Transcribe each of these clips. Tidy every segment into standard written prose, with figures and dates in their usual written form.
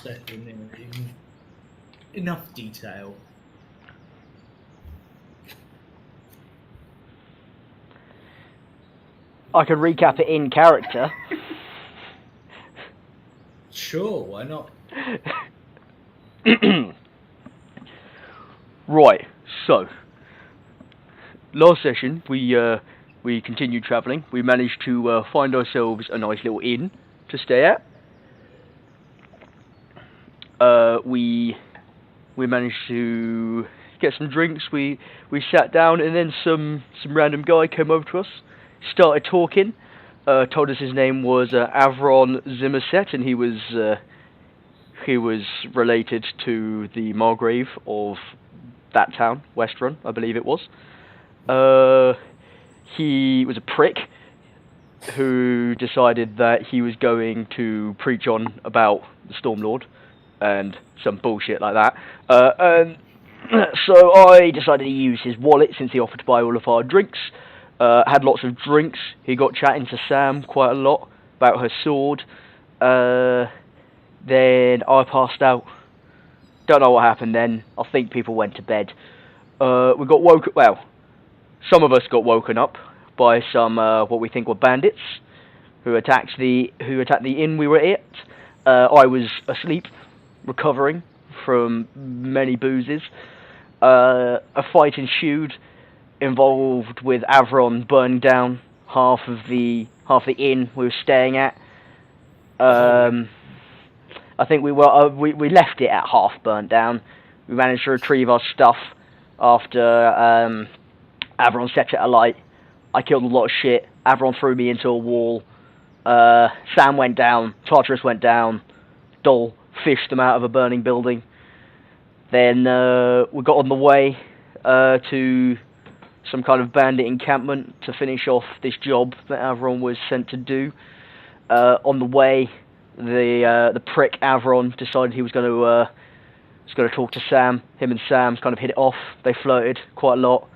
set in enough detail. I can recap it in character. Sure, why not? Right, so last session we continued travelling. We managed to find ourselves a nice little inn to stay at. We managed to get some drinks. We sat down, and then some random guy came over to us, started talking. Told us his name was Avron Zimmerset, and he was related to the Margrave of that town, Westrun, I believe it was. He was a prick who decided that he was going to preach on about the Stormlord and some bullshit like that. So I decided to use his wallet since he offered to buy all of our drinks. Had lots of drinks. He got chatting to Sam quite a lot about her sword. Then I passed out. Don't know what happened then. I think people went to bed. We got woken. Well, some of us got woken up by some what we think were bandits who attacked the inn we were at. I was asleep, recovering from many boozes. A fight ensued, involved with Avron burning down half the inn we were staying at. I think we left it at half burnt down. We managed to retrieve our stuff after Avron set it alight. I killed a lot of shit. Avron threw me into a wall. Sam went down. Tartarus went down. Dol fished them out of a burning building. Then we got on the way to some kind of bandit encampment to finish off this job that Avron was sent to do. On the way, the prick Avron decided he was going to talk to Sam. Him and Sam kind of hit it off. They flirted quite a lot.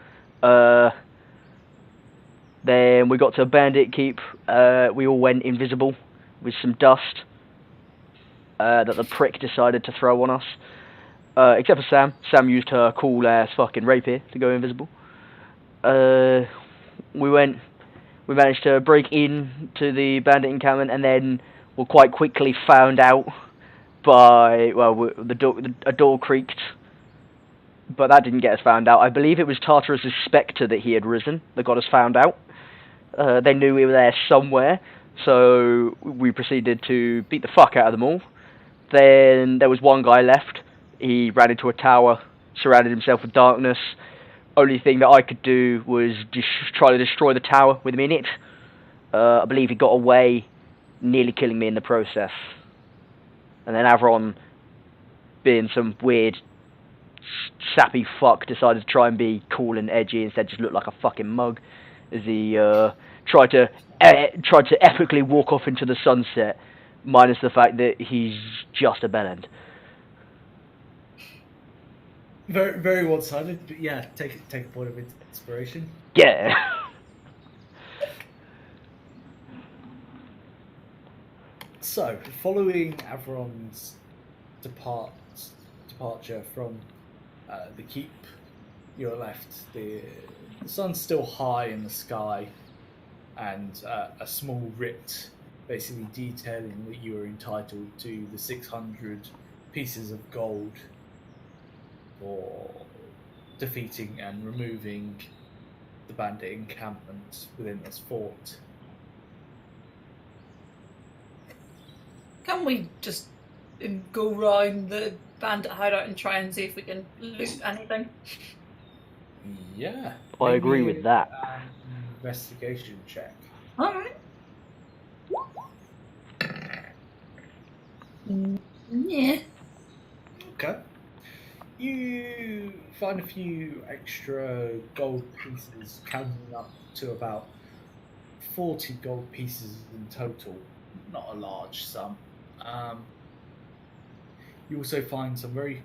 Then we got to a bandit keep. We all went invisible with some dust that the prick decided to throw on us. Except for Sam. Sam used her cool ass fucking rapier to go invisible. We managed to break in to the bandit encampment, and then were quite quickly found out by, a door creaked, but that didn't get us found out. I believe it was Tartarus' spectre that he had risen that got us found out. They knew we were there somewhere, so we proceeded to beat the fuck out of them all. Then there was one guy left. He ran into a tower, surrounded himself with darkness. Only thing that I could do was just try to destroy the tower with him in it. I believe he got away, nearly killing me in the process. And then Avron, being some weird, sappy fuck, decided to try and be cool and edgy instead just look like a fucking mug, as he tried to epically walk off into the sunset, minus the fact that he's just a bellend. Very, very one-sided, but yeah, take a point of inspiration. Yeah. So, following Avron's departure from the keep, you're left. The sun's still high in the sky, and a small writ basically detailing that you are entitled to the 600 pieces of gold for defeating and removing the bandit encampment within this fort. Can we just go round the bandit hideout and try and see if we can loot anything? Yeah. I agree with that. Investigation check. Alright. Yeah. Okay. You find a few extra gold pieces, counting up to about 40 gold pieces in total. Not a large sum. You also find some very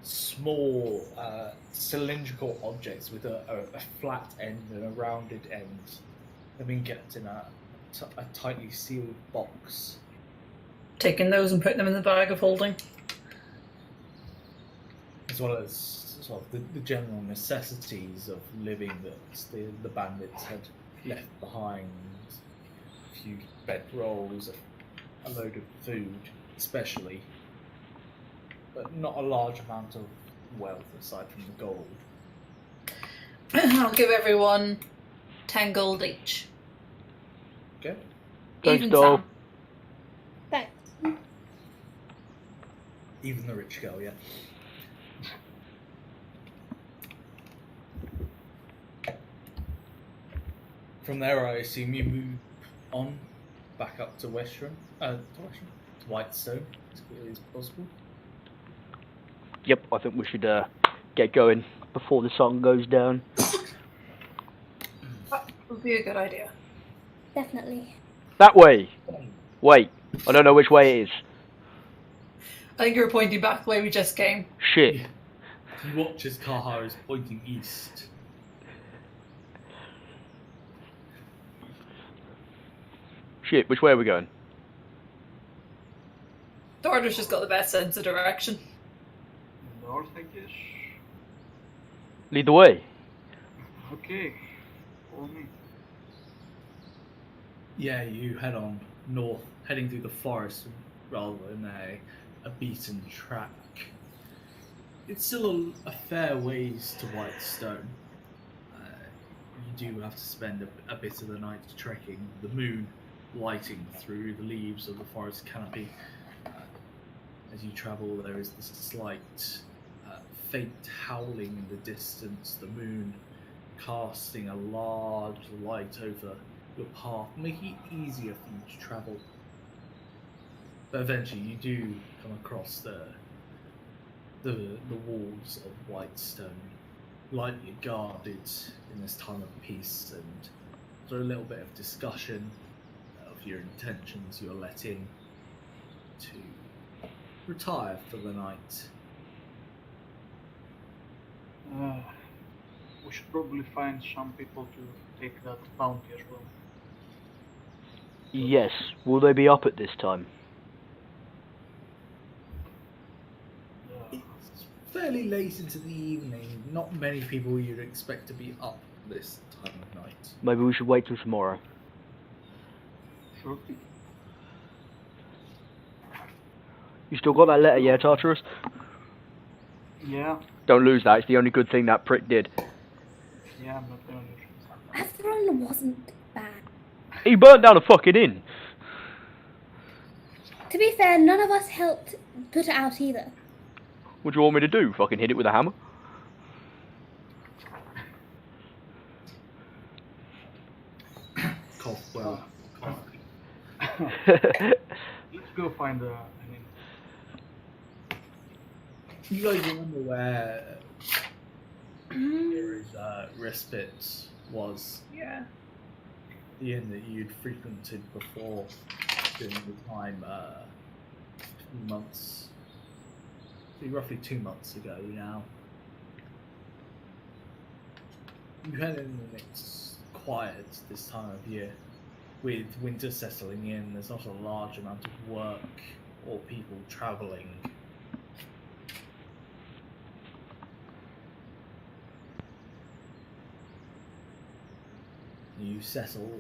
small cylindrical objects with a flat end and a rounded end. They've been kept in a tightly sealed box. Taking those and putting them in the bag of holding. as well as sort of the general necessities of living that the bandits had left behind. A few bedrolls, a load of food, especially, but not a large amount of wealth aside from the gold. I'll give everyone 10 gold each. Okay. Thanks, Even doll. Sam. Thanks. Even the rich girl, yeah. From there, I assume you move on back up to to Whitestone, as quickly as possible. Yep, I think we should get going before the sun goes down. That would be a good idea. Definitely. That way. Wait, I don't know which way it is. I think you're pointing back the way we just came. Shit. Yeah. You watch as Kaha is pointing east. Shit, which way are we going? Dorda's just got the best sense of direction. North, I guess. Lead the way. Okay. Follow me. Yeah, you head on north, heading through the forest rather than a beaten track. It's still a fair ways to Whitestone. You do have to spend a bit of the night trekking, the moon lighting through the leaves of the forest canopy. As you travel, there is this slight faint howling in the distance, the moon casting a large light over your path, making it easier for you to travel. But eventually you do come across the walls of Whitestone, lightly guarded in this time of peace, and after a little bit of discussion of your intentions, you're let in to retire for the night. We should probably find some people to take that bounty as well. Yes, will they be up at this time? It's fairly late into the evening, not many people you'd expect to be up this time of night. Maybe we should wait till tomorrow. Sure. You still got that letter, yeah, Tartarus? Yeah. Don't lose that, it's the only good thing that prick did. Yeah, I'm not gonna lose. Atheron wasn't bad. He burnt down a fucking inn. To be fair, none of us helped put it out either. What do you want me to do? Fucking hit it with a hammer? Cough, well, cough. Let's go find You guys remember where Mira's respite was? Yeah. The inn that you'd frequented before during the time months, roughly 2 months ago now. You head in and it's quiet this time of year. With winter settling in, there's not a large amount of work or people travelling. You settle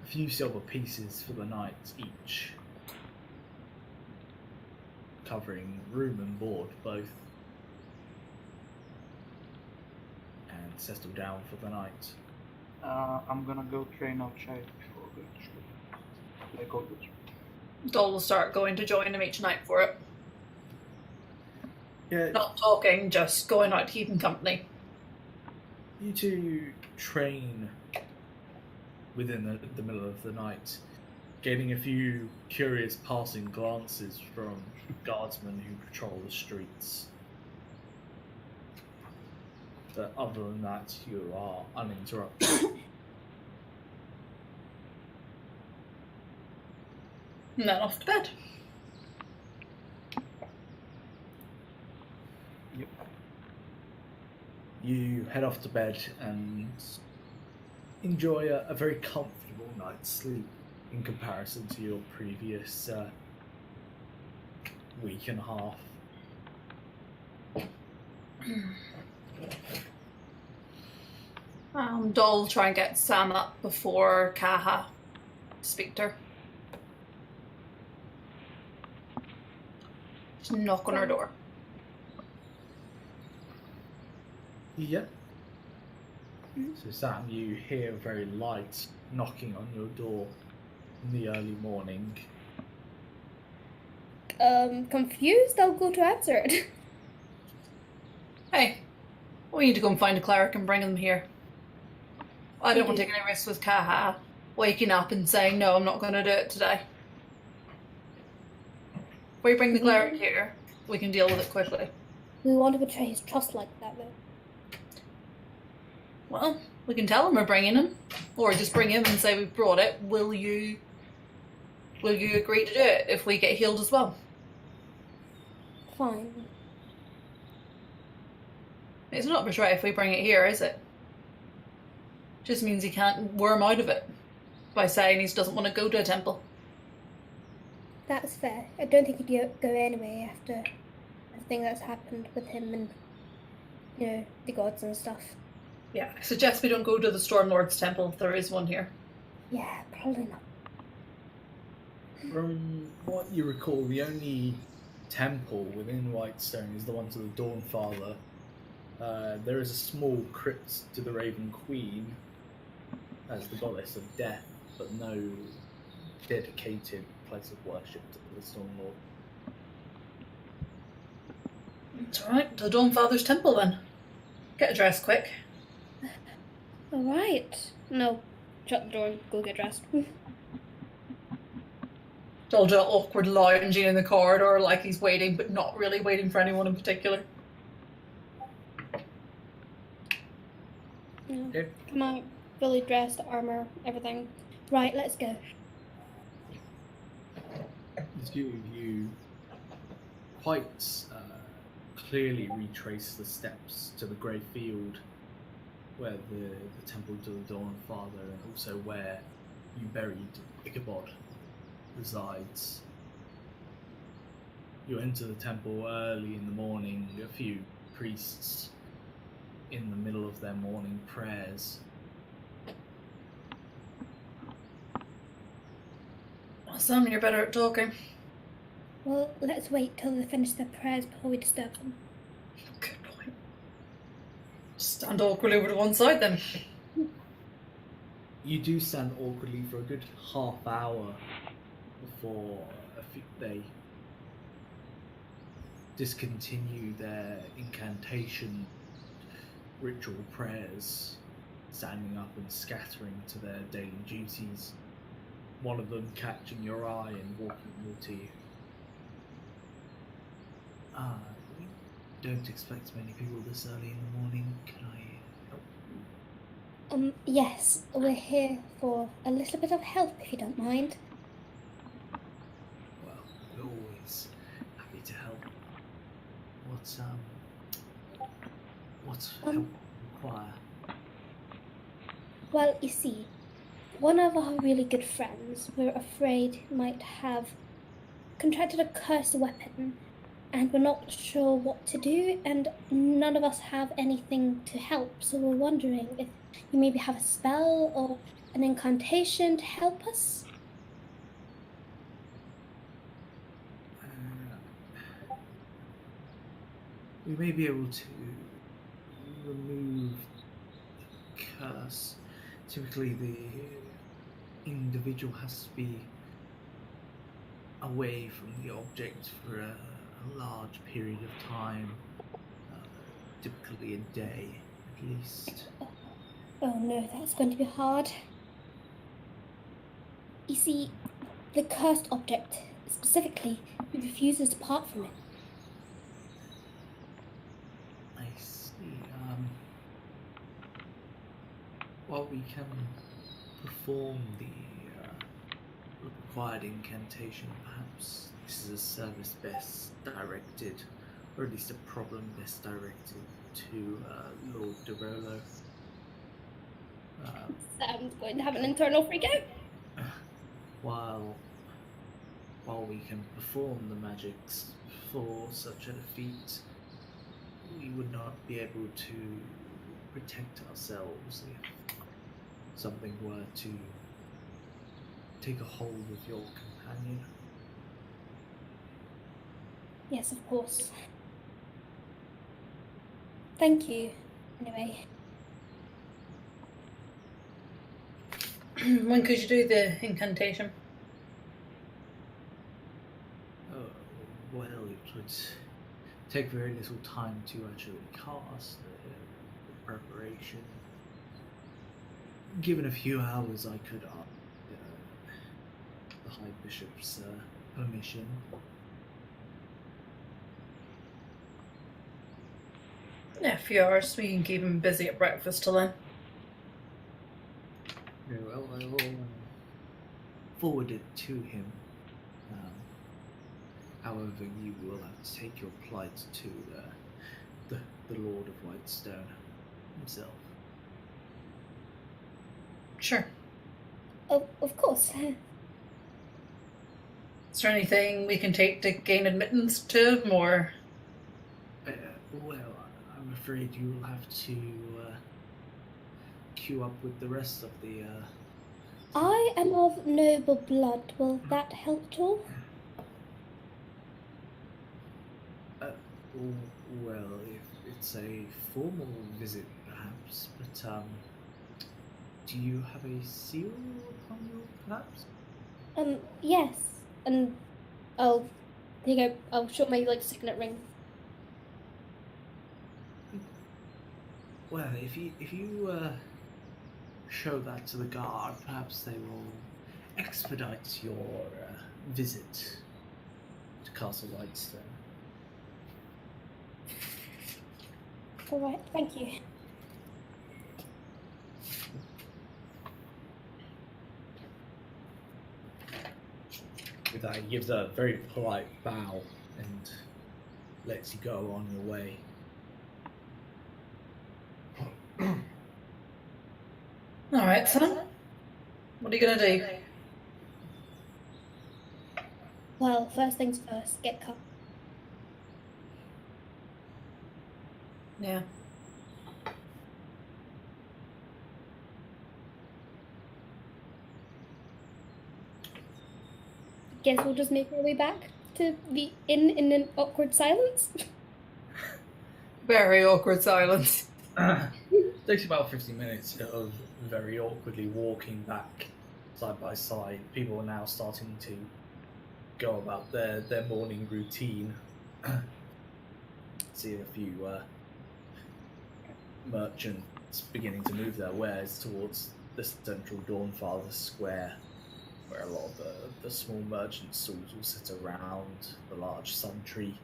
a few silver pieces for the night each, covering room and board both, and settle down for the night. I'm gonna go train outside before going to sleep. Like always. Dol will start going to join him each night for it. Yeah, Not talking, just going out keeping company. you two train within the middle of the night, getting a few curious passing glances from guardsmen who patrol the streets. But other than that, you are uninterrupted. And then off to bed. Yep. You head off to bed and enjoy a very comfortable night's sleep in comparison to your previous week and a half. Doll try and get Sam up before Kaha. Speak to her. Just knock on her door. Yep. So Sam, you hear very light knocking on your door in the early morning. Confused, I'll go to answer it. Hey, we need to go and find a cleric and bring him here. I don't want to take any risks with Kaha waking up and saying, no, I'm not going to do it today. If we bring the cleric here, we can deal with it quickly. We want to betray his trust like that, though. Well, we can tell him we're bringing him. Or just bring him and say we've brought it. Will you agree to do it if we get healed as well? Fine. It's not betray if we bring it here, is it? Just means he can't worm out of it by saying he doesn't want to go to a temple. That's fair. I don't think he'd go anyway after everything that's happened with him and, the gods and stuff. Yeah, I suggest we don't go to the Stormlord's temple if there is one here. Yeah, probably not. From what you recall, the only temple within Whitestone is the one to the Dawnfather. There is a small crypt to the Raven Queen as the goddess of death, but no dedicated place of worship to the Stormlord. It's alright, to the Dawnfather's temple then. Get dressed quick. Alright. No, shut the door and go get dressed. Dolja awkward lounging in the corridor like he's waiting, but not really waiting for anyone in particular. Okay. Come on, fully dressed, armor, everything. Right, let's go. You quite clearly retrace the steps to the grey field where the temple to the Dawnfather and also where you buried Ichabod resides. You enter the temple early in the morning, a few priests in the middle of their morning prayers. Well, Sam, you're better at talking. Well, let's wait till they finish their prayers before we disturb them. Good point. Stand awkwardly over to one side then. You do stand awkwardly for a good half hour before they discontinue their incantation ritual prayers, standing up and scattering to their daily duties, one of them catching your eye and walking over to you. We don't expect many people this early in the morning. Can I help? Yes, we're here for a little bit of help, if you don't mind. Well, we're always happy to help. What's help require? Well, you see, one of our really good friends, we're afraid, might have contracted a cursed weapon, and we're not sure what to do, and none of us have anything to help, so we're wondering if you maybe have a spell or an incantation to help us? We may be able to remove the curse. Typically, the individual has to be away from the object for a large period of time, typically a day at least. Oh no, that's going to be hard. You see, the cursed object, specifically, refuses to part from it. I see. Well, we can perform the required incantation. Perhaps this is a service best directed, or at least a problem best directed to Lord Derolo. Sam's going to have an internal freak out. While we can perform the magics for such a feat, we would not be able to protect ourselves if something were to take a hold of your companion. Yes, of course. Thank you, anyway. When could you do the incantation? Oh, well, it would take very little time to actually cast the preparation. Given a few hours, I could ask the High Bishop's permission. Yeah, a few hours. We can keep him busy at breakfast till then. Very well, I will forward it to him. However, you will have to take your plight to the Lord of Whitestone himself. Sure. Oh, of course. Is there anything we can take to gain admittance to him, or? Well, I'm afraid you will have to queue up with the rest of the. I am of noble blood. Will that help at all? Well, if it's a formal visit, perhaps, but do you have a seal upon you, perhaps? Yes. And here you go. I'll show my signet ring. Well, if you show that to the guard, perhaps they will expedite your visit to Castle Whitestone. All right. Thank you. With that, he gives a very polite bow and lets you go on your way. All right, son. What are you gonna do? Well, first things first. Get cut. Yeah. Guess we'll just make our way back to the inn in an awkward silence. Very awkward silence. Takes about 50 minutes of very awkwardly walking back side by side. People are now starting to go about their morning routine. See a few merchants beginning to move their wares towards the central Dawnfather Square, where a lot of the small merchant stalls will sit around the large sun tree.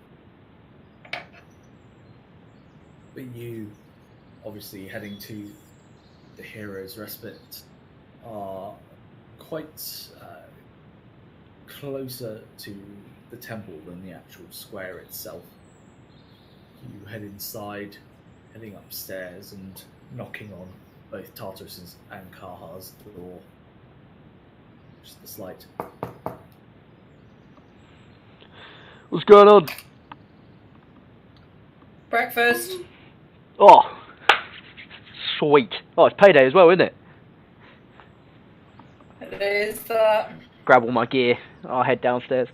But you, obviously heading to the Hero's Respite, are quite closer to the temple than the actual square itself. You head inside, heading upstairs and knocking on both Tartarus's and Kaha's door. Just the slight. What's going on? Breakfast. Oh, sweet. Oh, it's payday as well, isn't it? It is that. Grab all my gear. I'll head downstairs.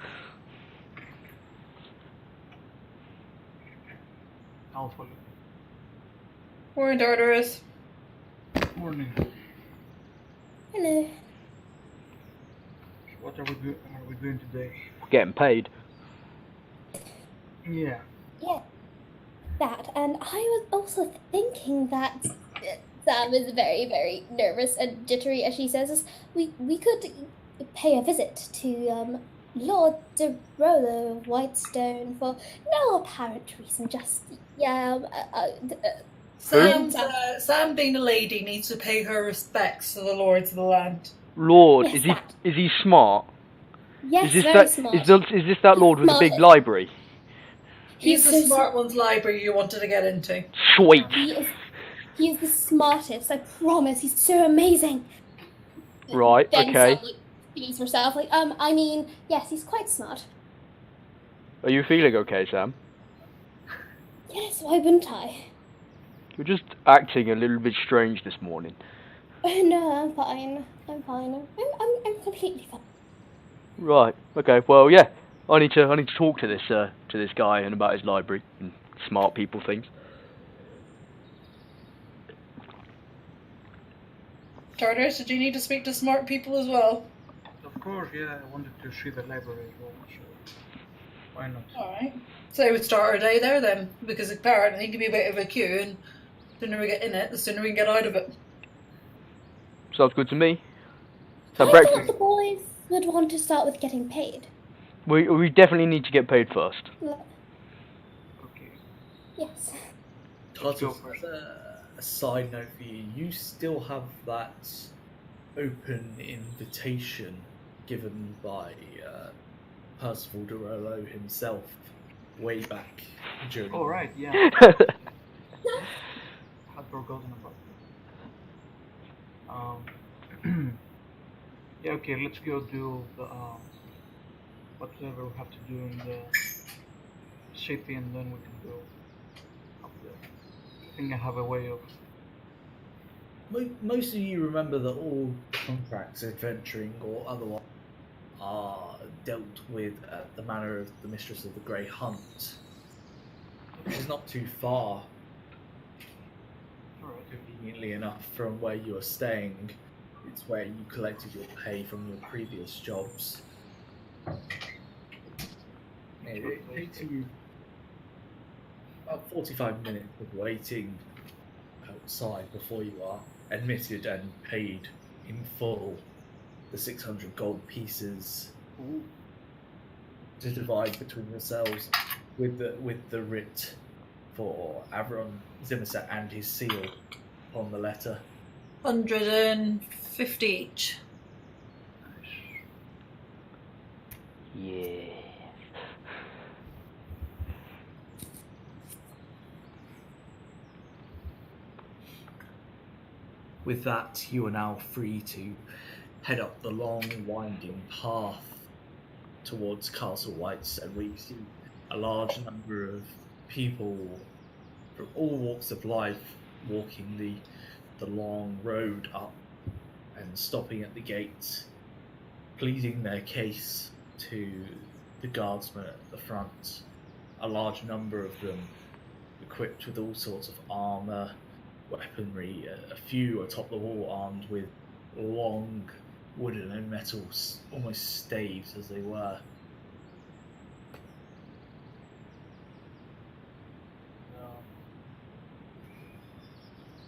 I'll follow. Morning, Tartarus. Morning. Hello. What are we doing today? We're getting paid. Yeah. Yeah. That, and I was also thinking that Sam is very, very nervous and jittery as she says this. We could pay a visit to Lord de Rolo of Whitestone for no apparent reason, just Sam, being a lady, needs to pay her respects to the lords of the land. Lord, Yes, is he smart? yes, Is this very smart. Is this that lord with the big Smart. library? He's the so smart one's library you wanted to get into. Sweet. He is the smartest, I promise. He's so amazing. Right, Then okay. Sam, thinks herself, I mean, yes, he's quite smart. Are you feeling okay, Sam? Yes, why wouldn't I? You're just acting a little bit strange this morning. Oh, no, I'm fine. I'm fine. I'm completely fine. Right. Okay. Well, yeah. I need to talk to this guy and about his library and smart people things. Tartarus, did you need to speak to smart people as well? Of course, yeah, I wanted to see the library as well, so why not? Alright. So we start our day there then, because apparently it can be a bit of a queue, and the sooner we get in it, the sooner we can get out of it. Sounds good to me. So I breakfast. thought the boys would want to start with getting paid. We definitely need to get paid first. Okay. Yes. Let's go Tartarus, first. a side note for you, you still have that open invitation given by Percival Dorolo himself way back during. Oh, right, yeah. Had forgotten about that. Yeah, okay, let's go do the whatever we have to do in the city, and then we can go up there. I think I have a way of. Most of you remember that all contracts, adventuring or otherwise, are dealt with at the manor of the Mistress of the Grey Hunt, which is not too far, Alright. conveniently enough, from where you are staying. It's where you collected your pay from your previous jobs. It takes you about 45 minutes of waiting outside before you are admitted and paid in full the 600 gold pieces Ooh. to divide between yourselves with the writ for Avron Zimmerset and his seal on the letter. 150 each. Nice. Yeah. With that, you are now free to head up the long, winding path towards Castle Whitestone, where you see a large number of people from all walks of life walking the long road up and stopping at the gates, pleading their case to the guardsmen at the front. A large number of them equipped with all sorts of armour, weaponry. A few atop the wall armed with long wooden and metal, almost staves as they were.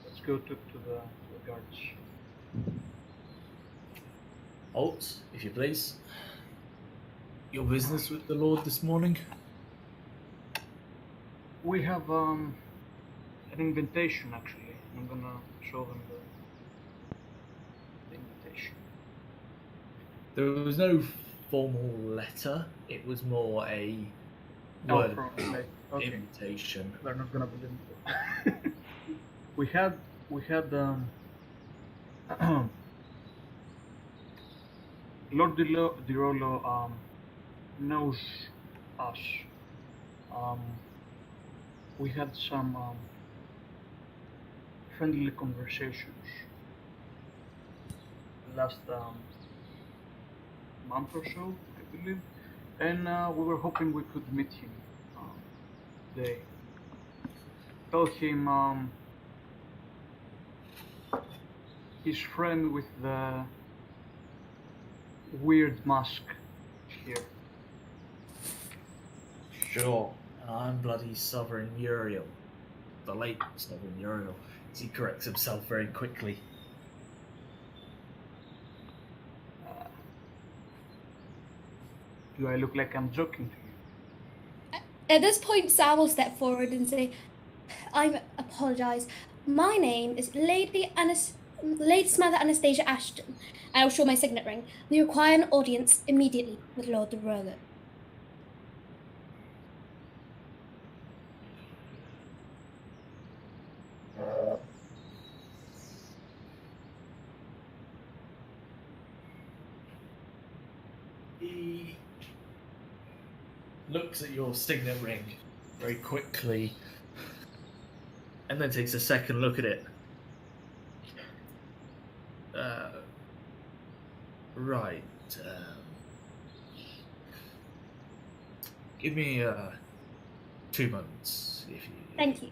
Let's go to the guards. Halt, if you please. Your business with the Lord this morning? We have an invitation actually. I'm gonna show them the invitation. There was no formal letter. It was more a word Okay. invitation. They're not gonna believe it. we had Lord Dirolo knows us. We had some friendly conversations last month or so, I believe, and we were hoping we could meet him today. Tell him his friend with the weird mask here. Sure. And I'm bloody Sovereign Uriel. The late Sovereign Uriel. As he corrects himself very quickly. Do I look like I'm joking to you? At this point, Sam will step forward and say, I apologise. My name is Lady Samantha Anastasia Ashton. I will show my signet ring. We require an audience immediately with Lord de Rolo. He looks at your signet ring very quickly and then takes a second look at it. Right. Give me 2 moments, if you. Thank you.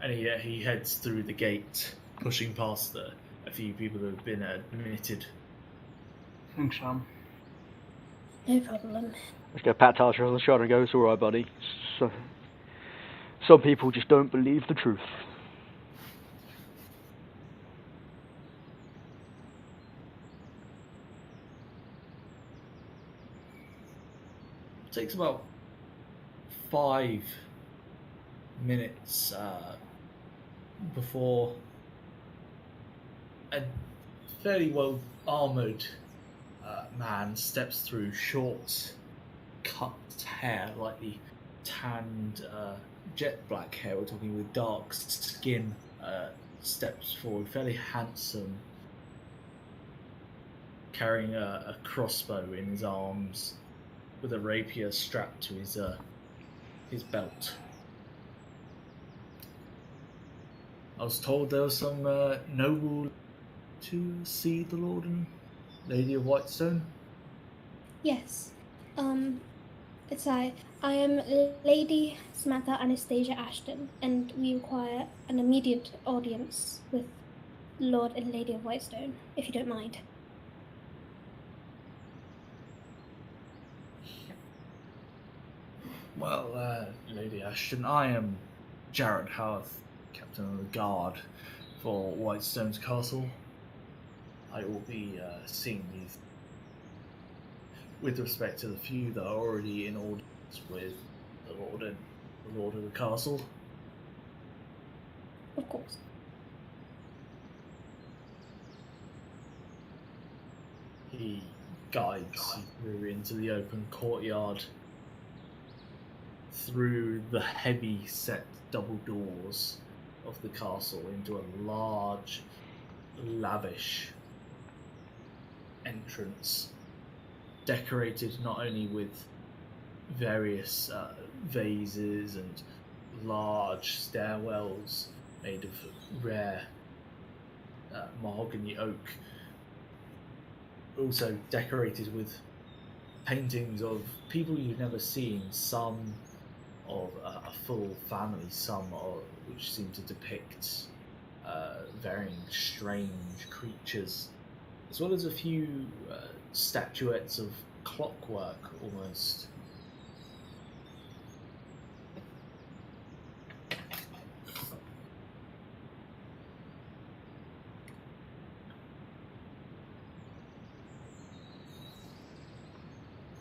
And he heads through the gate, pushing past a few people who have been admitted. Thanks, Sam. No problem. Let's go pat Tasha on the shoulder and go, it's alright, buddy. So, some people just don't believe the truth. It takes about 5 minutes before a fairly well armoured man steps through, short, cut hair, lightly tanned, jet black hair. We're talking with dark skin. Steps forward, fairly handsome, carrying a crossbow in his arms, with a rapier strapped to his belt. I was told there was some noble to see the Lord and Lady of Whitestone. Yes. It's I am Lady Samantha Anastasia Ashton, and we require an immediate audience with Lord and Lady of Whitestone, if you don't mind. Well, Lady Ashton, I am Jared Howarth, Captain of the Guard for Whitestone's Castle. I will be seeing these with respect to the few that are already in audience with the Lord of the Castle. Of course. He guides you through into the open courtyard, through the heavy set double doors of the castle into a large, lavish entrance, decorated not only with various vases and large stairwells made of rare mahogany oak, also decorated with paintings of people you've never seen, some of a full family, some which seem to depict varying strange creatures, as well as a few statuettes of clockwork almost.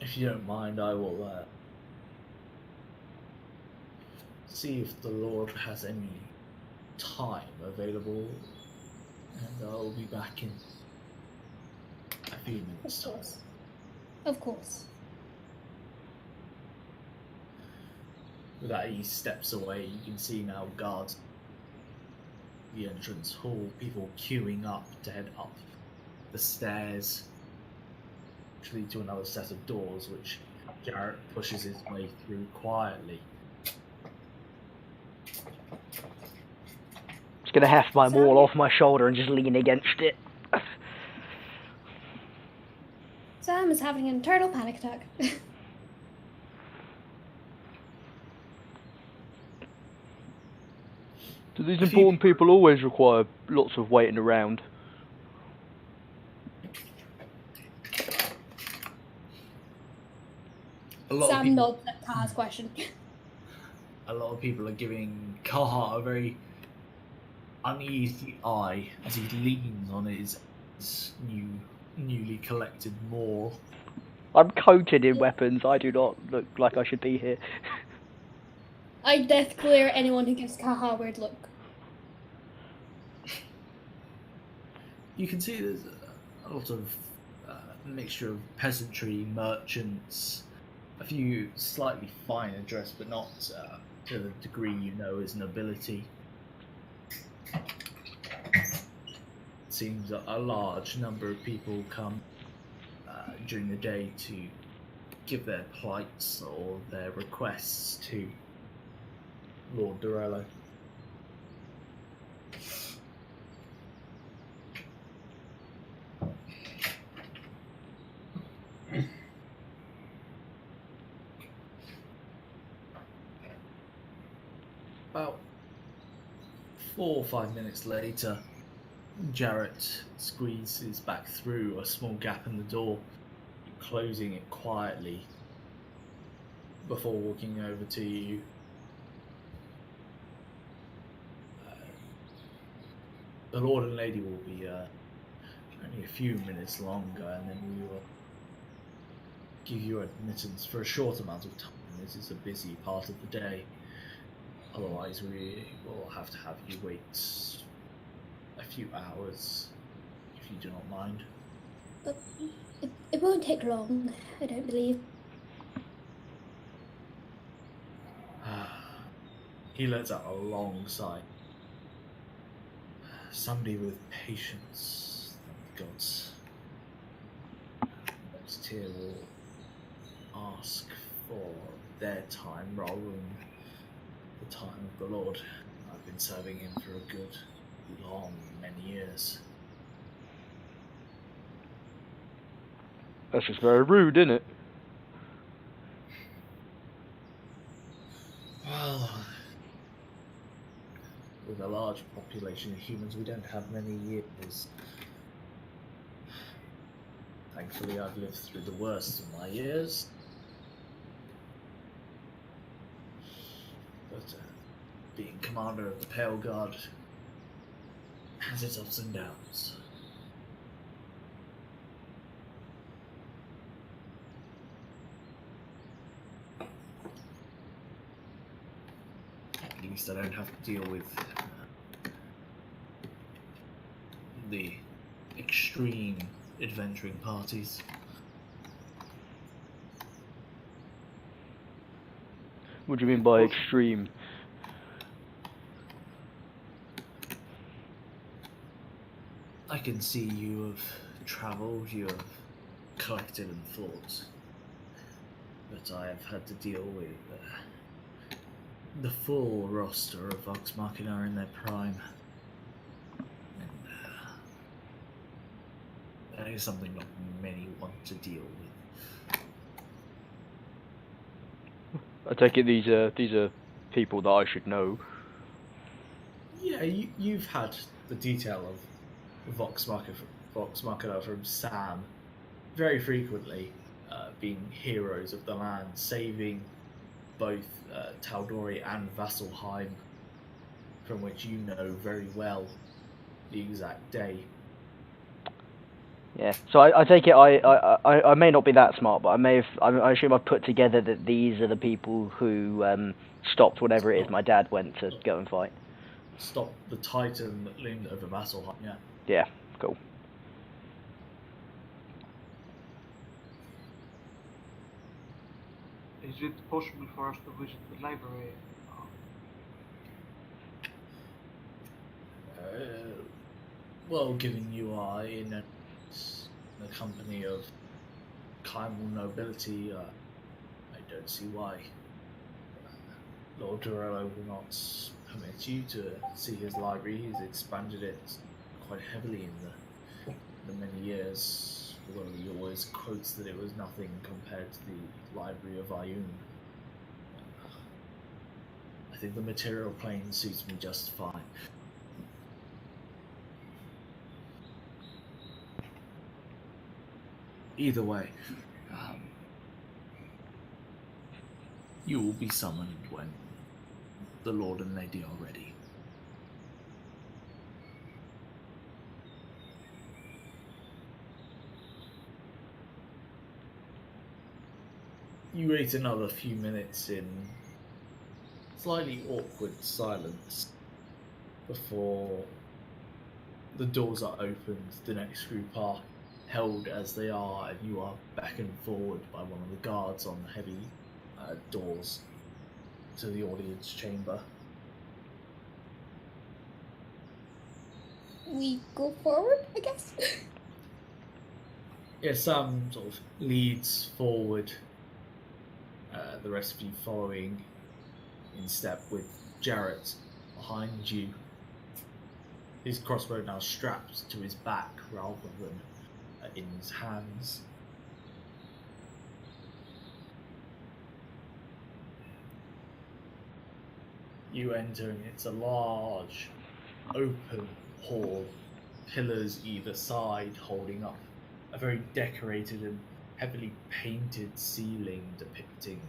If you don't mind, I will see if the Lord has any time available, and I will be back in a few minutes. Of course. Of course. With that, he steps away. You can see now guards the entrance hall, people queuing up to head up the stairs, which lead to another set of doors, which Jarrett pushes his way through quietly. Just gonna heft my maul off my shoulder and just lean against it. Sam is having an internal panic attack. Do these important people always require lots of waiting around? Sam nods at Kaha's question. A lot of people are giving Kaha a very uneasy eye as he leans on his newly collected maul. I'm coated in weapons. I do not look like I should be here. I death clear anyone who gives Kaha a weird look. You can see there's a lot of mixture of peasantry, merchants, a few slightly finer dressed, but not to the degree you know is nobility. It seems a large number of people come during the day to give their plights or their requests to Lord Dorello. About 4 or 5 minutes later, Jarrett squeezes back through a small gap in the door, closing it quietly before walking over to you. The Lord and Lady will be only a few minutes longer, and then we will give you admittance for a short amount of time. This is a busy part of the day. Otherwise, we will have to have you wait a few hours, if you do not mind. It won't take long, I don't believe. He lets out a long sigh. Somebody with patience, the gods. Next tier will ask for their time rather than the time of the Lord. I've been serving him for a good, long, many years. That's just very rude, isn't it? Well, with a large population of humans, we don't have many years. Thankfully, I've lived through the worst of my years. But being commander of the Pale Guard has its ups and downs. At least I don't have to deal with the extreme adventuring parties. What do you mean by extreme? I can see you have travelled, you have collected and fought, but I have had to deal with the full roster of Vox Machina in their prime. And that is something not many want to deal with. I take it these are people that I should know. Yeah, you've had the detail of Vox Machina from Sam very frequently, being heroes of the land, saving both Tal'Dorei and Vasselheim, from which you know very well the exact day. Yeah. So I take it I may not be that smart, but I assume I've put together that these are the people who stopped whatever it is my dad went to go and fight. Stop the Titan that loomed over Vasselheim, yeah. Yeah. Cool. Is it possible for us to visit the library? Well, given you are in the company of Kaimal nobility, I don't see why Lord Dorello will not permit you to see his library. He's expanded it quite heavily in the many years, although he always quotes that it was nothing compared to the library of Ayun. I think the material plane suits me just fine. Either way, you will be summoned when the Lord and Lady are ready. You wait another few minutes in slightly awkward silence before the doors are opened, the next group are held as they are, and you are beckoned forward by one of the guards on the heavy doors to the audience chamber. We go forward, I guess? Yeah, Sam sort of leads forward, the rest of you following in step with Jarrett behind you. His crossbow now strapped to his back rather than in his hands. You enter, and it's a large, open hall, pillars either side holding up a very decorated and heavily painted ceiling depicting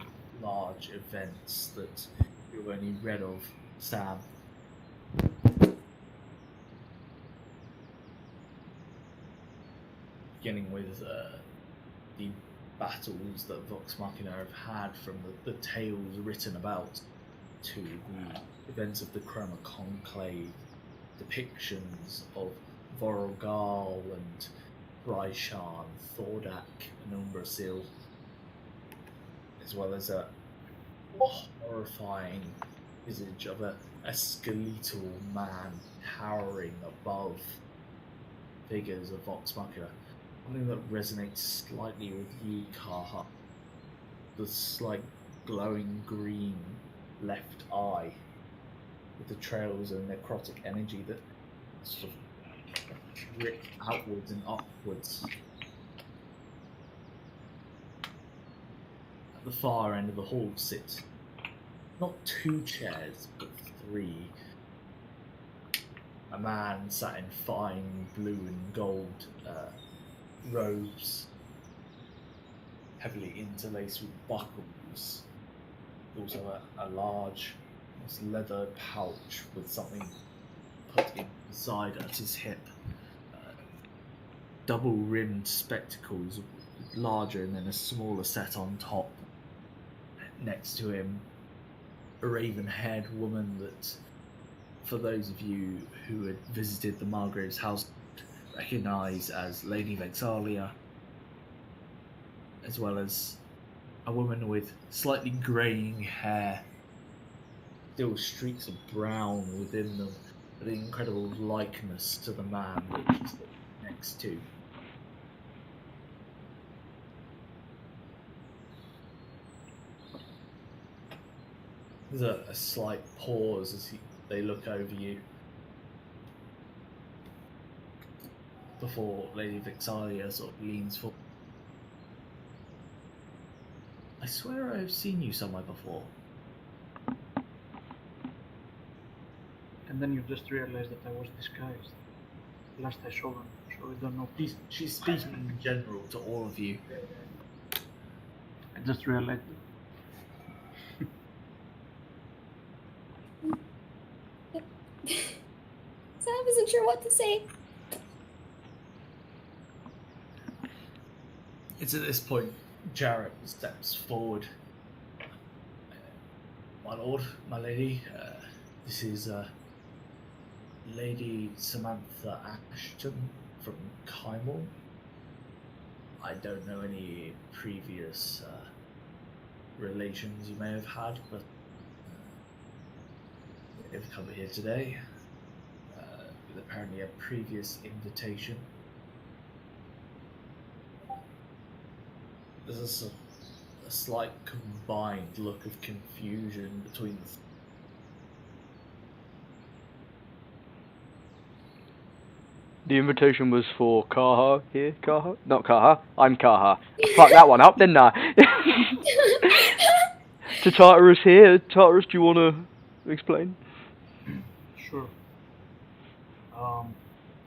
large events that you've only read of, Sam. Beginning with the battles that Vox Machina have had, from the tales written about to the events of the Chroma Conclave, depictions of Vorogall and Bryshan, Thordak and Umbrasil, as well as a horrifying visage of a skeletal man towering above figures of Vox Machina. Something that resonates slightly with you, Kaha. The slight glowing green left eye with the trails of necrotic energy that sort of drip outwards and upwards. At the far end of the hall sit not 2 chairs, but 3. A man sat in fine blue and gold robes, heavily interlaced with buckles. Also a large leather pouch with something put inside at his hip. Double-rimmed spectacles, larger and then a smaller set on top. Next to him, a raven-haired woman that, for those of you who had visited the Margrave's house, recognise as Lady Vexalia, as well as a woman with slightly greying hair, still streaks of brown within them, but an incredible likeness to the man that she's next to. There's a slight pause as they look over you before Lady Vexalia sort of leans forward. I swear I've seen you somewhere before. And then you just realize that I was disguised. Last I saw them, so I don't know. She's speaking in general to all of you. I just realized. So I wasn't sure what to say. It's at this point Jarrett steps forward. My lord, my lady, this is Lady Samantha Ashton from Kymor. I don't know any previous relations you may have had, but they've come here today with apparently a previous invitation. There's a slight combined look of confusion between the The invitation was for Kaha here. Kaha? Not Kaha. I'm Kaha. I fucked that one up, didn't I? To Tartarus here. Tartarus, do you want to explain? Sure.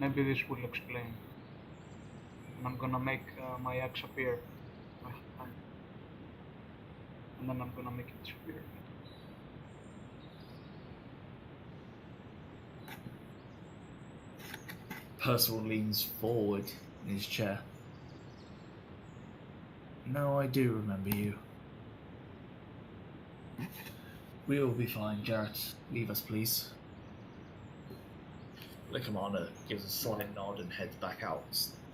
Maybe this will explain. I'm gonna make my axe appear. And then I'm gonna make it disappear. Percival leans forward in his chair. No, I do remember you. We'll be fine, Jarrett. Leave us, please. The commander gives a slight nod and heads back out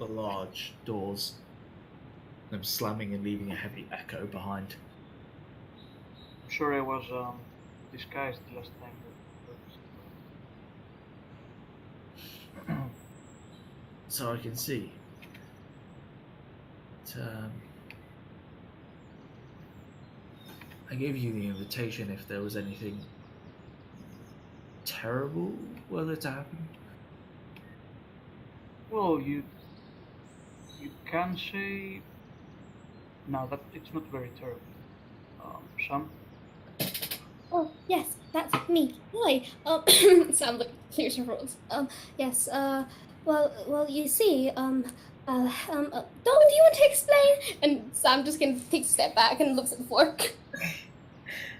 the large doors, them slamming and leaving a heavy echo behind. I'm sure I was disguised last time. So I can see. I gave you the invitation if there was anything terrible were to happen. Well, you can say no. That it's not very terrible. Sam. Oh, yes. That's me. Hi. Sam like clears her throat. Yes. Well. You see. Don't you want to explain? And Sam just kind of takes a step back and looks at the fork.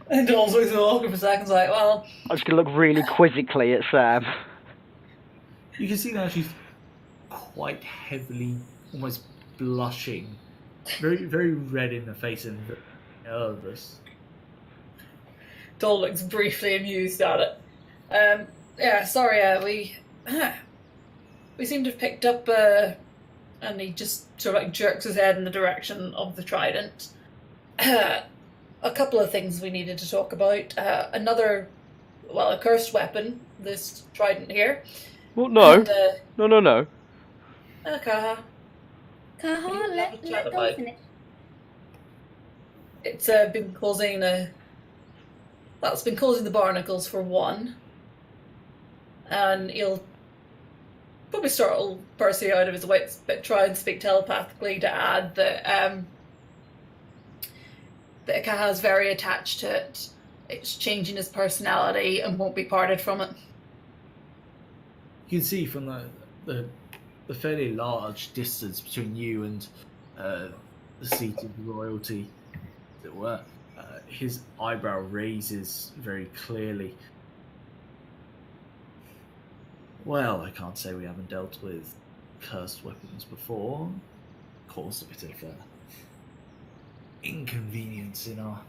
And Dole's looks awkward for seconds, like, well. I'm just gonna look really quizzically at Sam. You can see now she's quite heavily, almost blushing, very, very red in the face and very nervous. Dole looks briefly amused at it. Yeah, sorry, we seem to have picked up, and he just sort of like jerks his head in the direction of the trident. A couple of things we needed to talk about. A cursed weapon, this trident here. Well, no. And, No. Kaha. Kaha, let about go finish. It's been causing it's been causing the barnacles for one. And he'll probably startle Percy out of his wits, but try and speak telepathically to add that that Kaha's very attached to it. It's changing his personality and won't be parted from it. You can see from the fairly large distance between you and the seat of royalty, as it were. His eyebrow raises very clearly. Well, I can't say we haven't dealt with cursed weapons before. Caused a bit of inconvenience in our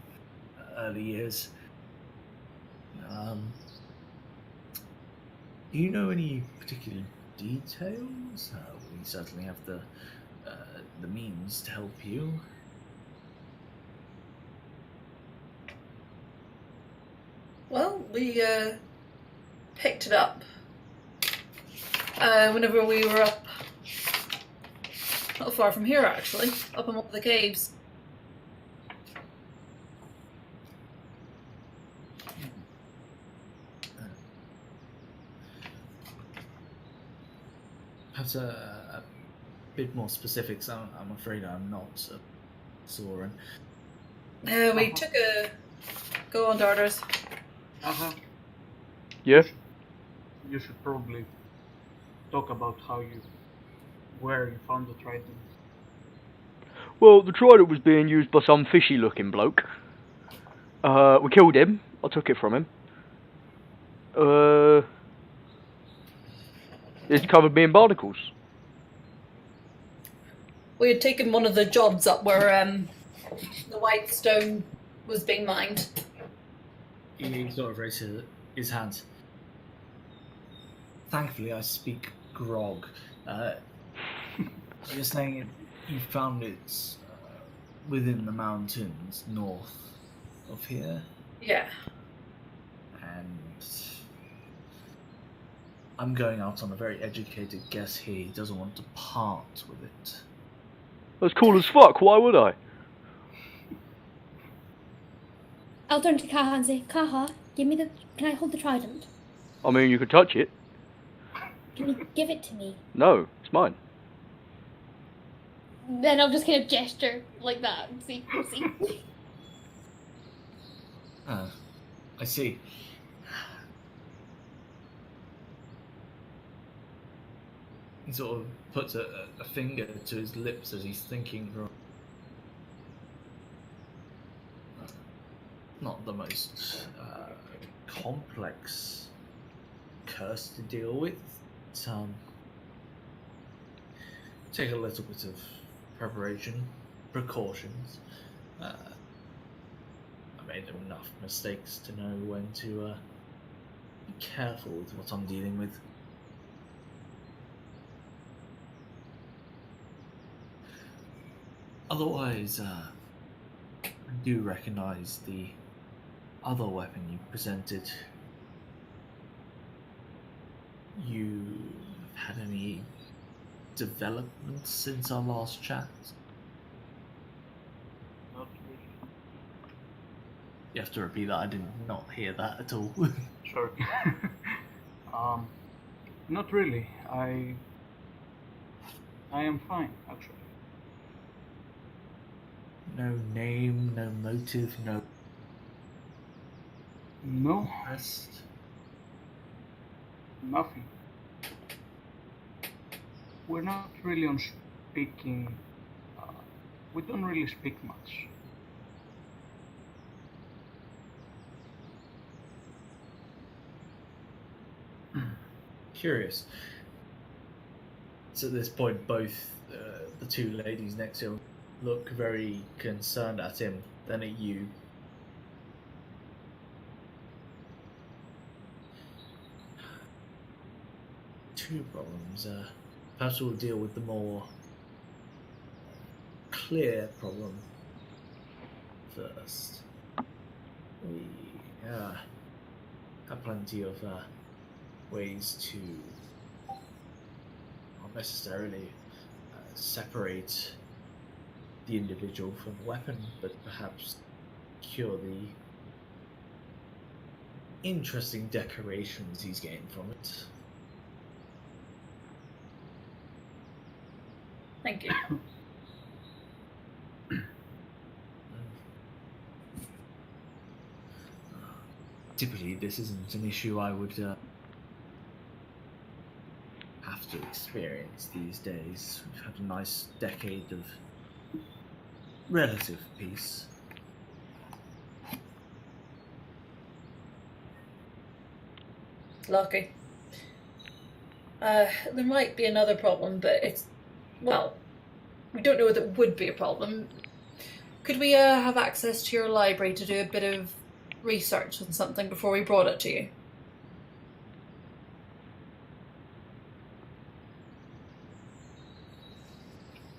early years. Do you know any particular details? We certainly have the means to help you. Well, we picked it up whenever we were up, not far from here actually, up in one of the caves. Perhaps a bit more specifics. I'm afraid I'm not Soren. We took a... Go on, Darters. Yeah? You should probably talk about where you found the trident. Well, the trident was being used by some fishy-looking bloke. We killed him. I took it from him. It's covered me in barnacles. We had taken one of the jobs up where the white stone was being mined. He sort of raises his hands. Thankfully, I speak grog. You're saying you found it within the mountains north of here? Yeah. And I'm going out on a very educated guess here. He doesn't want to part with it. That's cool as fuck. Why would I? I'll turn to Kaha and say, Kaha, can I hold the trident? I mean, you could touch it. Can you give it to me? No, it's mine. Then I'll just kind of gesture like that and see. I see. He sort of puts a finger to his lips as he's thinking for not the most complex curse to deal with. Take a little bit of preparation, precautions. I made enough mistakes to know when to be careful with what I'm dealing with. Otherwise, I do recognize the other weapon you presented. You had any developments since our last chat? Not really. You have to repeat that. I did not hear that at all. Sure. Not really. I am fine, actually. No name, no motive, no No, Rest. nothing. We're not really on speaking. We don't really speak much. Curious. So at this point, both the two ladies next to him look very concerned at him, then at you. Two problems. Perhaps we'll deal with the more clear problem first. We have plenty of ways to not necessarily separate the individual from the weapon, but perhaps cure the interesting decorations he's gained from it. Thank you. Typically, this isn't an issue I would have to experience these days. We've had a nice decade of relative peace. Lucky. There might be another problem, but it's... Well, we don't know whether it would be a problem. Could we have access to your library to do a bit of research on something before we brought it to you?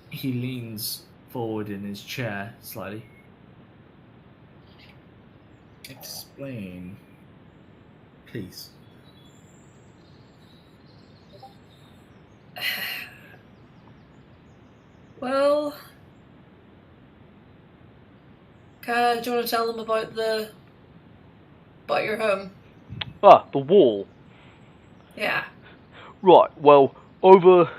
He leans forward in his chair slightly. Explain, please. Well... do you want to tell them about your home? Ah, the wall. Yeah. Right. Well, over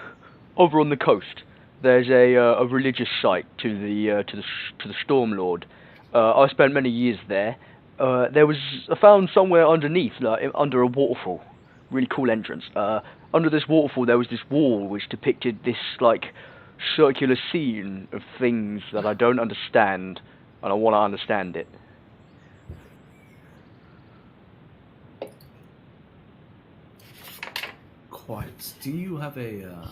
on the coast, there's a religious site to the Storm Lord. I spent many years there. I found somewhere underneath, like under a waterfall, really cool entrance. Under this waterfall, there was this wall which depicted this like circular scene of things that I don't understand, and I want to understand it. Quite. Do you have a,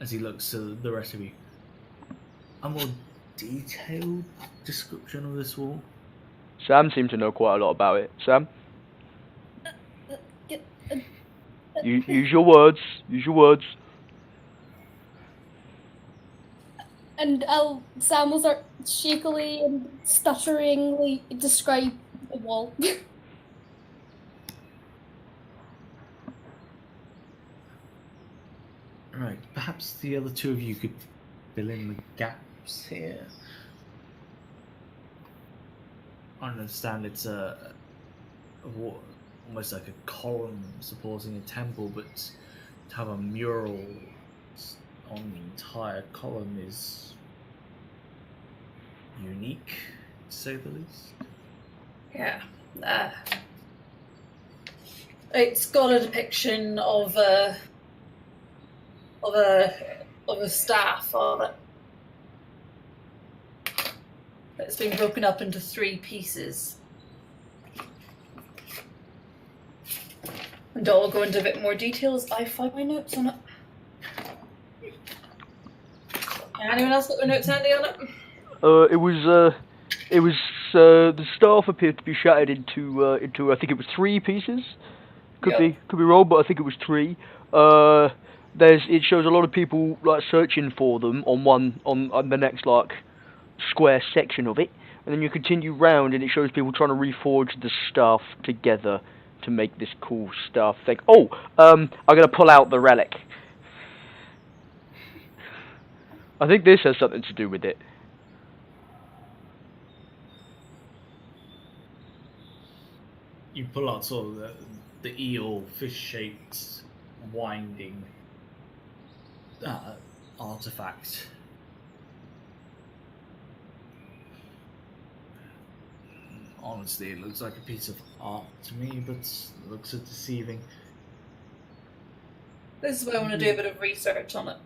as he looks to the rest of you, a more detailed description of this wall? Sam seemed to know quite a lot about it. Sam? Use your words. Use your words. And Sam will start shakily and stutteringly describe the wall. Right, perhaps the other two of you could fill in the gaps here. I understand it's almost like a column supporting a temple, but to have a mural on the entire column is unique, to say the least. Yeah. It's got a depiction of a staff on it. It's been broken up into 3 pieces. And I'll go into a bit more details. I find my notes on it. Anyone else got their notes handy on it? It was the staff appeared to be shattered into I think it was 3 pieces. Could be wrong, but I think it was 3. It shows a lot of people like searching for them on the next like square section of it, and then you continue round and it shows people trying to reforge the stuff together to make this cool stuff. I'm gonna pull out the relic. I think this has something to do with it. You pull out sort of the eel, fish-shaped, winding artifact. Honestly, it looks like a piece of art to me, but it looks so deceiving. This is why I want to do a bit of research on it.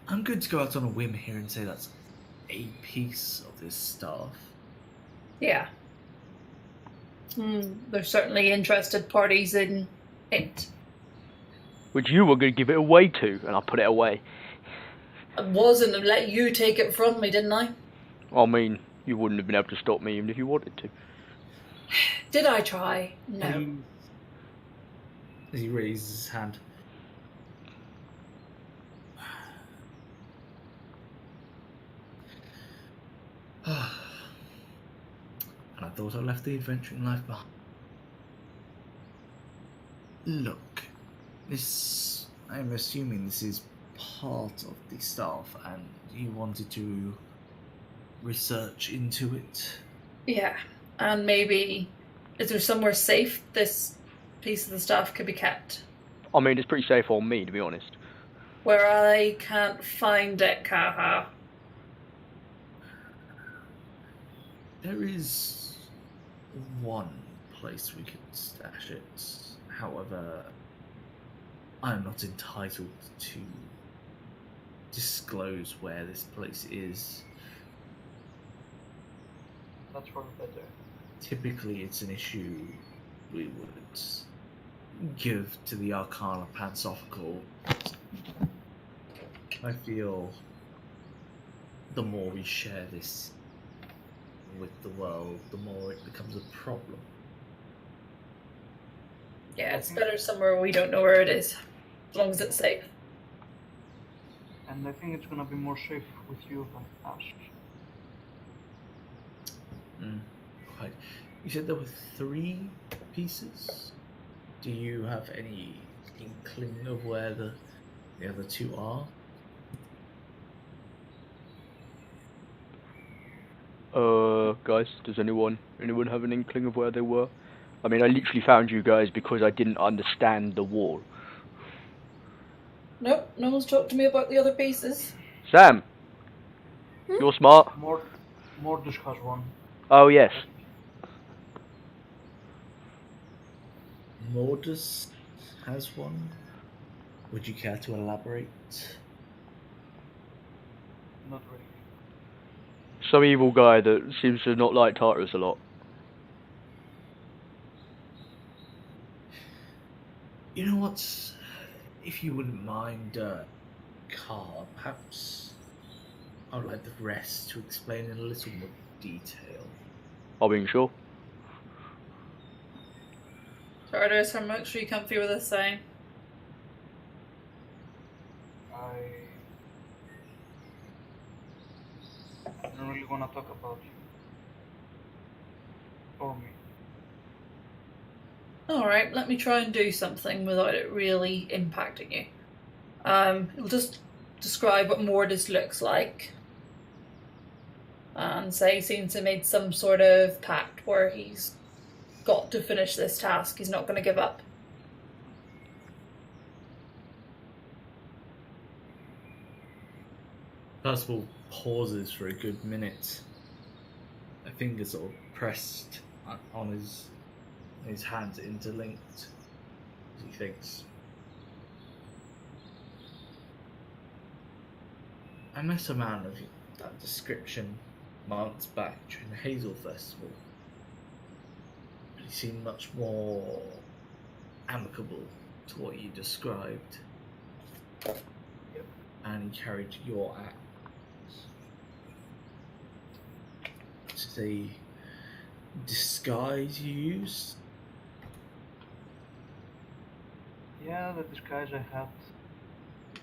I'm going to go out on a whim here and say that's a piece of this staff. Yeah. There's certainly interested parties in it. Which you were going to give it away to, and I put it away. I wasn't and let you take it from me, didn't I? I mean, you wouldn't have been able to stop me even if you wanted to. Did I try? No. As he raises his hand. And I thought I left the adventuring life behind. Look, I'm assuming this is part of the staff, and you wanted to research into it. Yeah. And maybe, is there somewhere safe this piece of the staff could be kept? I mean, it's pretty safe on me, to be honest. Where I can't find it, Kaha. There is one place we could stash it. However, I'm not entitled to disclose where this place is. That's for the better. Typically, it's an issue we would give to the Arcana Pansophical. I feel the more we share this with the world, the more it becomes a problem. Yeah, it's better somewhere we don't know where it is. As long as it's safe. And I think it's gonna be more safe with you than us. Quite. You said there were 3 pieces? Do you have any inkling of where the other 2 are? Guys, does anyone have an inkling of where they were? I mean, I literally found you guys because I didn't understand the wall. Nope, no one's talked to me about the other pieces. Sam, you're smart. Mordus has one. Oh yes. Mordus has one. Would you care to elaborate? Not really. Some evil guy that seems to not like Tartarus a lot. You know what? If you wouldn't mind, Carl, perhaps I would like the rest to explain in a little more detail. I'll be sure. Tartarus, how much are you comfy with us saying? I don't really want to talk about you. Or me. Alright, let me try and do something without it really impacting you. We'll just describe what Mordus looks like. And say he seems to have made some sort of pact where he's got to finish this task. He's not going to give up. Percival pauses for a good minute. A finger sort of pressed on his hands interlinked as he thinks. I met a man of that description months back during the Hazel Festival. But he seemed much more amicable to what you described. And he carried your axe. Is a disguise you used? Yeah, the disguise I had,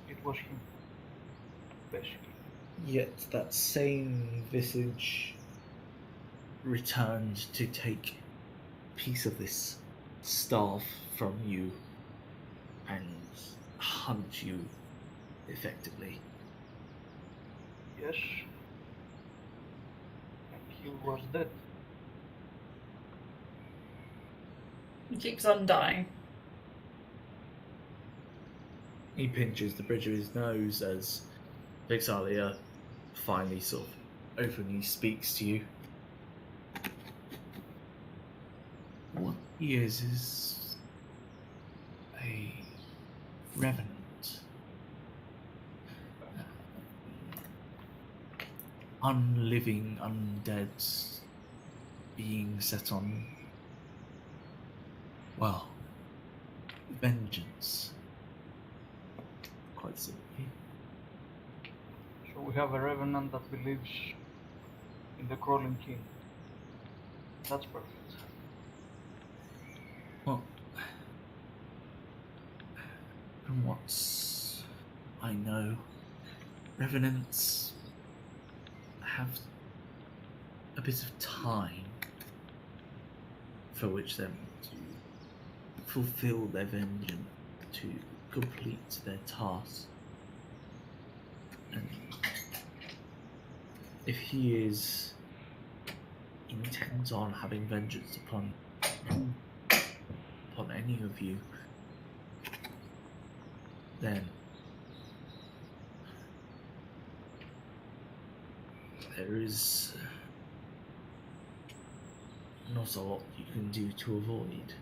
it was him. Basically. Yet that same visage returned to take a piece of this staff from you and hunt you effectively. Yes. And he was dead. He keeps on dying. He pinches the bridge of his nose as Vixalia finally sort of openly speaks to you. What he is a revenant. Unliving, undead being set on, well, vengeance. Quite simply. So we have a revenant that believes in the crawling king. That's perfect. Well, from what I know, revenants have a bit of time for which them to fulfill their vengeance, to complete their task. And if he is intent on having vengeance upon any of you, then there is not a lot you can do to avoid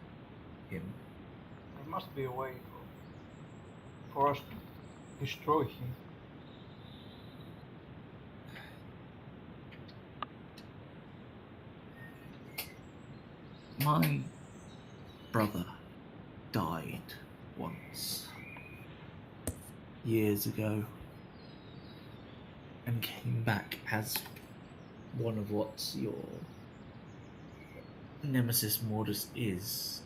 him. There must be a way for us to destroy him. My brother died once, years ago, and came back as one of what your Nemesis Mordus is.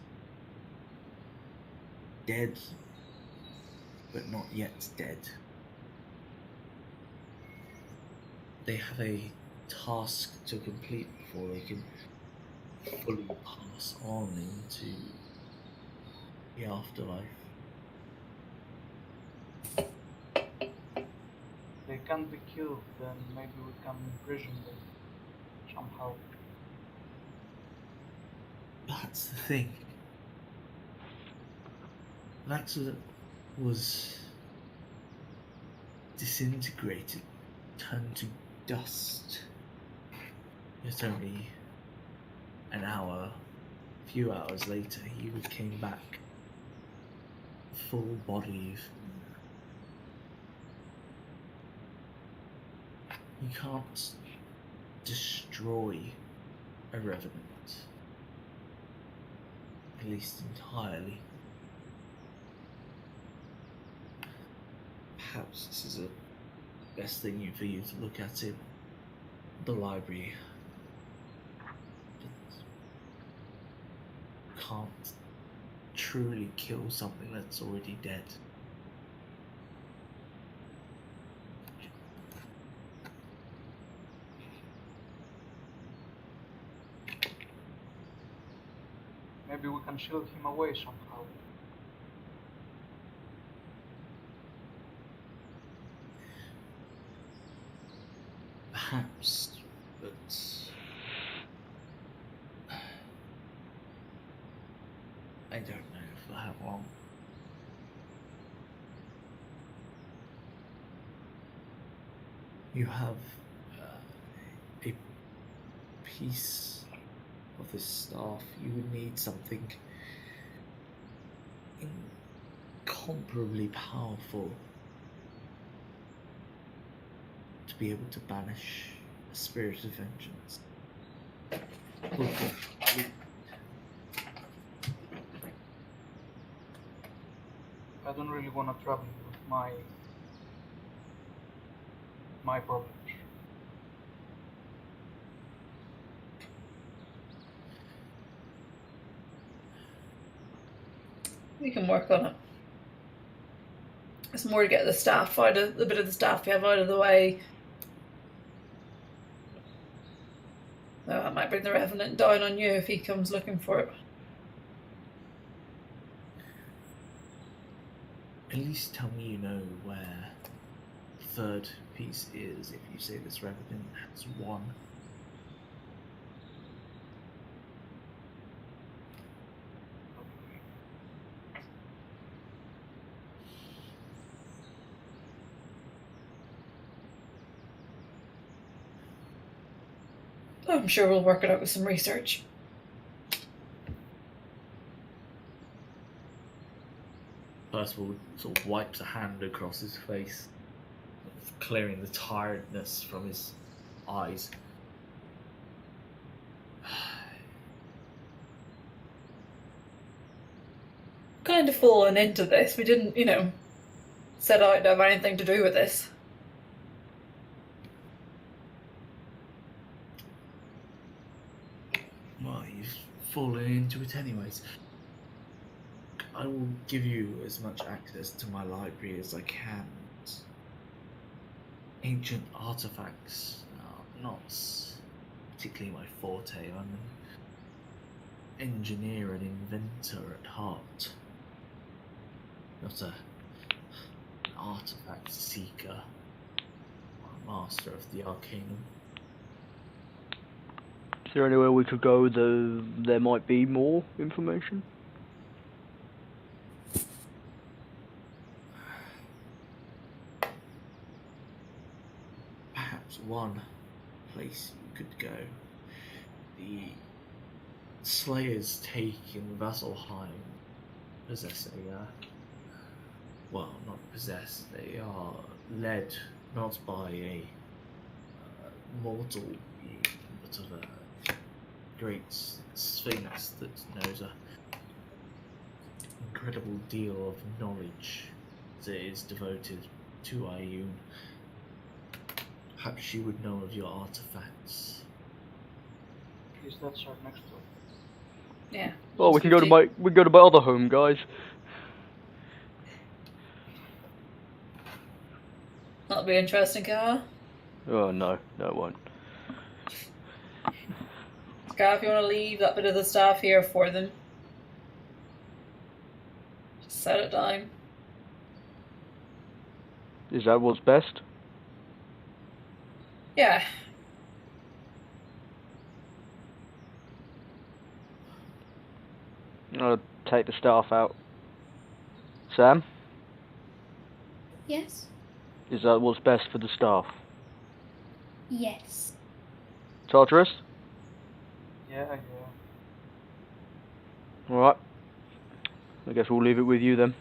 Dead, but not yet dead. They have a task to complete before they can fully pass on into the afterlife. They can't be killed, then maybe we can imprison them somehow. That's the thing. Vaxa was disintegrated, turned to dust. Yet only an hour, a few hours later, he came back full-bodied. You can't destroy a revenant, at least entirely. Perhaps this is the best thing for you to look at in the library. But can't truly kill something that's already dead. Maybe we can shield him away somehow. Perhaps, but I don't know for how long. You have a piece of this staff. You would need something incomparably powerful to be able to banish a spirit of vengeance. I don't really want to trouble you with my problems. We can work on it. It's more to get the staff out of the bit of the staff we have out of the way. Though that might bring the Revenant down on you if he comes looking for it. At least tell me you know where the third piece is if you say this Revenant has one. I'm sure we'll work it out with some research. Percival sort of wipes a hand across his face, clearing the tiredness from his eyes. Kind of fallen into this. We didn't, set out to have anything to do with this. Well, you've fallen into it anyways. I will give you as much access to my library as I can. Ancient artifacts are not particularly my forte. I'm an engineer and inventor at heart, not an artifact seeker or a master of the arcanum. Is there anywhere we could go there might be more information? Perhaps one place you could go. The Slayers take in Vasselheim possess well, not possess, they are led not by a mortal being, but of a great sphinx that knows a incredible deal of knowledge that is devoted to Ayun. Perhaps she would know of your artifacts. Is that right next door? Yeah. Well, we can go to my other home, guys. That'll be interesting, Gar. Oh no, it won't. Gar, if you want to leave that bit of the staff here for them, just set it down. Is that what's best? Yeah. I'll take the staff out. Sam, Yes? is that what's best for the staff? Yes. Tartarus? Yeah. Alright. I guess we'll leave it with you then.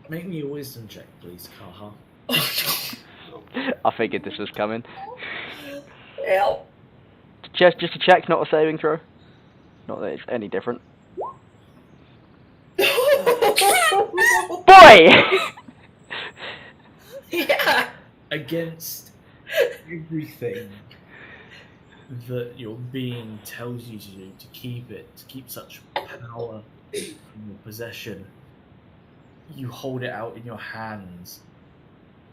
Make me a wisdom check, please, Kaha. I figured this was coming. Yeah. Just a check, not a saving throw. Not that it's any different. Boy! Yeah. Against everything that your being tells you to do, to keep such power in your possession, you hold it out in your hands,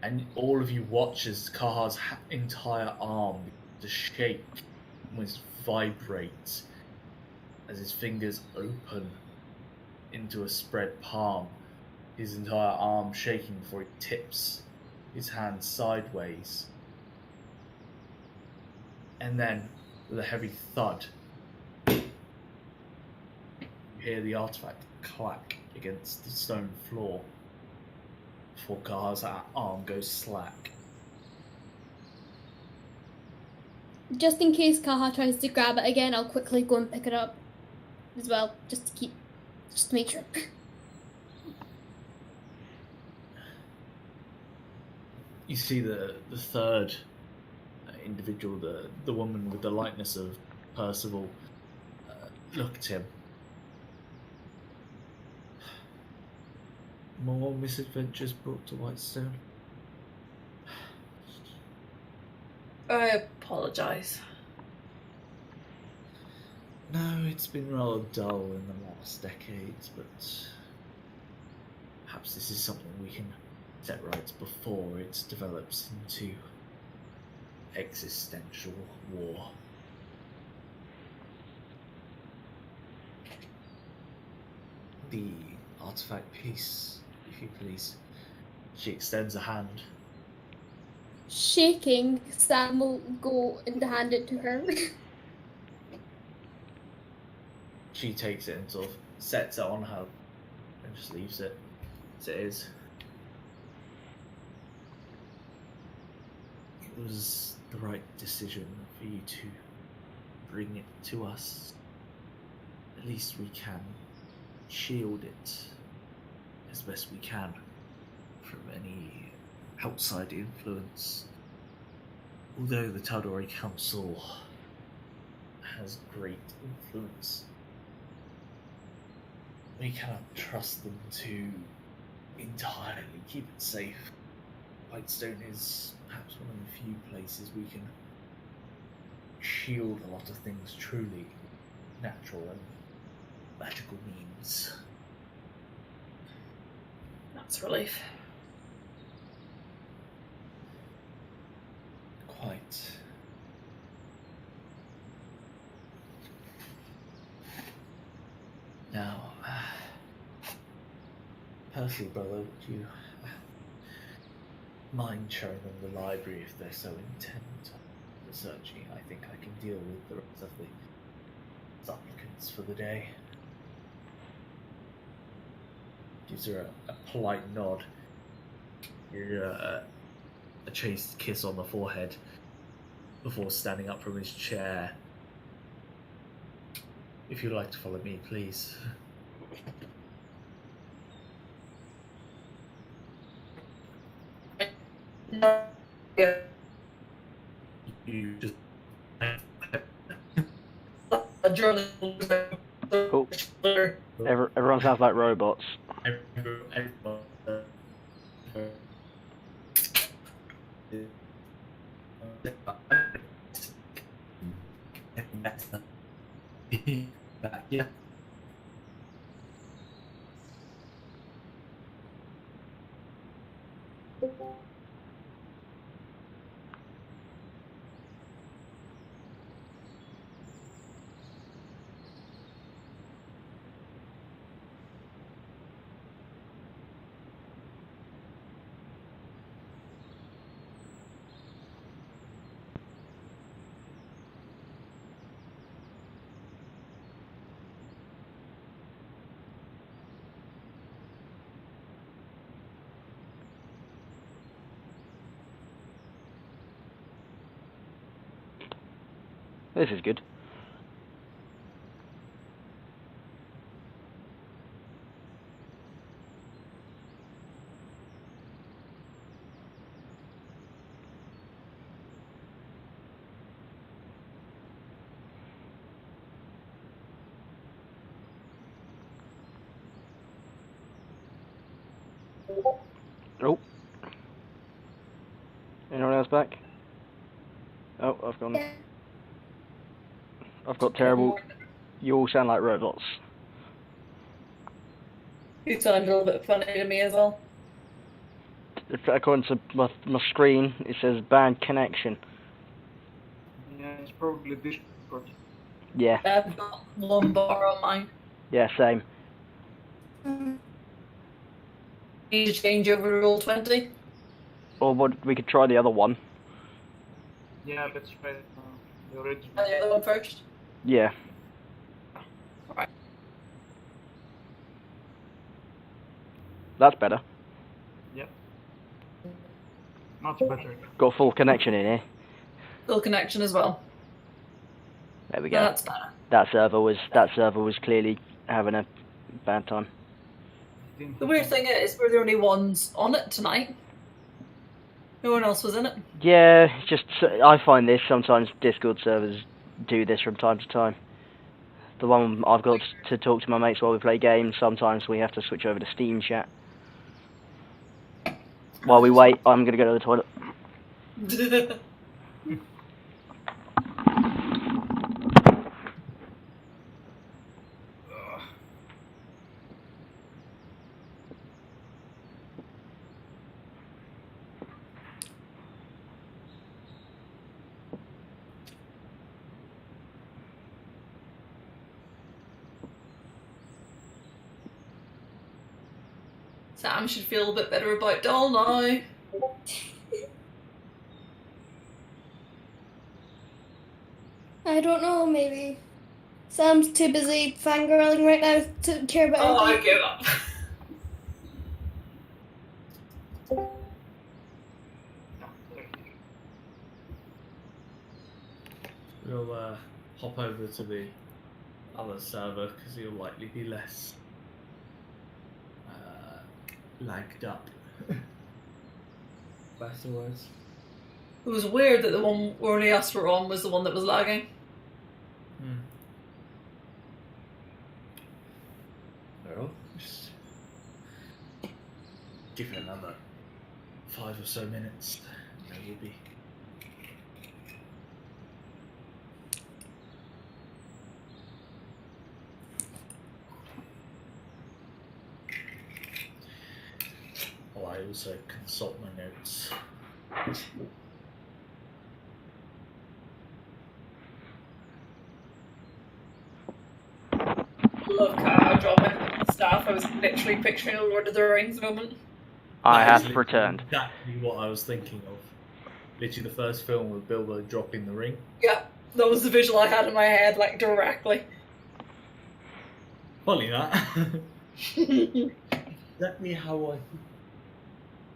and all of you watch as Kaha's entire arm begins to shake, almost vibrate, as his fingers open into a spread palm, his entire arm shaking before he tips his hand sideways. And then, with a heavy thud, you hear the artifact clack against the stone floor before Kaha's arm goes slack. Just in case Kaha tries to grab it again, I'll quickly go and pick it up as well, just to make sure. You see the third individual, the woman with the likeness of Percival, look at him. More misadventures brought to Whitestone? I apologise. No, it's been rather dull in the last decades, but perhaps this is something we can set right before it develops into existential war. The artifact piece, if you please. She extends a hand. Shaking, Sam will go and hand it to her. She takes it and sort of sets it on her and just leaves it as it is. It was the right decision for you to bring it to us. At least we can shield it as best we can from any outside influence. Although the Tal'Dorei Council has great influence, we cannot trust them to entirely keep it safe. Whitestone is perhaps one of the few places we can shield a lot of things truly natural and magical means. That's a relief. Quite. Now, Percy, brother, would you mind showing them the library if they're so intent on researching? I think I can deal with the rest of the supplicants for the day. Gives her a polite nod, a chaste kiss on the forehead before standing up from his chair. If you'd like to follow me, please. No. Yeah. You just Cool. Everyone sounds like robots. Back, yeah. This is good. Oh. Anyone else back? Oh, I've gone. Yeah. I've got terrible. You all sound like robots. You sound a little bit funny to me as well. According to my screen, it says bad connection. Yeah, it's probably Discord. Yeah, I've got one bar on mine. yeah, same. Need to change over to roll 20. Or we could try the other one. Yeah, let's try the original. And the other one first. Yeah. Alright. That's better. Yep. Much better. Got full connection in here. Full connection as well. There we go. That's better. That server was clearly having a bad time. The weird thing is, we're the only ones on it tonight. No one else was in it. Yeah, just I find this sometimes Discord servers do this from time to time. The one I've got to talk to my mates while we play games, sometimes we have to switch over to Steam chat. While we wait, I'm gonna go to the toilet. Sam should feel a bit better about Doll now. I don't know, maybe. Sam's too busy fangirling right now to care about Oh, I anything. give up. We'll hop over to the other server because he'll likely be less lagged up. That's the words. It was weird that the one only us were on was the one that was lagging. Well, just give it another 5 or so minutes, and there will be. Oh, I also consult my notes. Love cow dropping staff. I was literally picturing a Lord of the Rings moment. I That is have returned. Exactly what I was thinking of. Literally the first film with Bilbo dropping the ring. Yeah, that was the visual I had in my head, like directly. Funny that. Exactly how I.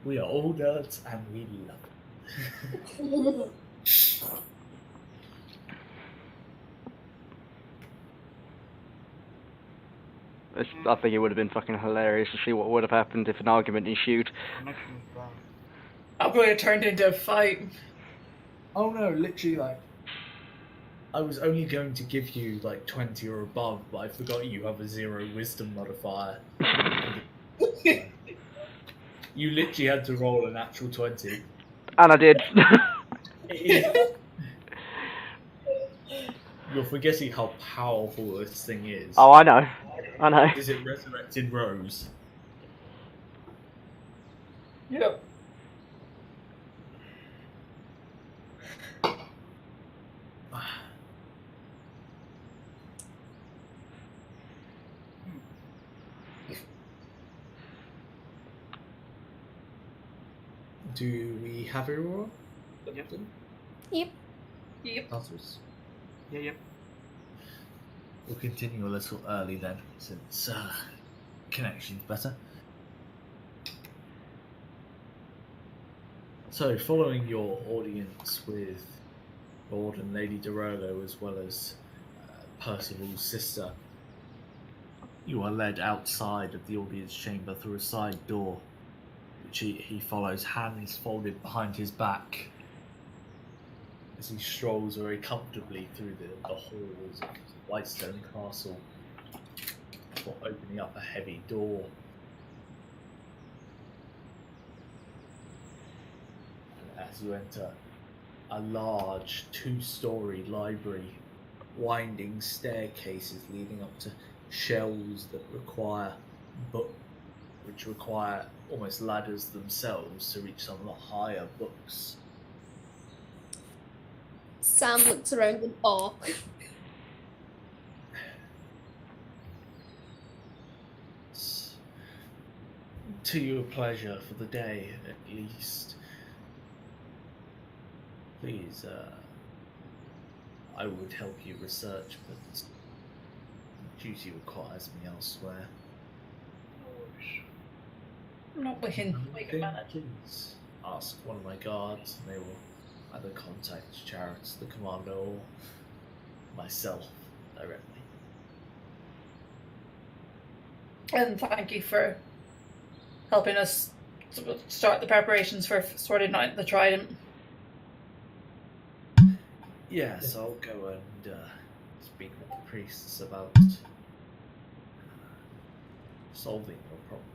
We are all nerds and we love it. I think it would have been fucking hilarious to see what would have happened if an argument ensued. Connection is bad. I probably have turned into a fight. Oh no, literally like. I was only going to give you like 20 or above, but I forgot you have a 0 wisdom modifier. You literally had to roll a natural 20. And I did. You're forgetting how powerful this thing is. Oh, I know. I know. Is it resurrected Rose? Yep. Do we have Aurora? Yep. Yep. Yep. Puzzles? Yeah, yep. We'll continue a little early then, since connection's better. So, following your audience with Lord and Lady Dorolo, as well as Percival's sister, you are led outside of the audience chamber through a side door, which he follows, hands folded behind his back, as he strolls very comfortably through the halls of Whitestone Castle, before opening up a heavy door. And as you enter, a large 2-story library, winding staircases leading up to shelves that which require almost ladders themselves to reach some of the higher books. Sam looks around in awe. To your pleasure for the day, at least. Please, I would help you research, but duty requires me elsewhere. Not we can manage. Please ask one of my guards, and they will either contact Jarrett, the commander, or myself directly. And thank you for helping us start the preparations for sorting out the trident. Yes, I'll go and speak with the priests about solving your problem.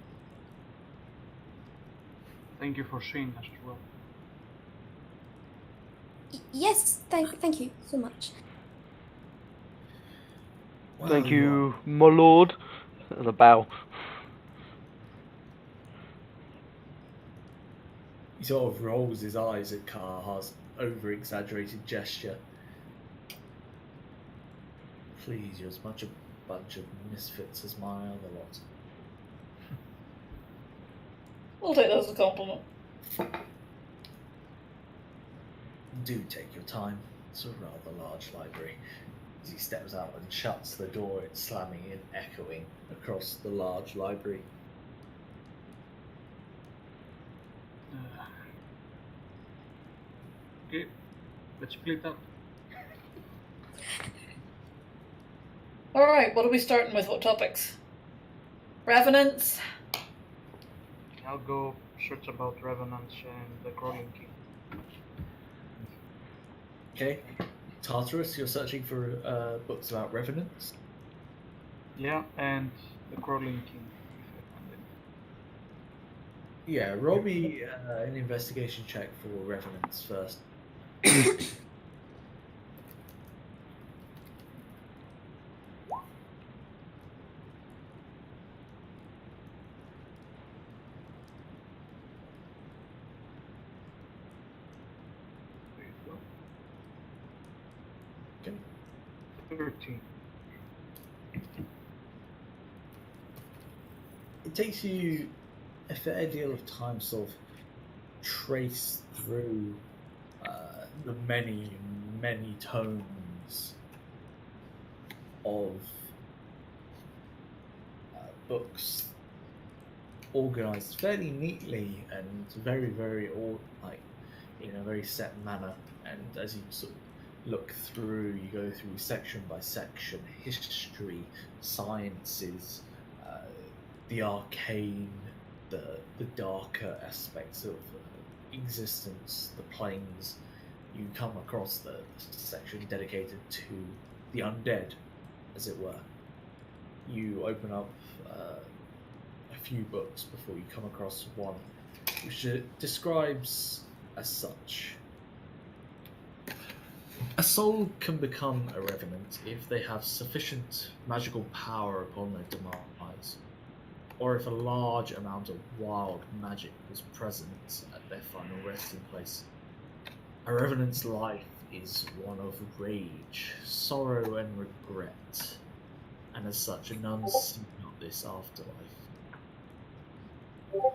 Thank you for seeing us as well. Yes, thank you so much. Thank you, my lord. And a bow. He sort of rolls his eyes at Carhar's over-exaggerated gesture. Please, you're as much a bunch of misfits as my other lot. We'll take that as a compliment. Do take your time. It's a rather large library. As he steps out and shuts the door, it's slamming and echoing across the large library. Okay, let's split up. Alright, what are we starting with? What topics? Revenants? Yeah, I'll go search about Revenants and the Crawling King. Okay. Tartarus, you're searching for books about revenants. Yeah, and the Crawling King, if I find it. Yeah, roll me an investigation check for revenants first. There you go. Okay. 13. It takes you a fair deal of time to sort of trace through the many, many tomes of books organized fairly neatly and very, very in a very set manner. And as you sort of look through, you go through section by section: history, sciences, the arcane, the darker aspects of existence, the planes. You come across the section dedicated to the undead, as it were. You open up a few books before you come across one which describes as such: a soul can become a revenant if they have sufficient magical power upon their demise, or if a large amount of wild magic was present at their final resting place. A revenant's life is one of rage, sorrow, and regret, and as such, none seek out this afterlife.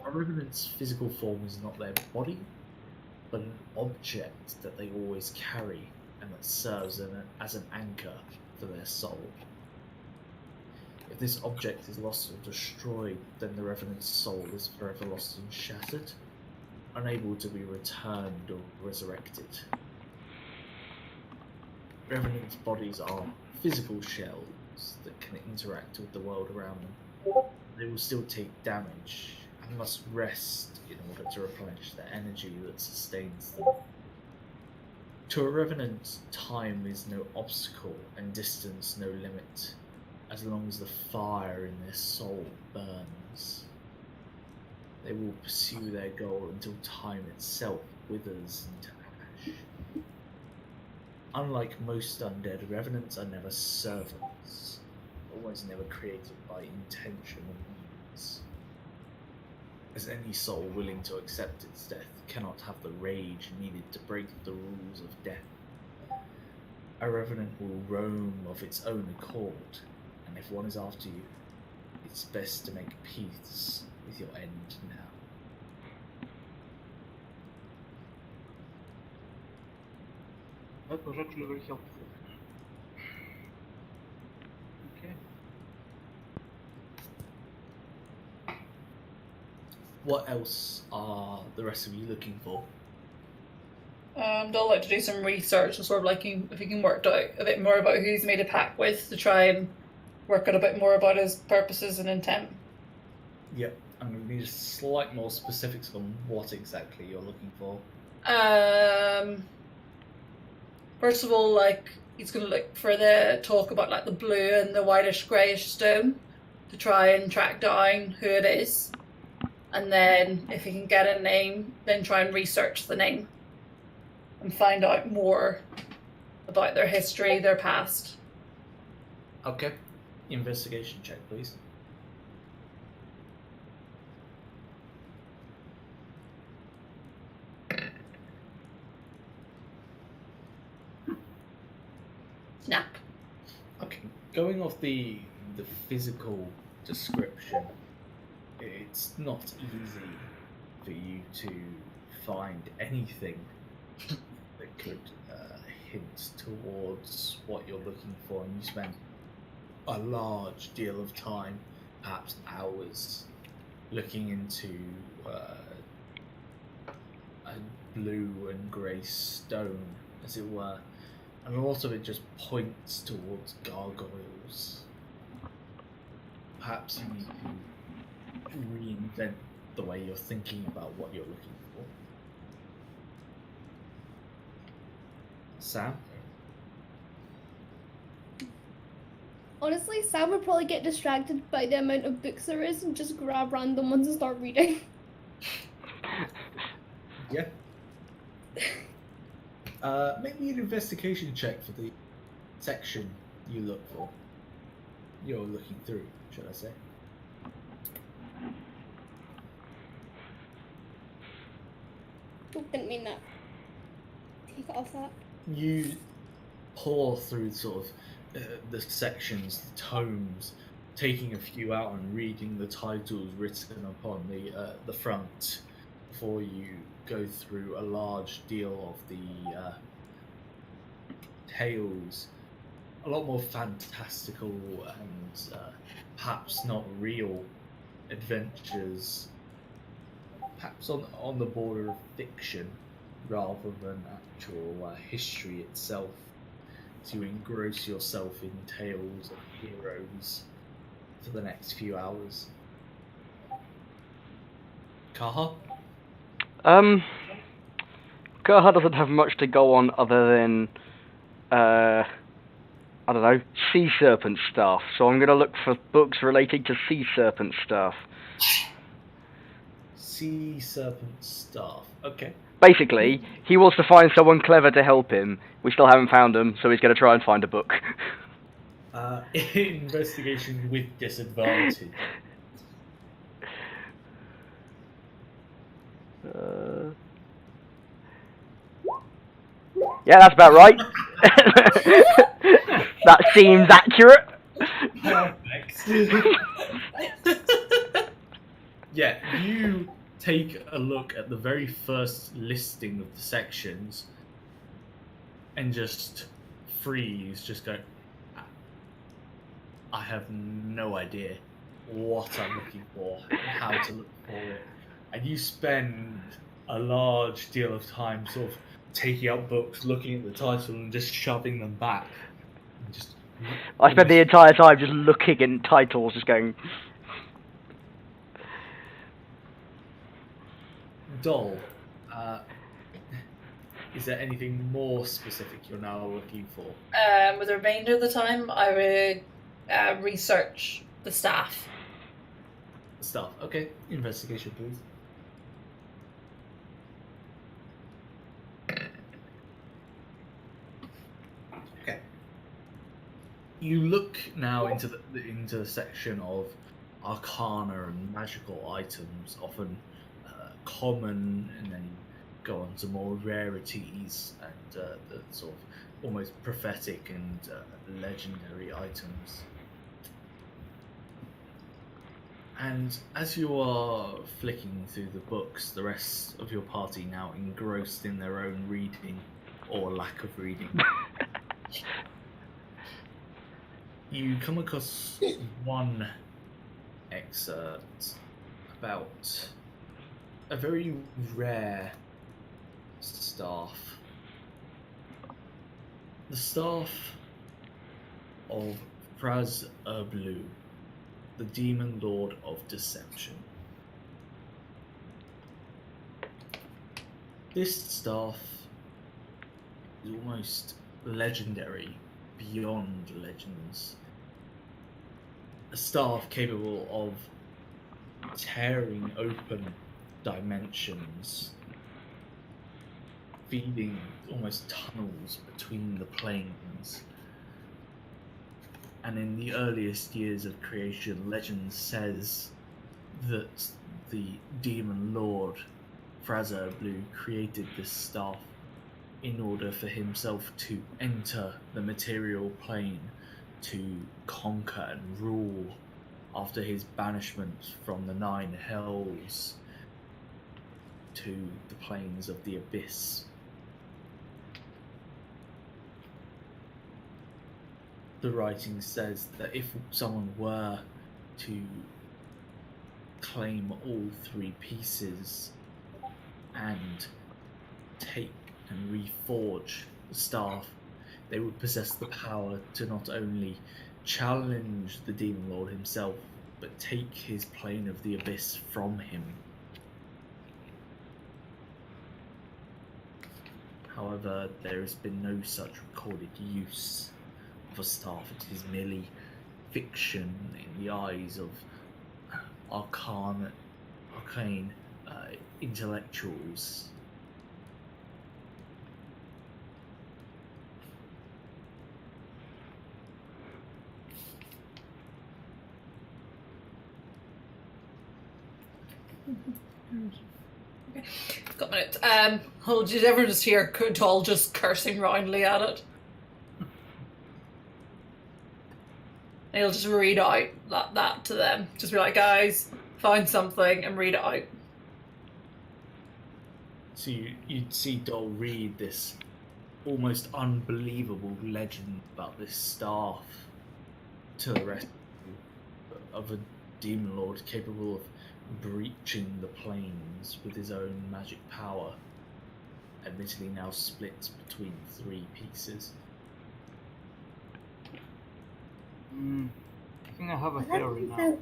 A revenant's physical form is not their body, but an object that they always carry and that serves as an anchor for their soul. If this object is lost or destroyed, then the revenant's soul is forever lost and shattered, unable to be returned or resurrected. Revenants' bodies are physical shells that can interact with the world around them. They will still take damage and must rest in order to replenish the energy that sustains them. To a revenant, time is no obstacle and distance no limit, as long as the fire in their soul burns. They will pursue their goal until time itself withers into ash. Unlike most undead, revenants are never servants, always never created by intention or means. As any soul willing to accept its death cannot have the rage needed to break the rules of death. A revenant will roam of its own accord, and if one is after you, it's best to make peace with your end now. That was actually very helpful. Okay. What else are the rest of you looking for? I'd like to do some research and sort of if he can work out a bit more about who he's made a pact with to try and work out a bit more about his purposes and intent. Yep, I'm going to need slight more specifics on what exactly you're looking for. First of all, he's going to look for the talk about the blue and the whitish greyish stone to try and track down who it is. And then if he can get a name, then try and research the name and find out more about their history, their past. Okay. Investigation check, please. Snap. Okay. Going off the physical description, it's not easy for you to find anything that could hint towards what you're looking for, and you spend a large deal of time, perhaps hours, looking into a blue and grey stone, as it were, and a lot of it just points towards gargoyles. Perhaps you need to reinvent the way you're thinking about what you're looking for. Sam? Honestly, Sam would probably get distracted by the amount of books there is and just grab random ones and start reading. Yeah. Make me an investigation check for the section you look for. You're looking through, should I say? Oh, didn't mean that. Take it off that. You pour through sort of the sections, the tomes, taking a few out and reading the titles written upon the front before you go through a large deal of the tales, a lot more fantastical and perhaps not real adventures, perhaps on the border of fiction rather than actual history itself, to engross yourself in tales of heroes for the next few hours. Kaha? Kaha doesn't have much to go on other than, I don't know, sea serpent stuff. So I'm going to look for books relating to sea serpent stuff. Sea serpent staff. Okay. Basically, he wants to find someone clever to help him. We still haven't found him, so he's going to try and find a book. Investigation with disadvantage. Yeah, that's about right. That seems accurate. Perfect. Yeah, you take a look at the very first listing of the sections and just freeze, just go, I have no idea what I'm looking for, how to look for it. And you spend a large deal of time sort of taking out books, looking at the title and just shoving them back. And just I spent the entire time just looking at titles, just going... Doll, is there anything more specific you're now looking for? With the remainder of the time, I would research the staff. Stuff. Okay, investigation, please. Okay. You look now into the section of arcana and magical items, often common, and then go on to more rarities and the sort of almost prophetic and legendary items. And as you are flicking through the books, the rest of your party now engrossed in their own reading or lack of reading, you come across one excerpt about a very rare staff. The staff of Fraz Erblu, the Demon Lord of Deception. This staff is almost legendary, beyond legends. A staff capable of tearing open dimensions, feeding almost tunnels between the planes. And in the earliest years of creation, legend says that the Demon Lord, Frazer Blue, created this staff in order for himself to enter the material plane to conquer and rule after his banishment from the Nine Hells to the planes of the Abyss. The writing says that if someone were to claim all three pieces and take and reforge the staff, they would possess the power to not only challenge the Demon Lord himself, but take his plane of the Abyss from him However, there has been no such recorded use of a staff. It is merely fiction in the eyes of arcane intellectuals. Got a minute. Did everyone just hear Kuntol just cursing roundly at it? He'll just read out that to them. Just be like, guys, find something and read it out. So you'd see Dol read this almost unbelievable legend about this staff to the rest of a demon lord capable of breaching the planes with his own magic power, admittedly now split between 3 pieces. I think I have a theory now.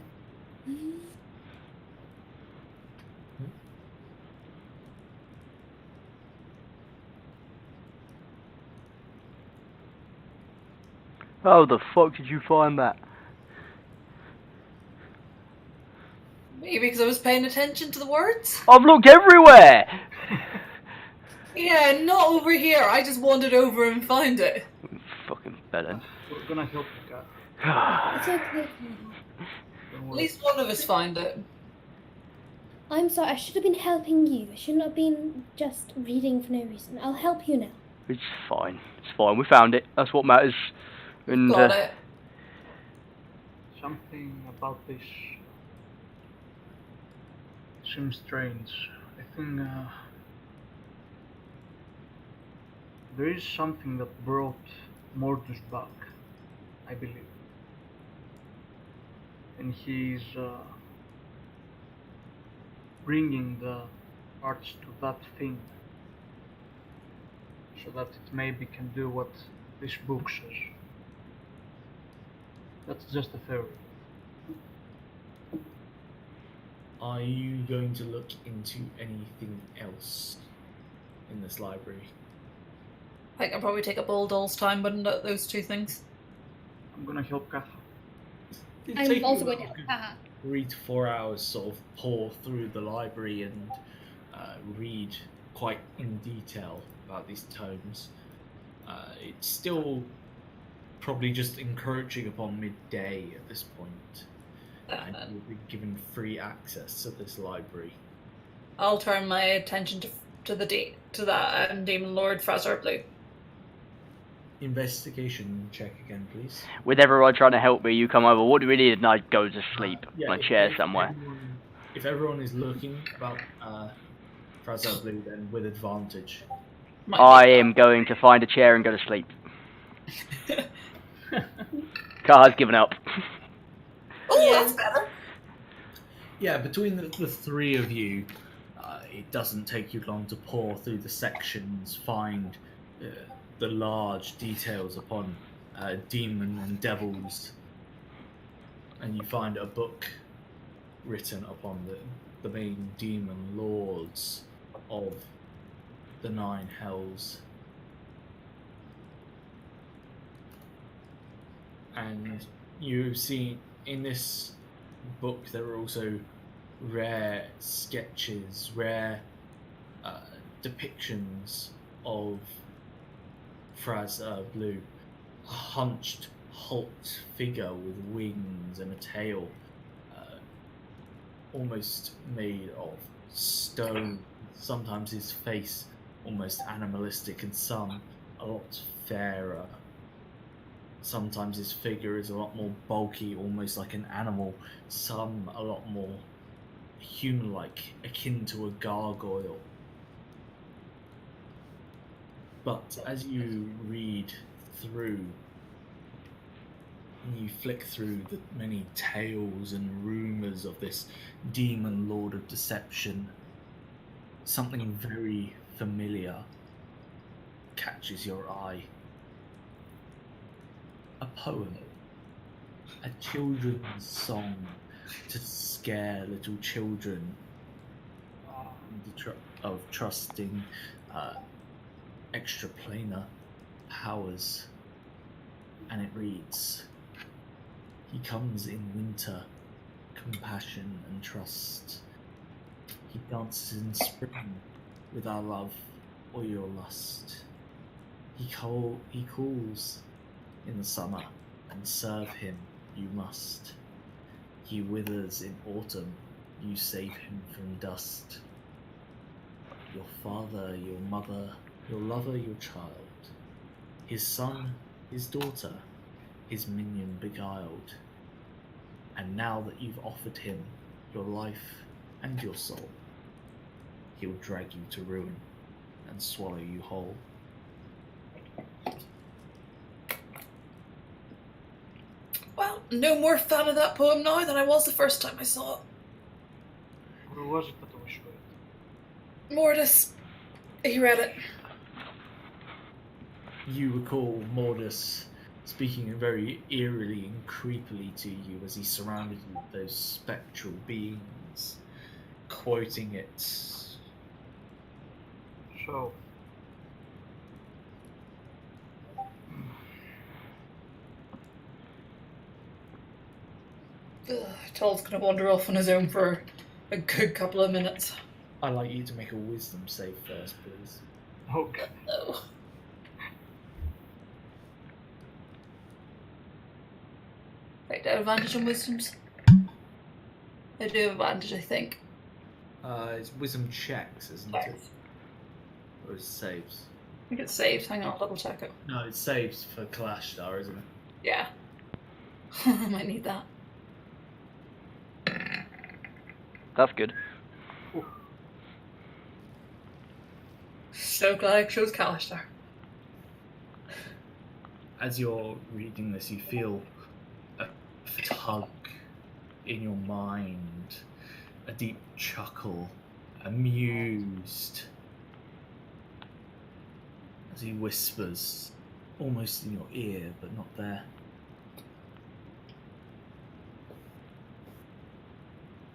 How the fuck did you find that? Maybe because I was paying attention to the words? I've looked everywhere! Yeah, not over here. I just wandered over and found it. Fucking bellend. We're gonna help you, Kat. It's okay. Don't At worry. least one of us found it. I'm sorry, I should have been helping you. I shouldn't have been just reading for no reason. I'll help you now. It's fine. It's fine. We found it. That's what matters. And Got it. Something about this seems strange. I think there is something that brought Mortus back, I believe. And he's bringing the parts to that thing so that it maybe can do what this book says. That's just a theory. Are you going to look into anything else in this library? I can probably take up all Doll's time, wouldn't it? Those 2 things. I'm gonna help Katha. It'd take I'm you also going about to a help. good 3 to 4 hours sort of pour through the library and read quite in detail about these tomes. It's still probably just encroaching upon midday at this point, and you'll be given free access to this library. I'll turn my attention to that Demon Lord Fraser Blue. Investigation check again, please. with everyone trying to help me, you come over. What do we need? And I go to sleep on a chair if somewhere. If everyone is looking about Fraser Blue, then with advantage. I am going to find a chair and go to sleep. Car's given up. Oh, that's better. Yeah, between the 3 of you, it doesn't take you long to pour through the sections, find the large details upon demon and devils, and you find a book written upon the main demon lords of the 9 hells. And you see in this book there are also rare sketches, rare depictions of Fraser Blue, a hunched, hulked figure with wings and a tail, almost made of stone. Sometimes his face almost animalistic, and some a lot fairer. Sometimes his figure is a lot more bulky, almost like an animal. Some a lot more human-like, akin to a gargoyle. But as you read through, you flick through the many tales and rumours of this demon lord of deception, something very familiar catches your eye. A poem, a children's song to scare little children of trusting extraplanar powers, and it reads, "He comes in winter, compassion and trust. He dances in spring with our love or your lust. He calls in the summer, and serve him you must. He withers in autumn, you save him from dust. Your father, your mother, your lover, your child, his son, his daughter, his minion beguiled. And now that you've offered him your life and your soul, he'll drag you to ruin and swallow you whole." Well, no more fan of that poem now than I was the first time I saw it. Who was it that was showing? Mortis, he read it. You recall Mordus speaking very eerily and creepily to you as he surrounded you with those spectral beings, quoting it. So, Toll's gonna wander off on his own for a good couple of minutes. I'd like you to make a wisdom save first, please. okay. Oh. Right, advantage on wisdoms? I do have advantage, I think. It's wisdom checks, isn't it? Or it's saves? I think it's saved. Hang on, I'll double check it. No, it's saves for Kalashtar, isn't it? Yeah. I might need that. That's good. So glad I chose Kalashtar. As you're reading this, you feel a tug in your mind, a deep chuckle, amused, as he whispers, almost in your ear, but not there.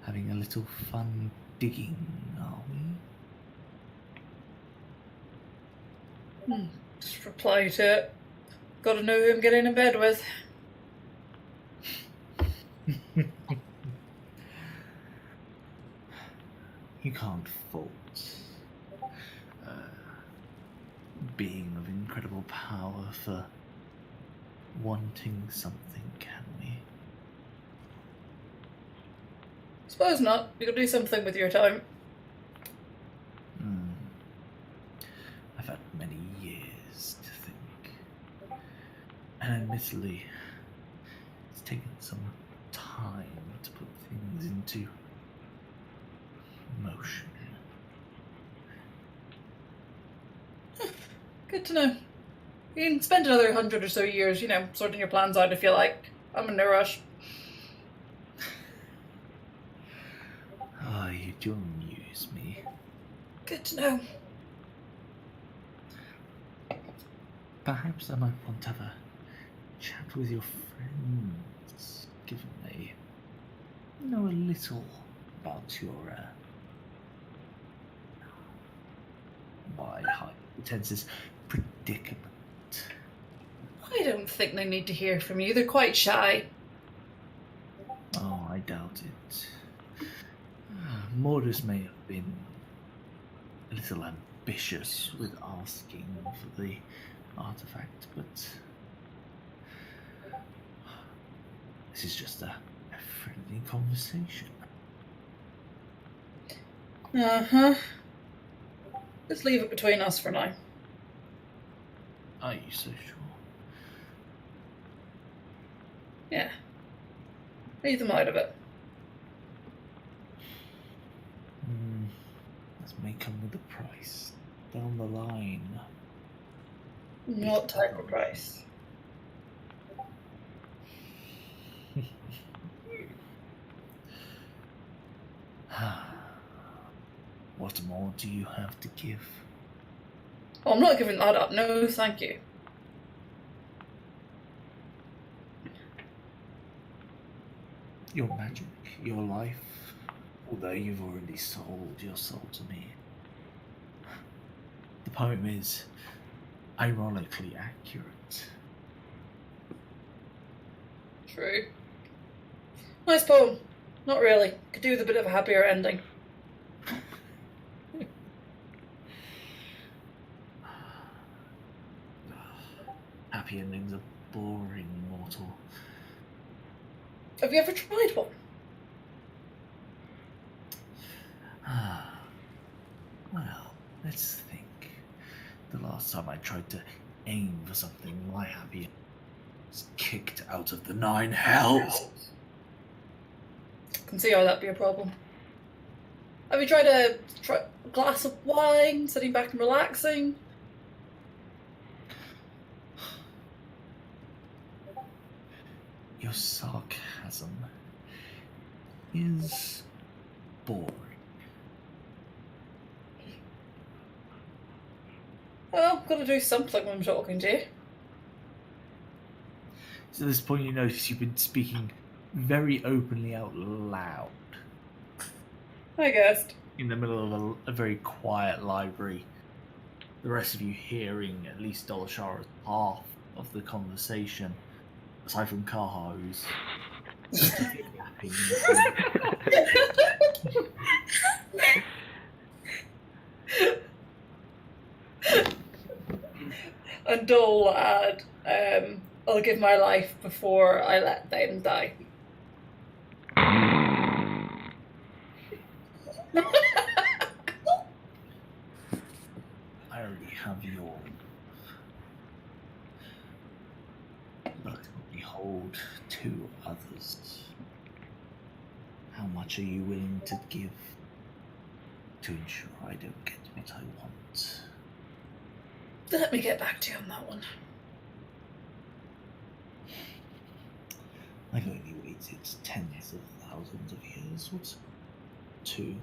Having a little fun digging, are we? Just reply to it. Gotta know who I'm getting in bed with. You can't fault being of incredible power for wanting something, can we? Suppose not. You could do something with your time. I've had many years to think. And admittedly, it's taken some time to put things into motion. Good to know. You can spend another 100 or so years, sorting your plans out if you like. I'm in no rush. Ah, you do amuse me. Good to know. Perhaps I might want to have a chat with your friends, given they know a little about your, by high pretenses, predicament. I don't think they need to hear from you. They're quite shy. Oh, I doubt it. Mordus may have been a little ambitious with asking for the artifact, but this is just a friendly conversation. Uh-huh. Let's leave it between us for now. Are you so sure? Yeah. Leave them out of it. This may come with a price down the line. What type of price? What more do you have to give? Oh, I'm not giving that up. No, thank you. Your magic, your life, although you've already sold your soul to me. The poem is ironically accurate. True. Nice poem. Not really. Could do with a bit of a happier ending. Happy endings are boring, mortal. Have you ever tried one? Well, let's think. The last time I tried to aim for something, my happy ending was kicked out of the 9 hells. Can see how that'd be a problem. Have you tried a glass of wine, sitting back and relaxing? Your sarcasm is boring. Well, gotta do something when I'm talking to you. So at this point you notice you've been speaking very openly out loud I guessed. in the middle of a very quiet library. The rest of you hearing at least Dolashara's half of the conversation, aside from Kaha, who's yapping. And Dole will add, I'll give my life before I let them die. I already have yours. But behold, 2 others. How much are you willing to give to ensure I don't get what I want? Let me get back to you on that one. I've only waited tens of thousands of years. What's 2?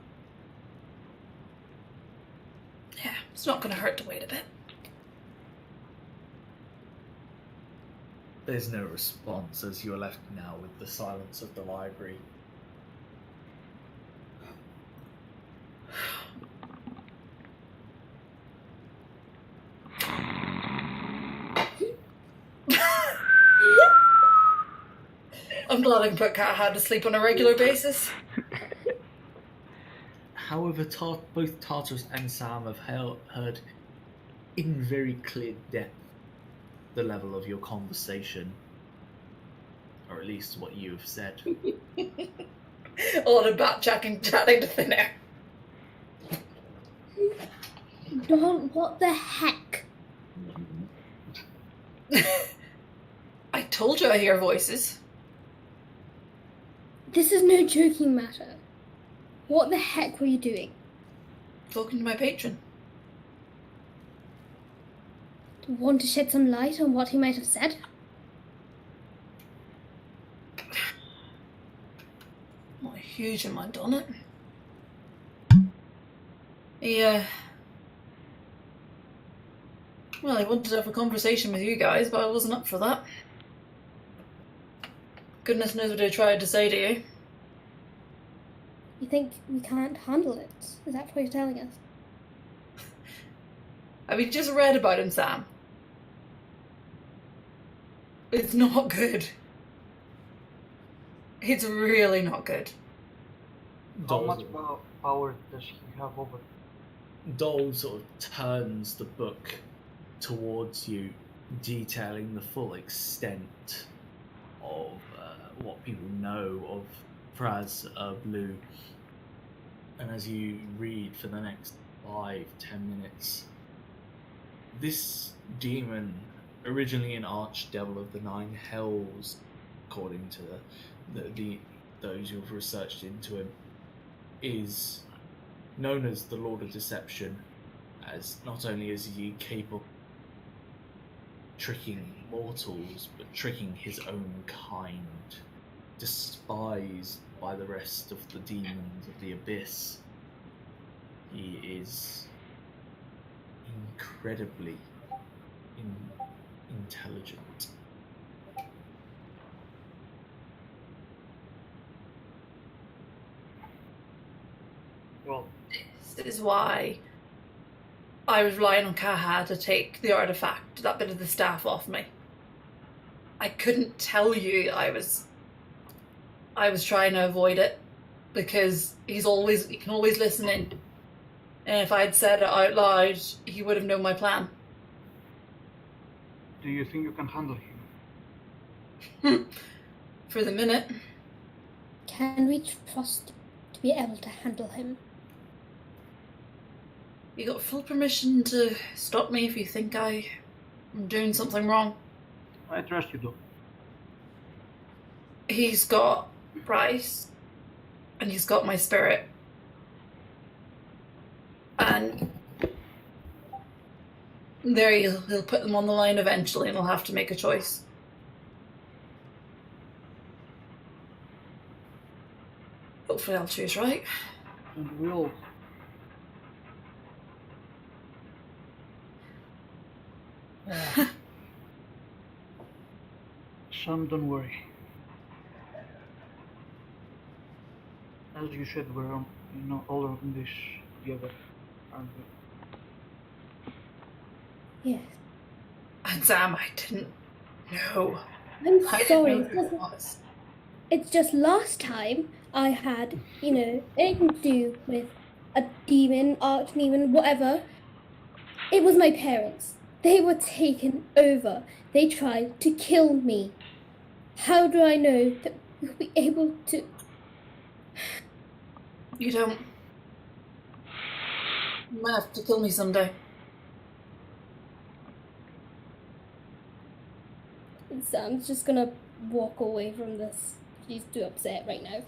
Yeah, it's not gonna hurt to wait a bit. There's no response as you're left now with the silence of the library. I'm glad I can put Cat to sleep on a regular basis. However, both Tartarus and Sam have heard in very clear depth the level of your conversation, or at least what you have said. A lot of chatting to thin air. Don, what the heck? I told you I hear voices. This is no joking matter. What the heck were you doing? Talking to my patron. Want to shed some light on what he might have said? Not a huge amount on it. He wanted to have a conversation with you guys, but I wasn't up for that. Goodness knows what I tried to say to you. You think we can't handle it? Is that what you're telling us? Have you just read about him, Sam? It's not good. It's really not good. How much power does he have over? Dole sort of turns the book towards you, detailing the full extent of what people know of Fraz Blue. And as you read for the next 5-10 minutes, this demon, originally an archdevil of the 9 hells, according to those who have researched into him, is known as the Lord of Deception, as not only is he capable of tricking mortals, but tricking his own kind, despised by the rest of the demons of the abyss. He is incredibly intelligent. Well, This is why I was relying on Kaha to take the artifact, that bit of the staff off me. I couldn't tell you I was trying to avoid it because he can always listen in. And if I had said it out loud, he would have known my plan. Do you think you can handle him? For the minute. Can we trust to be able to handle him? You got full permission to stop me if you think I'm doing something wrong. I trust you, though. He's got Bryce, and he's got my spirit. And there he'll put them on the line eventually, and he'll have to make a choice. Hopefully I'll choose right. And we'll... Sam, don't worry. As you said, we're all in this together, aren't we? Yes. And Sam, I didn't know. I'm I didn't sorry. know who it was. It's just last time I had, anything to do with a demon, archdemon, whatever. It was my parents. They were taken over. They tried to kill me. How do I know that we'll be able to... You don't. You might have to kill me someday. Sam's just gonna walk away from this. She's too upset right now.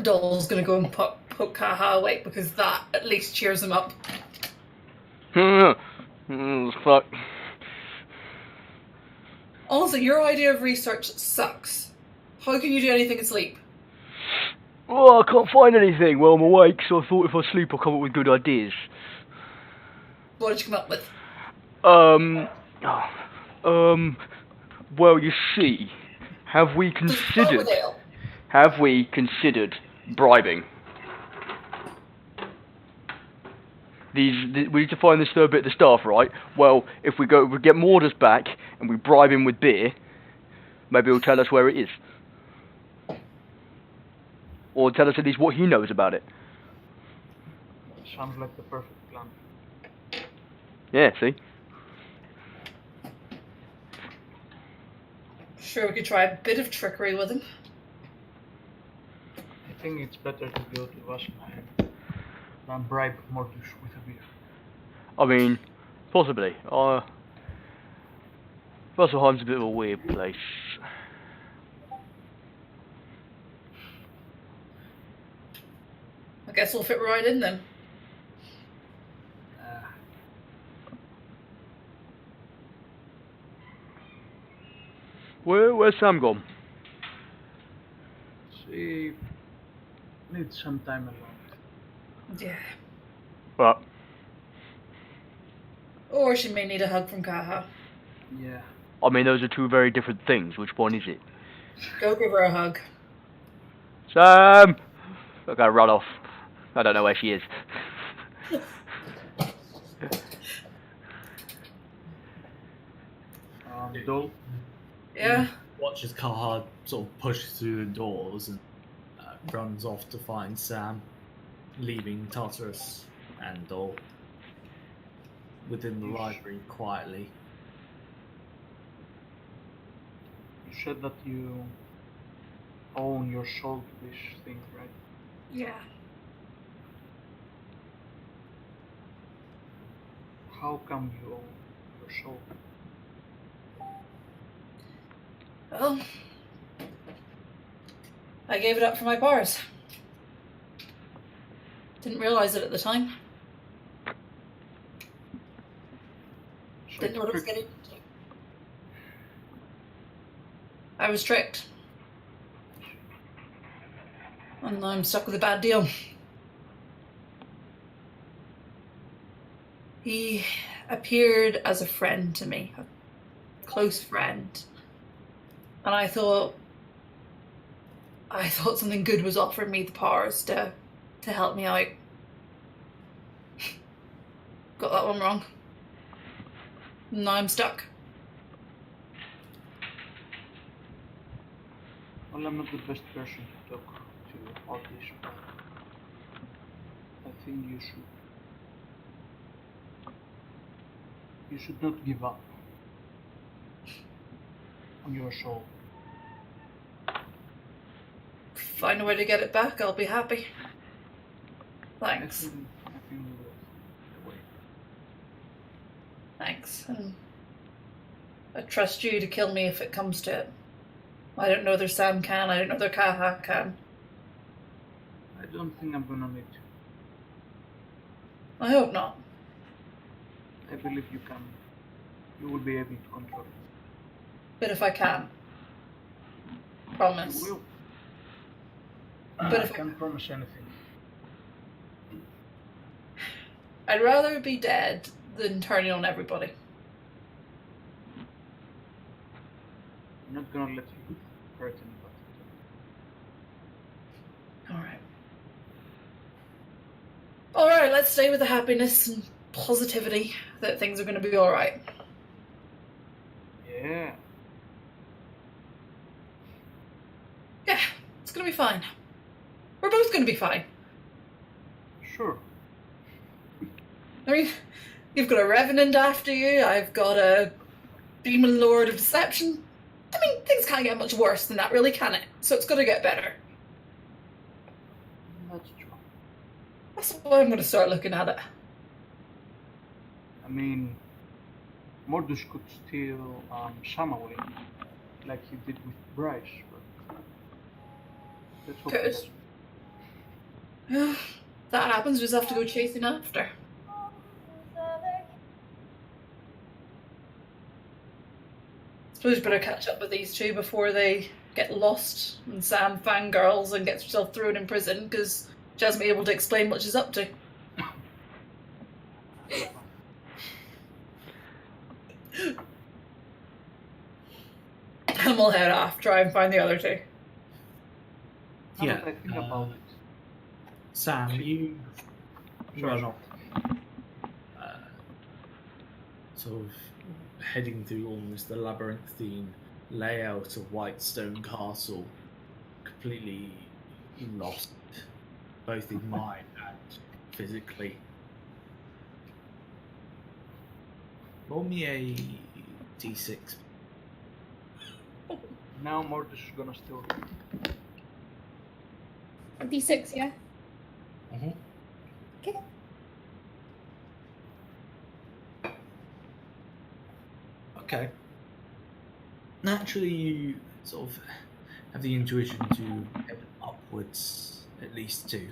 Doll's gonna go and poke Kaha awake because that at least cheers him up. Fuck. Also, your idea of research sucks. How can you do anything asleep? Oh, I can't find anything. Well, I'm awake, so I thought if I sleep, I'll come up with good ideas. What did you come up with? Well, you see, have we considered bribing? We need to find this third bit of the staff, right? Well, if we get Mordus back and we bribe him with beer, maybe he'll tell us where it is. Or tell us at least what he knows about it. Sounds like the perfect plan. Yeah, see? Sure, we could try a bit of trickery with him. I think it's better to go to Vasselheim than bribe Mortus with a beer. I mean, possibly. Vasselheim's a bit of a weird place. I guess we'll fit right in then. Where's Sam gone? She needs some time alone. Yeah. What? Or she may need a hug from Kaha. Yeah. I mean, those are two very different things. Which one is it? Go give her a hug. Sam! I gotta run off. I don't know where she is. Dol? Yeah? Watches Kaha sort of push through the doors and runs off to find Sam, leaving Tartarus and Dol within the library quietly. You said that you own your soul to this thing, right? Yeah. How come you own your soul? Well, I gave it up for my powers. Didn't realise it at the time. So Didn't know what I was it's getting into. I was tricked. And I'm stuck with a bad deal. He appeared as a friend to me, a close friend. And I thought, I thought something good was offering me the powers to help me out. Got that one wrong. Now I'm stuck. Well, I'm not the best person to talk to about this, but I think you should not give up on your soul. Find a way to get it back, I'll be happy. Thanks. I think we will find a way. Thanks. And I trust you to kill me if it comes to it. I don't know their Sam can, I don't know their Kaha can. I don't think I'm gonna need to. I hope not. I believe you can. You will be able to control it. But if I can. Promise. You will. But I if can't promise anything. I'd rather be dead than turning on everybody. I'm not gonna let you hurt anybody. Alright, let's stay with the happiness and positivity that things are going to be alright. Yeah. Yeah, it's going to be fine. We're both going to be fine. Sure. I mean, you've got a revenant after you, I've got a demon lord of deception. I mean, things can't get much worse than that, really, can it? So it's got to get better. That's true. That's why I'm going to start looking at it. I mean, Mordus could steal Sam away, like he did with Bryce, but let's hope he Good. doesn't. Yeah, if that happens, we just have to go chasing after. Suppose you better catch up with these two before they get lost and Sam fangirls and gets herself thrown in prison because she hasn't been able to explain what she's up to. And we'll head off, try and find the other two. Now Yeah, that I think about it. Sam, you run off, sort of heading through almost the labyrinthine layout of Whitestone Castle, completely lost, both in mind and physically. Roll me a d6. Now Mordus is gonna steal. D6, yeah? Mm-hmm. Okay. Okay. Naturally, you sort of have the intuition to head upwards, at least to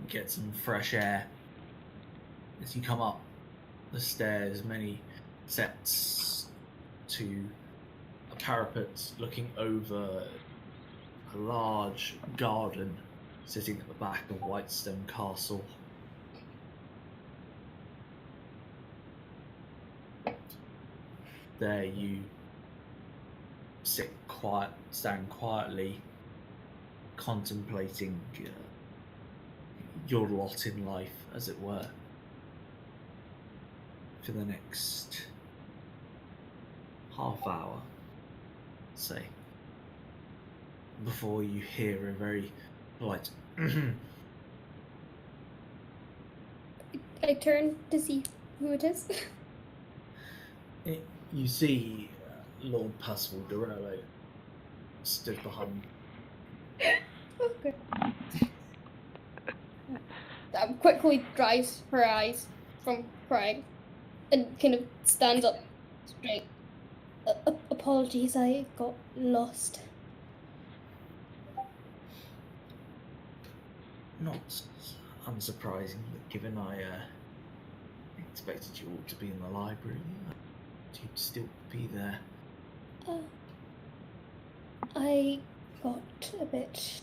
get some fresh air. As you come up the stairs, many sets to a parapet looking over a large garden sitting at the back of Whitestone Castle. There you stand quietly, contemplating your lot in life, as it were, for the next half hour, say, before you hear a very polite I turn to see who it is. You see Lord Percival Dorello stood behind. Okay. Quickly dries her eyes from crying and kind of stands up straight. Apologies, I got lost. Not unsurprising, but given I expected you all to be in the library, you'd still be there. I got a bit...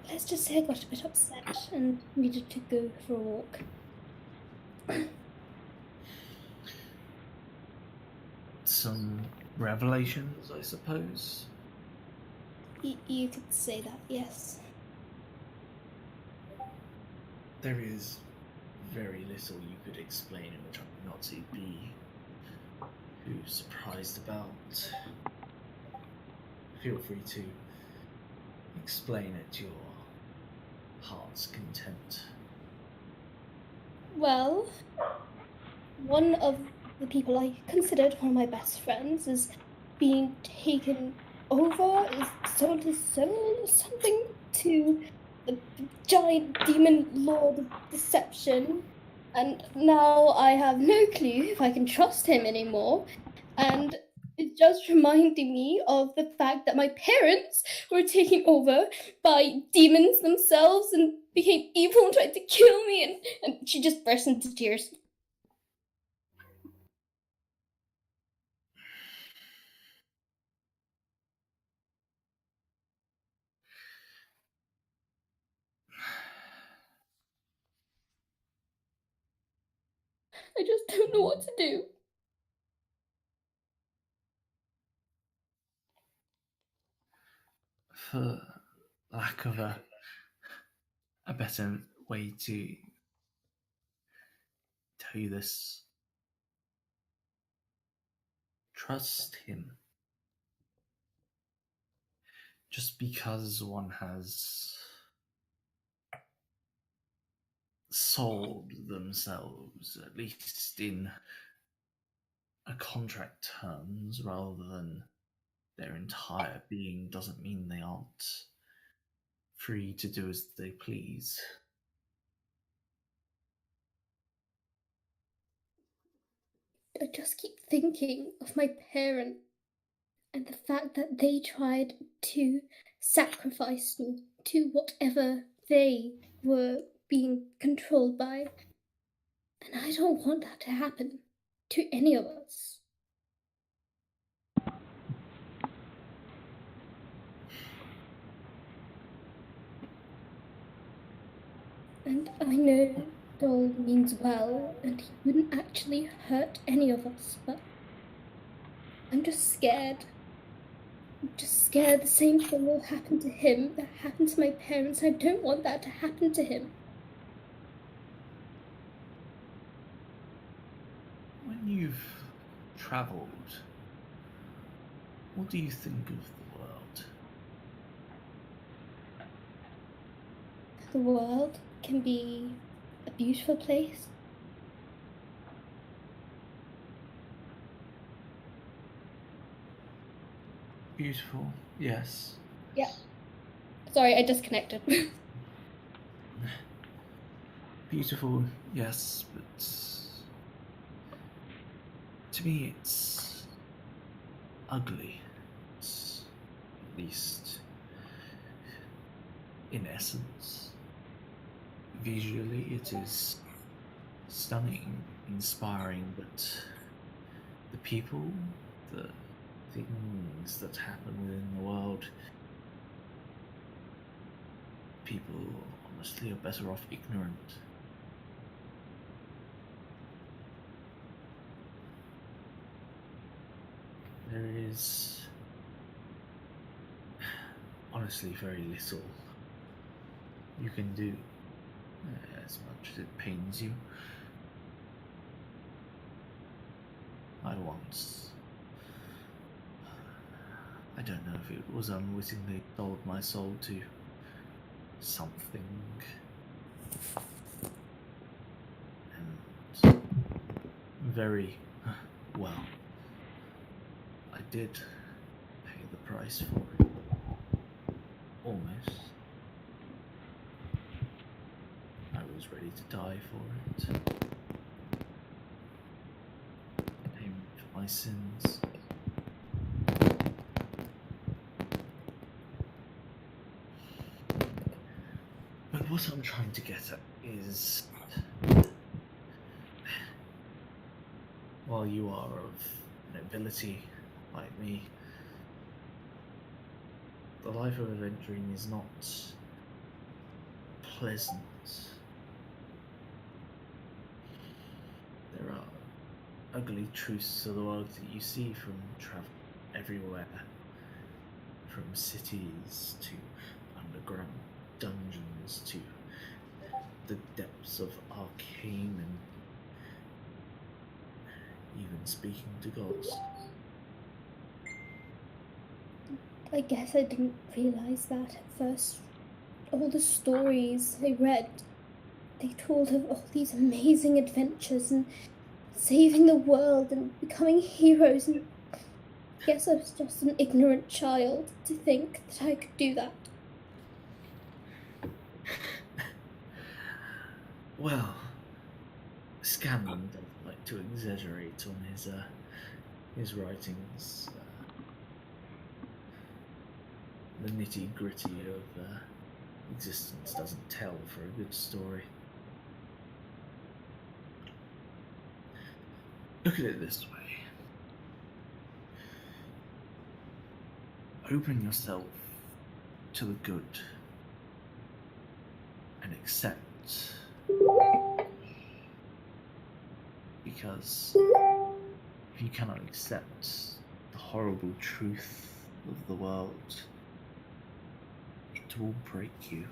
Let's just say I got a bit upset and needed to go for a walk. Some revelations, I suppose. You could say that, yes. There is very little you could explain in which I would not be too surprised about. Feel free to explain at your heart's content. Well, one of the people I considered one of my best friends is being taken over, is sold his soul or something to the giant demon lord of deception. And now I have no clue if I can trust him anymore. And it's just reminding me of the fact that my parents were taken over by demons themselves and became evil and tried to kill me, and she just burst into tears. I just don't know what to do. For lack of a better way to tell you this, trust him. Just because one has sold themselves, at least in a contract terms, rather than their entire being, doesn't mean they aren't free to do as they please. I just keep thinking of my parents and the fact that they tried to sacrifice me to whatever they were being controlled by. And I don't want that to happen to any of us. And I know Dole means well, and he wouldn't actually hurt any of us, but I'm just scared. I'm just scared the same thing will happen to him that happened to my parents. I don't want that to happen to him. When you've travelled, what do you think of the world? The world can be a beautiful place. Beautiful, yes. Yeah. Sorry, I disconnected. Beautiful, yes, but to me it's ugly. It's, at least in essence. Visually it is stunning, inspiring, but the people, the things that happen within the world, people honestly are better off ignorant. There is honestly very little you can do, as much as it pains you. I don't know if it was unwittingly sold my soul to something, and very well, I did pay the price for it. Almost. I was ready to die for it. Payment for my sins. But what I'm trying to get at is, while you are of nobility like me, the life of adventuring is not pleasant. There are ugly truths of the world that you see from travel everywhere, from cities to underground dungeons to the depths of arcane and even speaking to gods. I guess I didn't realize that at first. All the stories I read, they told of all these amazing adventures and saving the world and becoming heroes, and I guess I was just an ignorant child to think that I could do that. Well, Scanlan doesn't like to exaggerate on his writings. The nitty-gritty of existence doesn't tell for a good story. Look at it this way. Open yourself to the good and accept. Because if you cannot accept the horrible truth of the world, it will break you.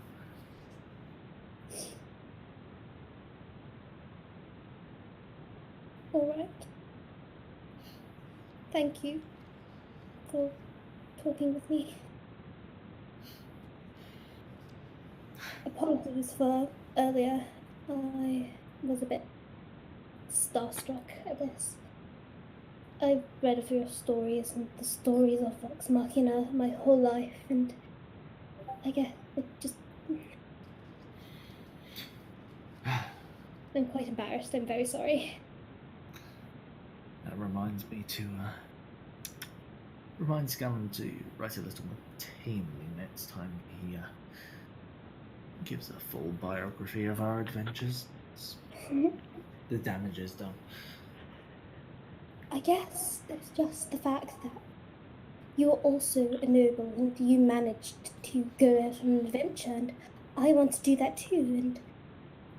Alright. Thank you for talking with me. Apologies for earlier. I was a bit starstruck, I guess. I've read a few your stories and the stories of Vox Machina my whole life, and I guess it just... I'm quite embarrassed, I'm very sorry. That reminds me to remind Scanlan to write a little more tamely next time he gives a full biography of our adventures. The damage is done. I guess it's just the fact that you're also a noble and you managed to go out on an adventure, and I want to do that too, and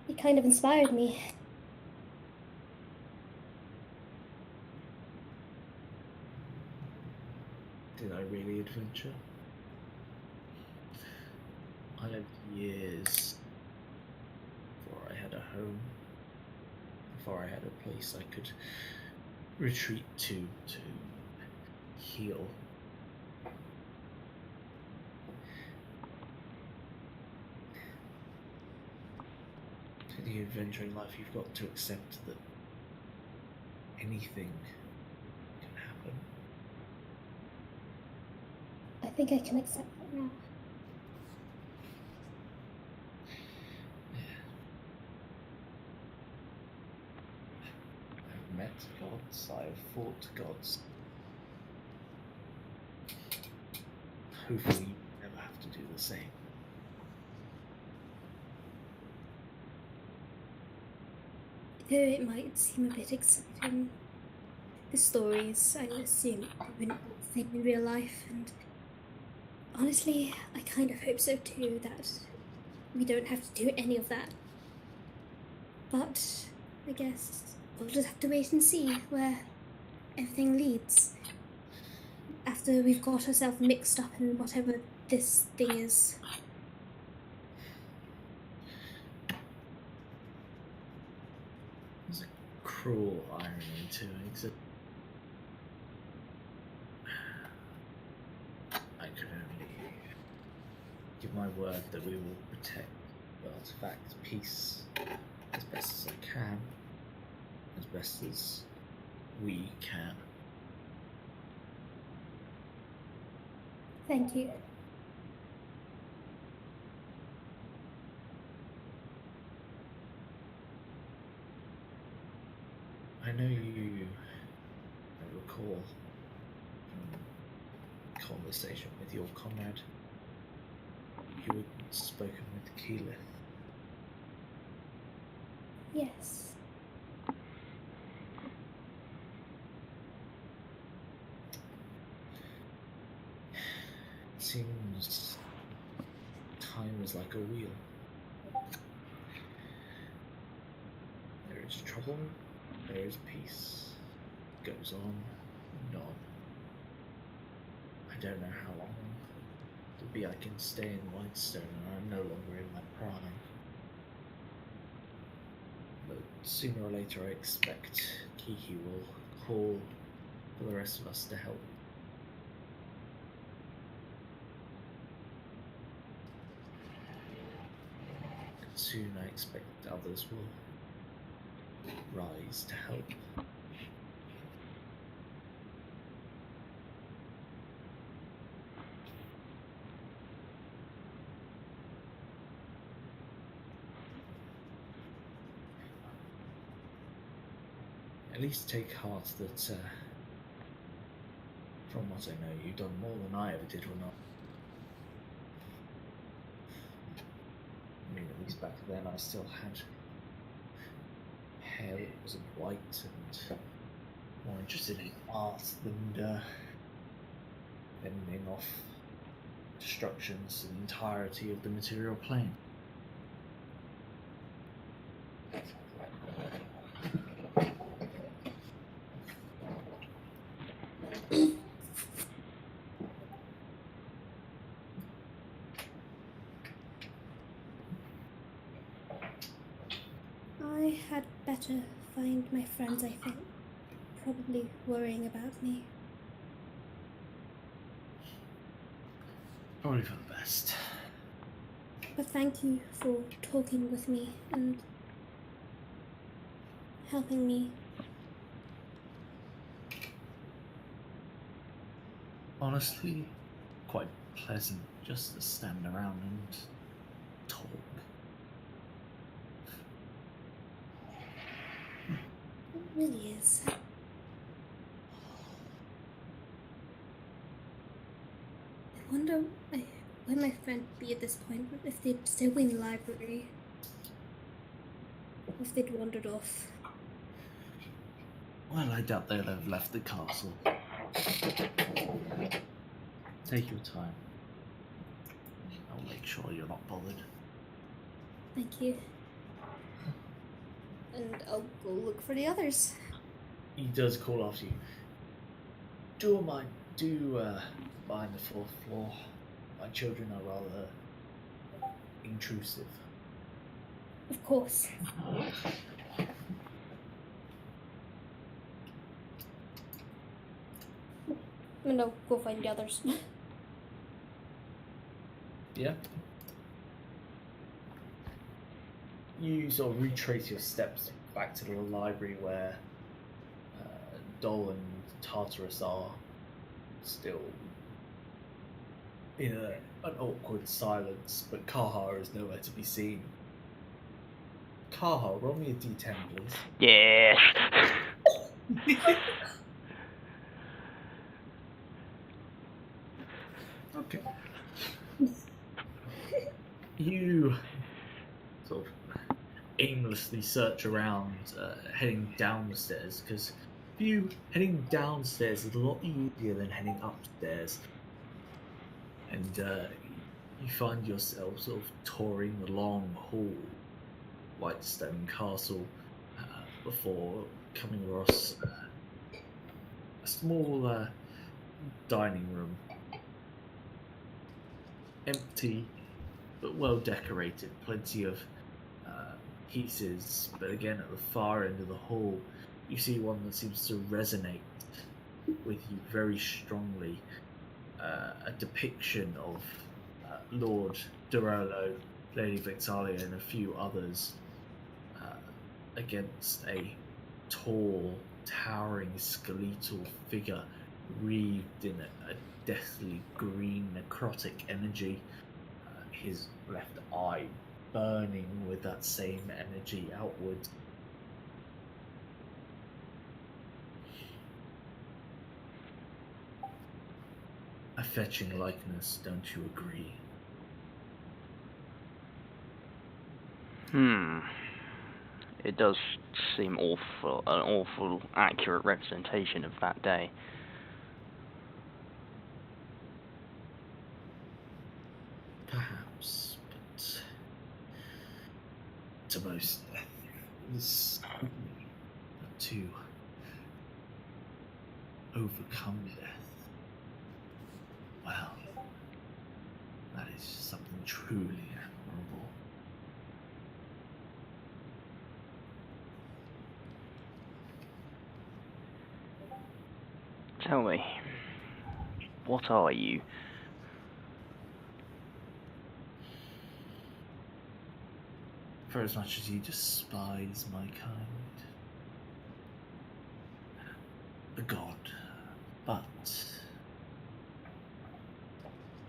it kind of inspired me. Did I really adventure? I lived years before I had a home, before I had a place I could retreat to heal. In the adventuring life, you've got to accept that anything can happen. I think I can accept that now. I've met gods, I've fought gods. Hopefully you never have to do the same. Though it might seem a bit exciting, the stories, I assume, wouldn't be the same in real life, and honestly, I kind of hope so too, that we don't have to do any of that. But I guess we'll just have to wait and see where everything leads. After we've got ourselves mixed up in whatever this thing is. There's a cruel irony to it. I could only give my word that we will protect the artifact peace as best as I can, as best as we can. Thank you. I know you recall conversation with your comrade. You had spoken with Keyleth. Yes. It seems time is like a wheel. There is trouble, there is peace. It goes on and on. I don't know how long maybe I can stay in Whitestone and I'm no longer in my prime. But sooner or later I expect Kiki will call for the rest of us to help. And soon I expect others will rise to help. At least take heart that, from what I know, you've done more than I ever did when I mean, at least back then I still had hair that wasn't white and more interested in art than fending off destructions in the entirety of the material plane. I had better find my friends, I think. Probably worrying about me. Probably for the best. But thank you for talking with me and helping me. Honestly, quite pleasant just to stand around and talk. It really is. I wonder where my friend would be at this point, if they'd still be in the library. Or if they'd wandered off. Well, I doubt they'll have left the castle. Take your time. I'll make sure you're not bothered. Thank you. And I'll go look for the others. He does call after you. Do mind the fourth floor. My children are rather intrusive. Of course. And I'll go find the others. Yeah? You sort of retrace your steps back to the library where Dol and Tartarus are still in an awkward silence, but Kaha is nowhere to be seen. Kaha, roll me a d10, please. Yes. Okay. You sort of aimlessly search around, heading down the stairs, because for you, heading downstairs is a lot easier than heading upstairs. And you find yourself sort of touring the long hall, Whitestone Castle, before coming across a small dining room. Empty, but well decorated. Plenty of pieces, but again, at the far end of the hall, you see one that seems to resonate with you very strongly. A depiction of Lord Dorolo, Lady Victalia, and a few others against a tall, towering, skeletal figure wreathed in a deathly green necrotic energy, his left eye burning with that same energy outward. A fetching likeness, don't you agree? It does seem an awful accurate representation of that day. Perhaps, but to most death is to overcome death. Well, It's just something truly admirable. Tell me, what are you? For as much as you despise my kind, a god, but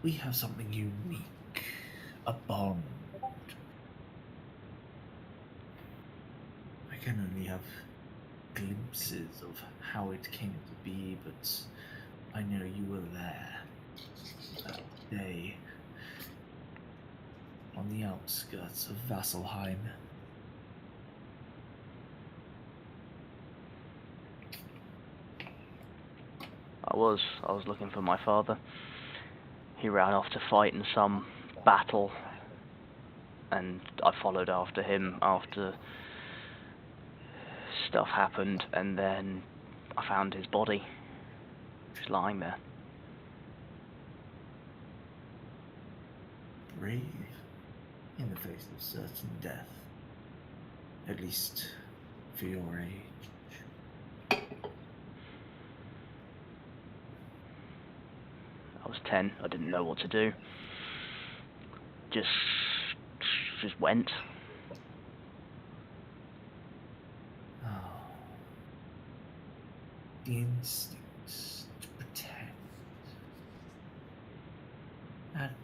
we have something unique, a bond. I can only have glimpses of how it came to be, but I know you were there that day on the outskirts of Vasselheim. I was looking for my father. He ran off to fight in some battle, and I followed after him after stuff happened, and then I found his body just lying there. Brave in the face of certain death, at least for your age. I was 10. I didn't know what to do. Just went. Oh, the instincts to protect. Admirable.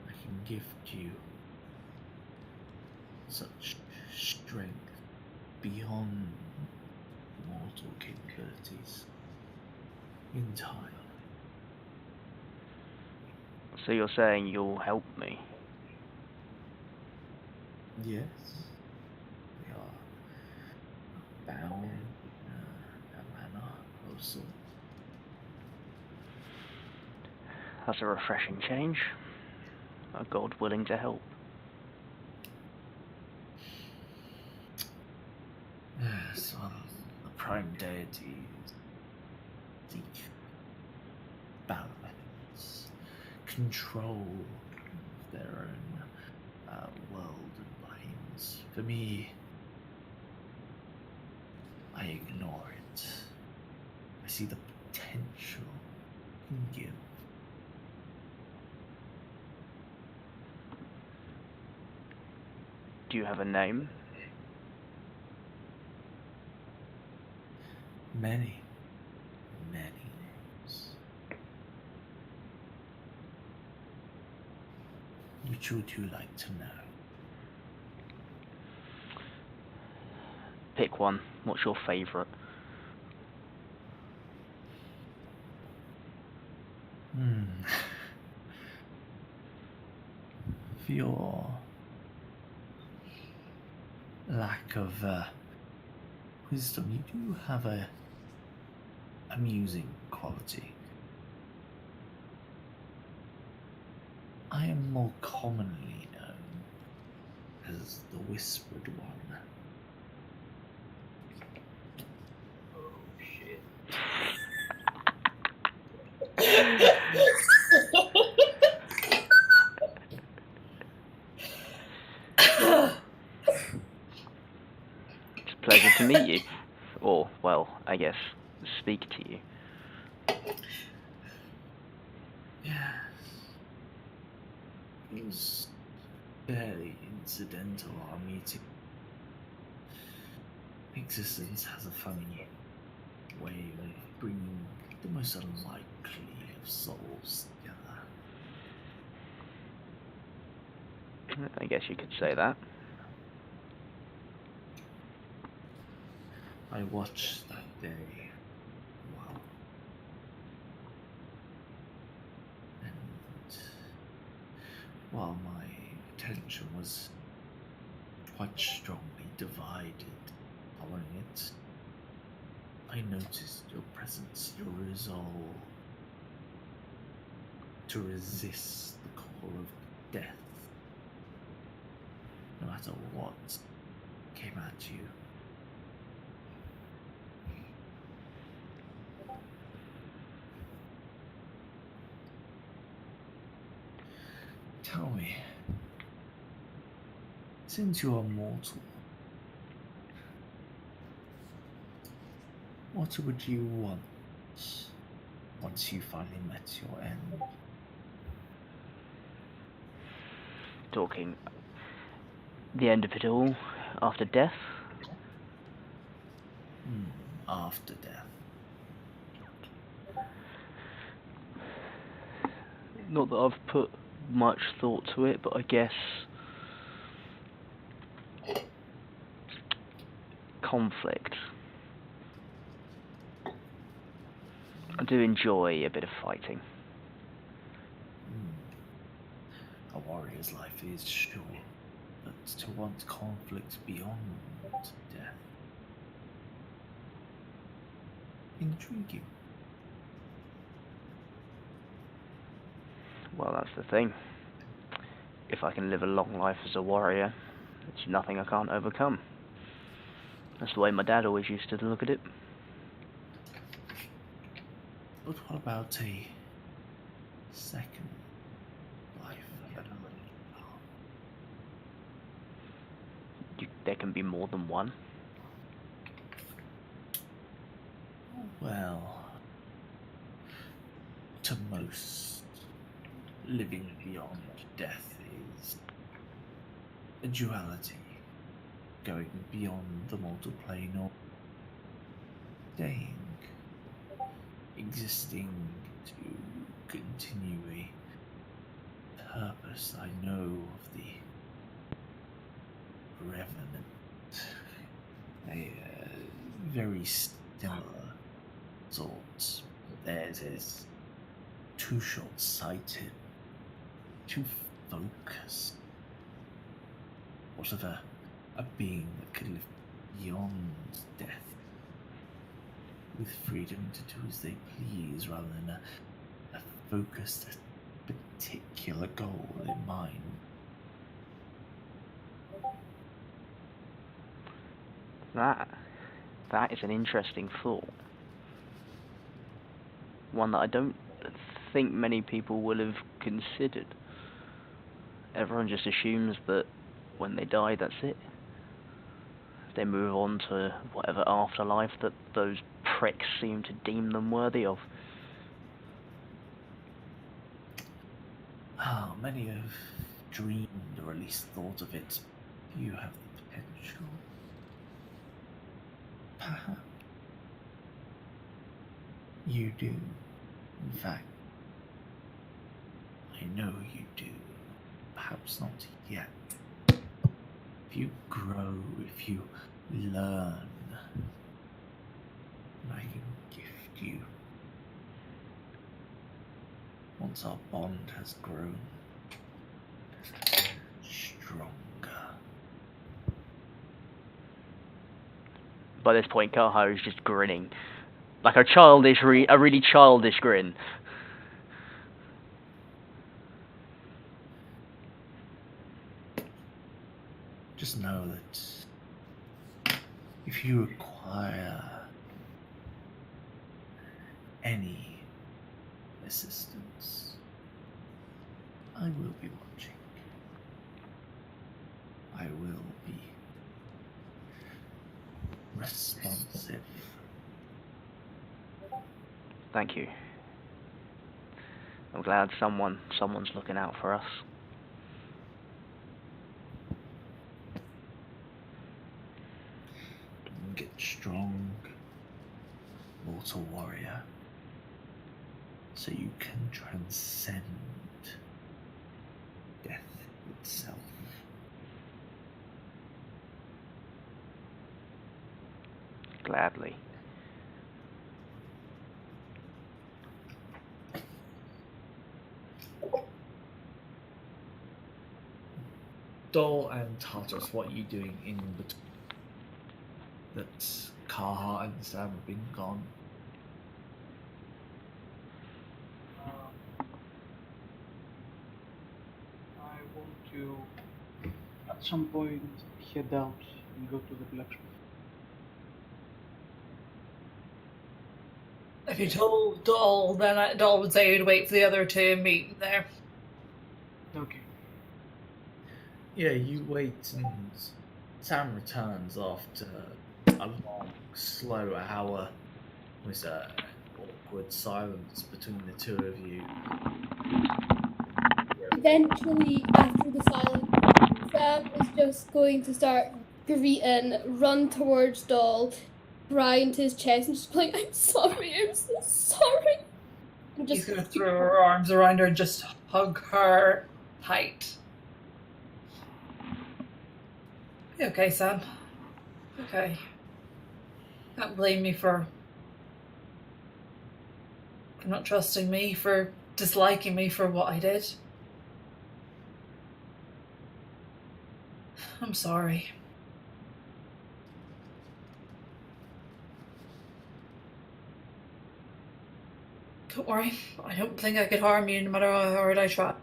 I can gift you such strength beyond mortal capabilities in time. So you're saying you'll help me? Yes, we are bound in a manner of sort. That's a refreshing change. A god willing to help. Yes, well, the prime deities seek balance, control of their own world and minds. For me, I ignore it. I see the potential it can give. Do you have a name? Many names. Which would you like to know? Pick one. What's your favourite? For your lack of wisdom, you do have a amusing quality. I am more commonly known as the Whispered One. Oh shit. It's a pleasure to meet you. Or, well, I guess, speak to you. Yes. It was fairly incidental, our meeting. Existence has a funny way of bringing the most unlikely of souls together. I guess you could say that. I watched that day. Wow. And while my attention was quite strongly divided following it, I noticed your presence, your resolve to resist the call of death, no matter what came at you. Tell me, since you are mortal, what would you want once you finally met your end? Talking the end of it all after death? After death. Not that I've put much thought to it, but I guess conflict. I do enjoy a bit of fighting. A warrior's life is short, but to want conflict beyond death. Intriguing. Well, that's the thing. If I can live a long life as a warrior, it's nothing I can't overcome. That's the way my dad always used to look at it. But what about a second life? There can be more than one. Well, to most, living beyond death is a duality, going beyond the mortal plane or staying, existing to continue a purpose. I know of the Revenant, a very similar sort. Theirs is too short-sighted, too focused. What of a being that could live beyond death, with freedom to do as they please rather than a focused, particular goal in mind? That is an interesting thought. One that I don't think many people will have considered. Everyone just assumes that when they die, that's it. They move on to whatever afterlife that those pricks seem to deem them worthy of. Many have dreamed or at least thought of it. You have the potential. Perhaps. You do. In fact, I know you do. Perhaps not yet. If you grow, if you learn, I can gift you. Once our bond has grown stronger. By this point, Kaha is just grinning. Like a really childish grin. Just know that if you require any assistance, I will be watching. I will be responsive. Thank you. I'm glad someone's looking out for us. Get strong, mortal warrior, so you can transcend death itself. Gladly. Dol and Tartarus, what are you doing in between? That Kaha and Sam have been gone. I want to, at some point, head out and go to the blacksmith. If you told Doll, then Doll would say you'd wait for the other two and meet there. Okay. you wait, and Sam returns after a long, slow hour with awkward silence between the two of you. Eventually, after the silence, Sam is just going to start greeting, run towards Doll, cry into his chest, and just be like, I'm sorry, I'm so sorry. And He's just going to throw her arms around her and just hug her tight. You okay, Sam? Okay. Can't blame me for not trusting me, for disliking me for what I did. I'm sorry. Don't worry, I don't think I could harm you no matter how hard I tried.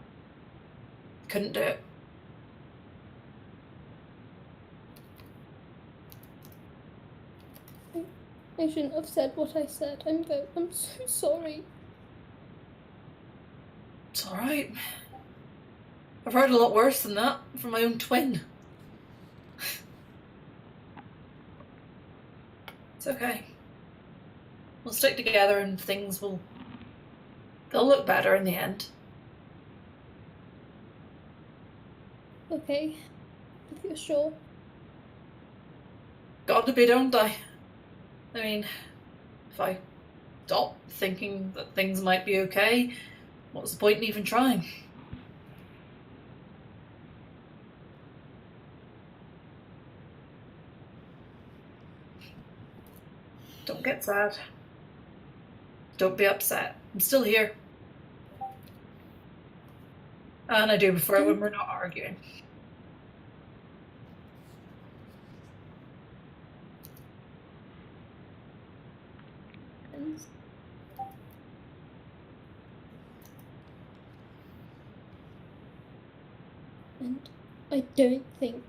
Couldn't do it. I shouldn't have said what I said. I'm so sorry. It's alright. I've heard a lot worse than that from my own twin. It's okay. We'll stick together and they'll look better in the end. Okay. If you're sure. Got to be, don't I? I mean, if I stop thinking that things might be okay, what's the point in even trying? Don't get sad. Don't be upset. I'm still here. And I do prefer when we're not arguing. And I don't think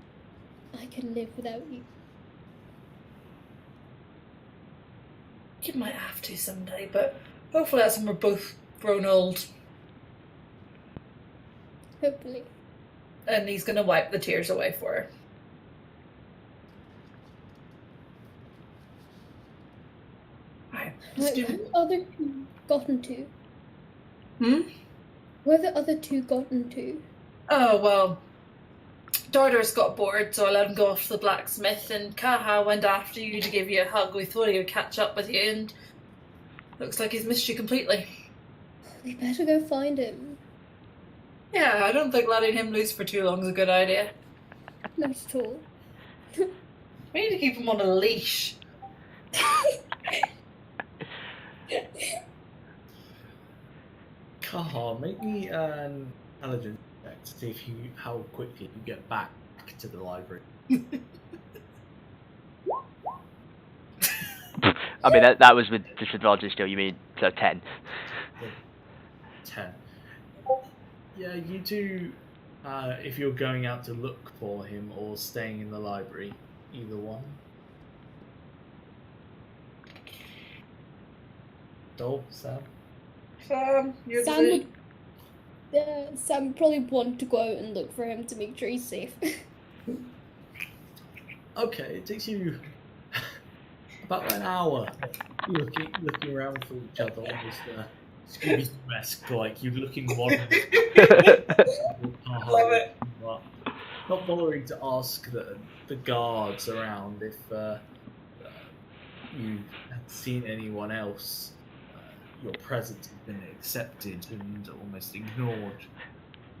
I can live without you. You might have to someday, but hopefully that's when we're both grown old. Hopefully. And he's going to wipe the tears away for her. Right, let's Where do have the other two gotten to? Hmm? Where have the other two gotten to? Oh, well, Dardar's got bored, so I let him go off to the blacksmith, and Kaha went after you to give you a hug. We thought he would catch up with you, and looks like he's missed you completely. We better go find him. Yeah, I don't think letting him loose for too long is a good idea. Not at all. We need to keep him on a leash. Kaha, make me an intelligence check to see how quickly you get back to the library. I mean, that was with disadvantage still, you mean, so 10. 10. Yeah, you do, if you're going out to look for him or staying in the library, either one. Dol, Sam? Sam, you're Sam would, Sam would probably want to go out and look for him to make sure he's safe. Okay, it takes you about an hour looking around for each other, almost Scooby-Doo-esque, like you're looking one. Love it. Not bothering to ask the guards around if you had seen anyone else. Your presence has been accepted and almost ignored.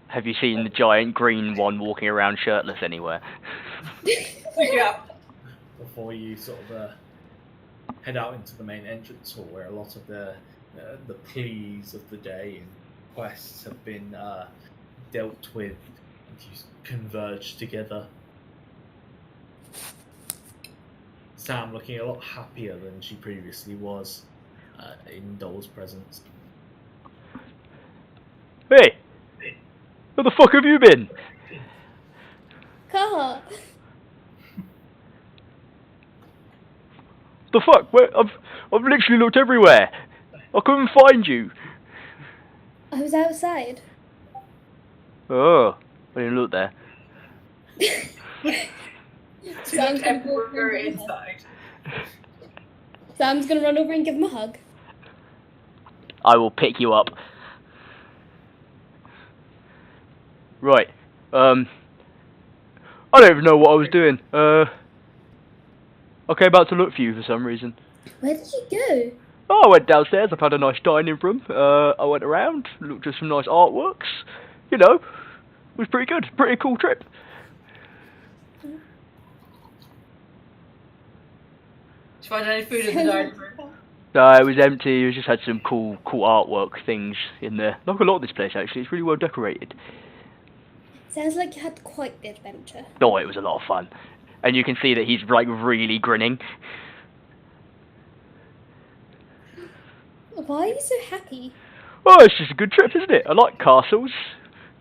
Have you seen the giant green one walking around shirtless anywhere? Yeah. Before you sort of head out into the main entrance hall, where a lot of the pleas of the day and quests have been dealt with, and you converge together. Sam looking a lot happier than she previously was in Dol's presence. Hey! Where the fuck have you been? Kaha! The fuck? Where? I've literally looked everywhere. I couldn't find you. I was outside. Oh, I didn't look there. So Sam's gonna go everywhere over and give him a hug. inside. Sam's gonna run over and give him a hug. I will pick you up. Right. I don't even know what I was doing. I came about to look for you for some reason. Where did you go? Oh, I went downstairs. I found a nice dining room. I went around, looked at some nice artworks. You know, it was pretty good. Pretty cool trip. Did you find any food in the dining room? No, it was empty. It just had some cool artwork things in there. Like a lot of this place, actually. It's really well decorated. Sounds like you had quite the adventure. Oh, it was a lot of fun. And you can see that he's, like, really grinning. Why are you so happy? Oh, it's just a good trip, isn't it? I like castles.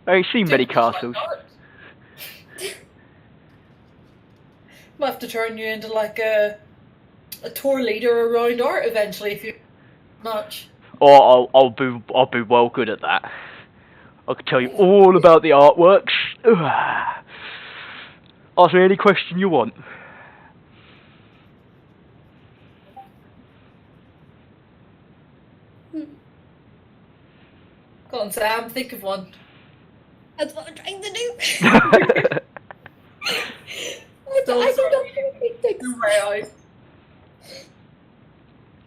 I ain't seen many castles. Might have to turn you into like a tour leader around art eventually if you much. Or I'll be well good at that. I can tell you all about the artworks. Ask me any question you want. Go on, Sam, think of one. That's what I'm trying to do. Those I do not are think it the way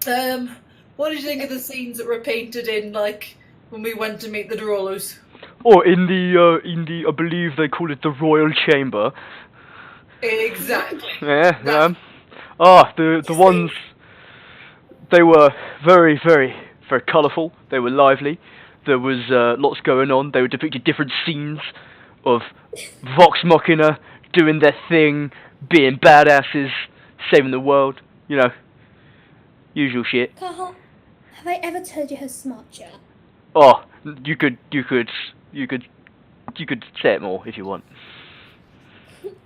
out. What did you think of the scenes that were painted in, like, when we went to meet the Drolos? Or in the I believe they call it the Royal Chamber. Exactly. Yeah. That- The ones. They were very, very, very colourful. They were lively. There was lots going on. They were depicted different scenes of Vox Machina doing their thing, being badasses, saving the world. You know, usual shit. Carl, have I ever told you how smart you are? Oh, you could say it more if you want.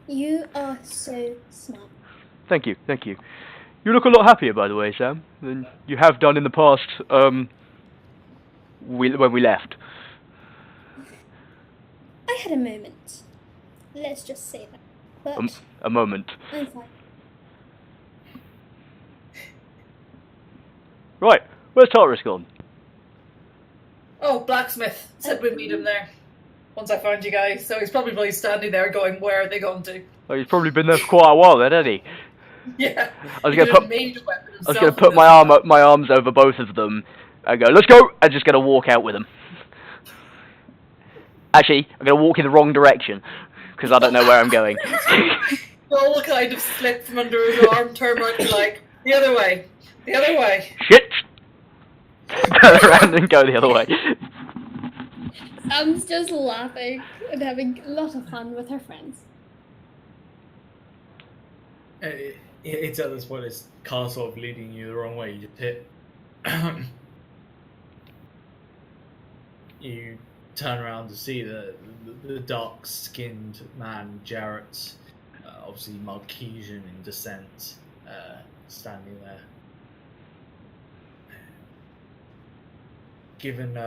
You are so smart. Thank you. You look a lot happier, by the way, Sam, than you have done in the past. When we left. I had a moment. Let's just say that. But A moment. I'm fine. Right, where's Taurus gone? Oh, blacksmith. Said we'd meet him there. Once I found you guys. So he's probably standing there going, where are they going to? Oh, he's probably been there for quite a while then, hasn't he? Yeah. I was He gonna could've put made a weapon I was himself gonna put with my arms over both of them and go, let's go, and just gonna walk out with them. Actually, I'm gonna walk in the wrong direction because I don't know where I'm going. Roll kind of slip from under his arm, turn around and like, the other way. Shit! Turn around and go the other way. Sam's just laughing and having a lot of fun with her friends. It's at this point, it's Carl sort of leading you the wrong way. You just hit. You turn around to see the dark-skinned man, Jarrett, obviously Marquesian in descent, standing there. Given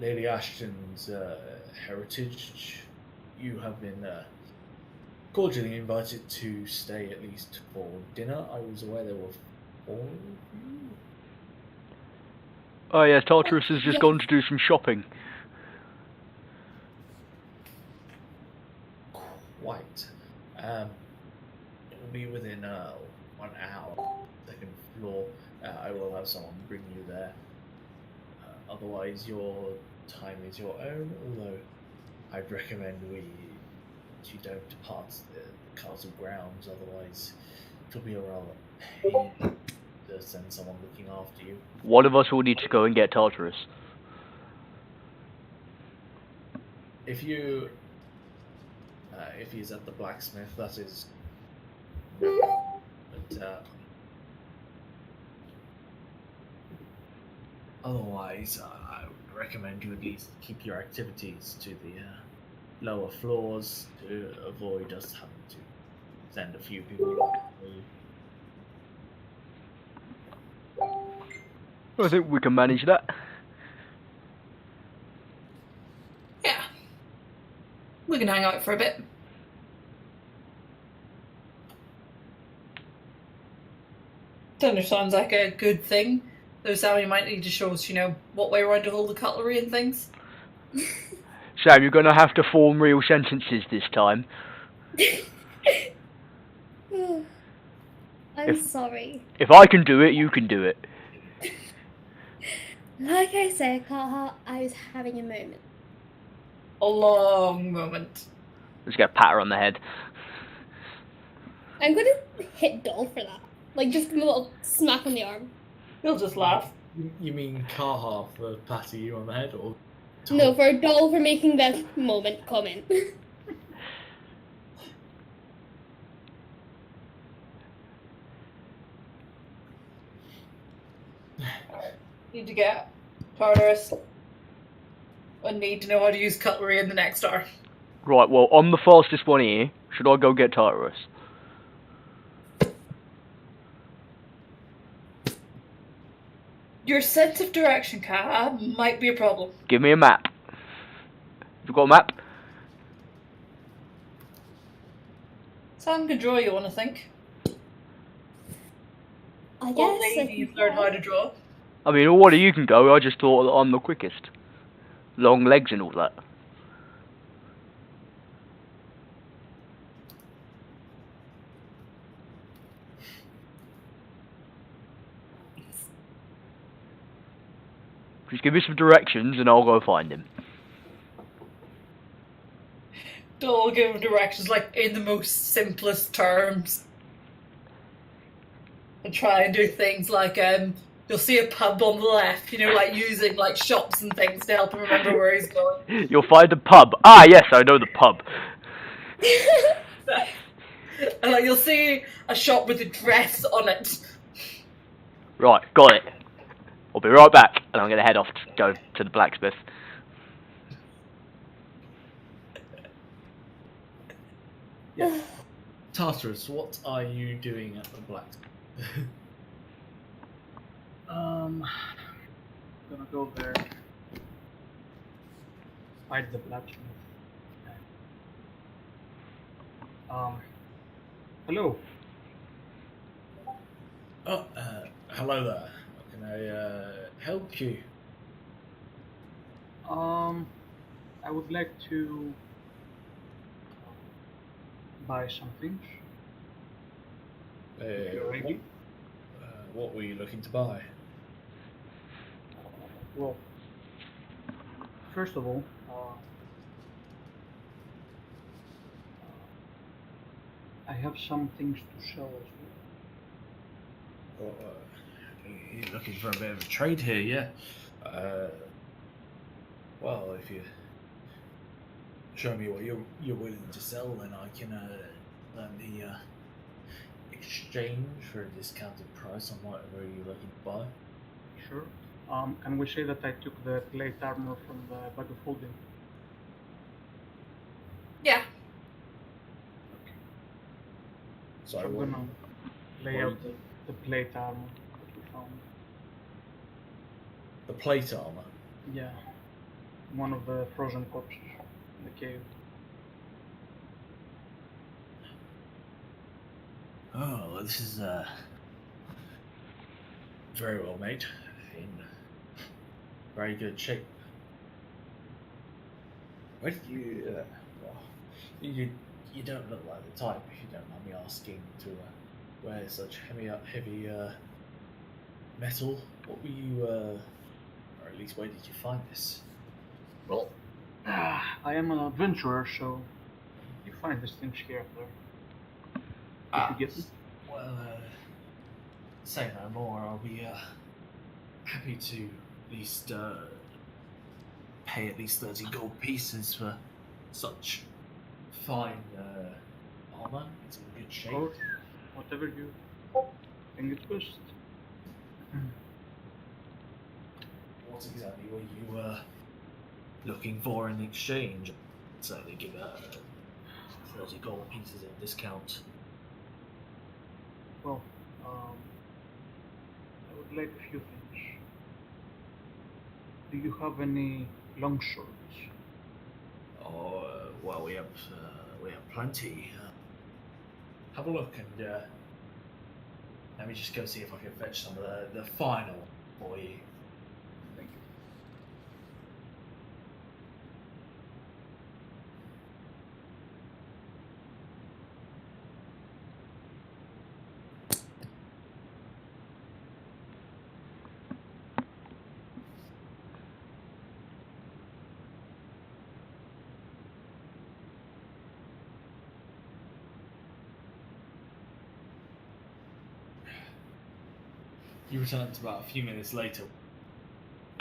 Lady Ashton's heritage, you have been cordially invited to stay at least for dinner. I was aware there were 4 of you. Oh yeah, Tartarus has just gone to do some shopping. Quite. It will be within 1 hour. Second floor. I will have someone bring you there. Otherwise, your time is your own. Although, I'd recommend you don't depart the castle grounds. Otherwise, it'll be a rather pain to send someone looking after you. One of us will need to go and get Tartarus. If he's at the blacksmith, that is. But otherwise, I would recommend you at least keep your activities to the lower floors to avoid us having to send a few people. I think we can manage that. Yeah. We can hang out for a bit. Thunder sounds like a good thing. Though Sam, you might need to show us, what way around to hold the cutlery and things. Sam, you're gonna have to form real sentences this time. I'm sorry. If I can do it, you can do it. Like I said, Carter, I was having a moment. A long moment. Just get a pat her on the head. I'm gonna hit Doll for that. Like, just give him a little smack on the arm. He'll just laugh. You mean Kaha for patting you on the head, or? No, for Doll for making that moment comment. Need to get Tartarus. I need to know how to use cutlery in the next hour. Right, well, I'm the fastest one here. Should I go get Tartarus? Your sense of direction, Kaha, might be a problem. Give me a map. You got a map? Sam can draw, you want to think? I guess. What lady you've learned how to draw? I mean, what you can go. I just thought that I'm the quickest. Long legs and all that. Just give me some directions and I'll go find him. Don't give him directions, like, in the most simplest terms. And try and do things like, you'll see a pub on the left, like using, like, shops and things to help him remember where he's going. You'll find a pub. Ah, yes, I know the pub. And, like, you'll see a shop with a dress on it. Right, got it. I'll be right back, and I'm going to head off to go to the blacksmith. Yeah. Tartarus, what are you doing at the blacksmith? I'm gonna go there, fight the blacksmith. Hello. Oh, hello there. How can I help you? I would like to buy some things. If you're ready. What were you looking to buy? Well, first of all, I have some things to sell as well. Well, you're looking for a bit of a trade here, yeah. Well, if you show me what you're willing to sell, then I can learn the exchange for a discounted price on whatever you're looking to buy. Sure. Can we say that I took the plate armor from the bag of holding? Yeah. So I'm what- gonna lay out the plate armor that we found. the plate armor. Yeah. One of the frozen corpses in the cave. Oh, well, this is very well made, in very good shape. Where did you? Well, you don't look like the type, if you don't mind me asking, to wear such heavy metal. What were you, or at least where did you find this? Well, I am an adventurer, so you find these things here and there. If you get them. Well, say no more. I'll be happy to at least pay at least 30 gold pieces for such fine armor. It's in good shape. Or whatever you think is best. What exactly were you looking for in exchange? I'd certainly give 30 gold pieces at discount. Well, I would like a few things. Do you have any long swords? Oh, well, we have plenty. Have a look and let me just go see if I can fetch some of the final for you. You returned about a few minutes later.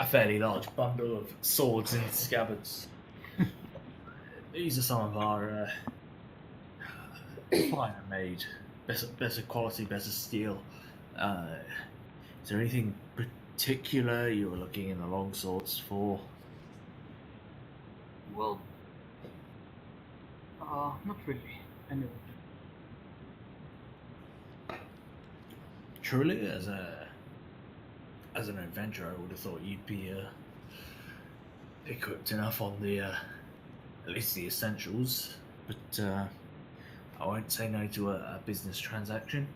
A fairly large bundle of swords in scabbards. These are some of our finer made, better quality, better steel. Is there anything particular you were looking in the long swords for? Well, not really. Anyway. Truly, as an adventurer, I would have thought you'd be equipped enough on the at least the essentials. But I won't say no to a business transaction.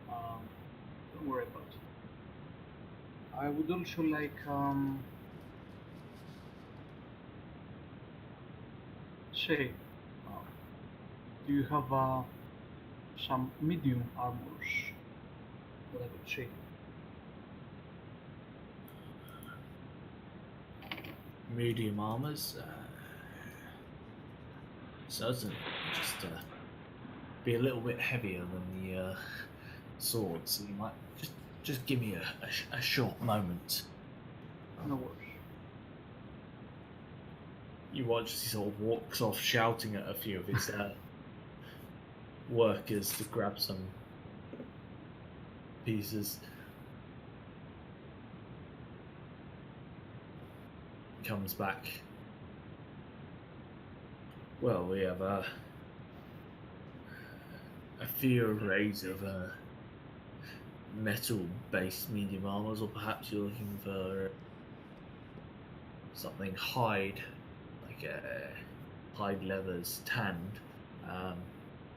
Don't worry about it. I would also like say, do you have some medium armors that I could see? Medium armors, certainly. Just be a little bit heavier than the swords. So you might just give me a short moment. No worries. You watch as he sort of walks off, shouting at a few of his workers to grab some pieces. Comes back. Well, we have a few arrays of metal-based medium armors, or perhaps you're looking for something hide, like hide leathers, tanned,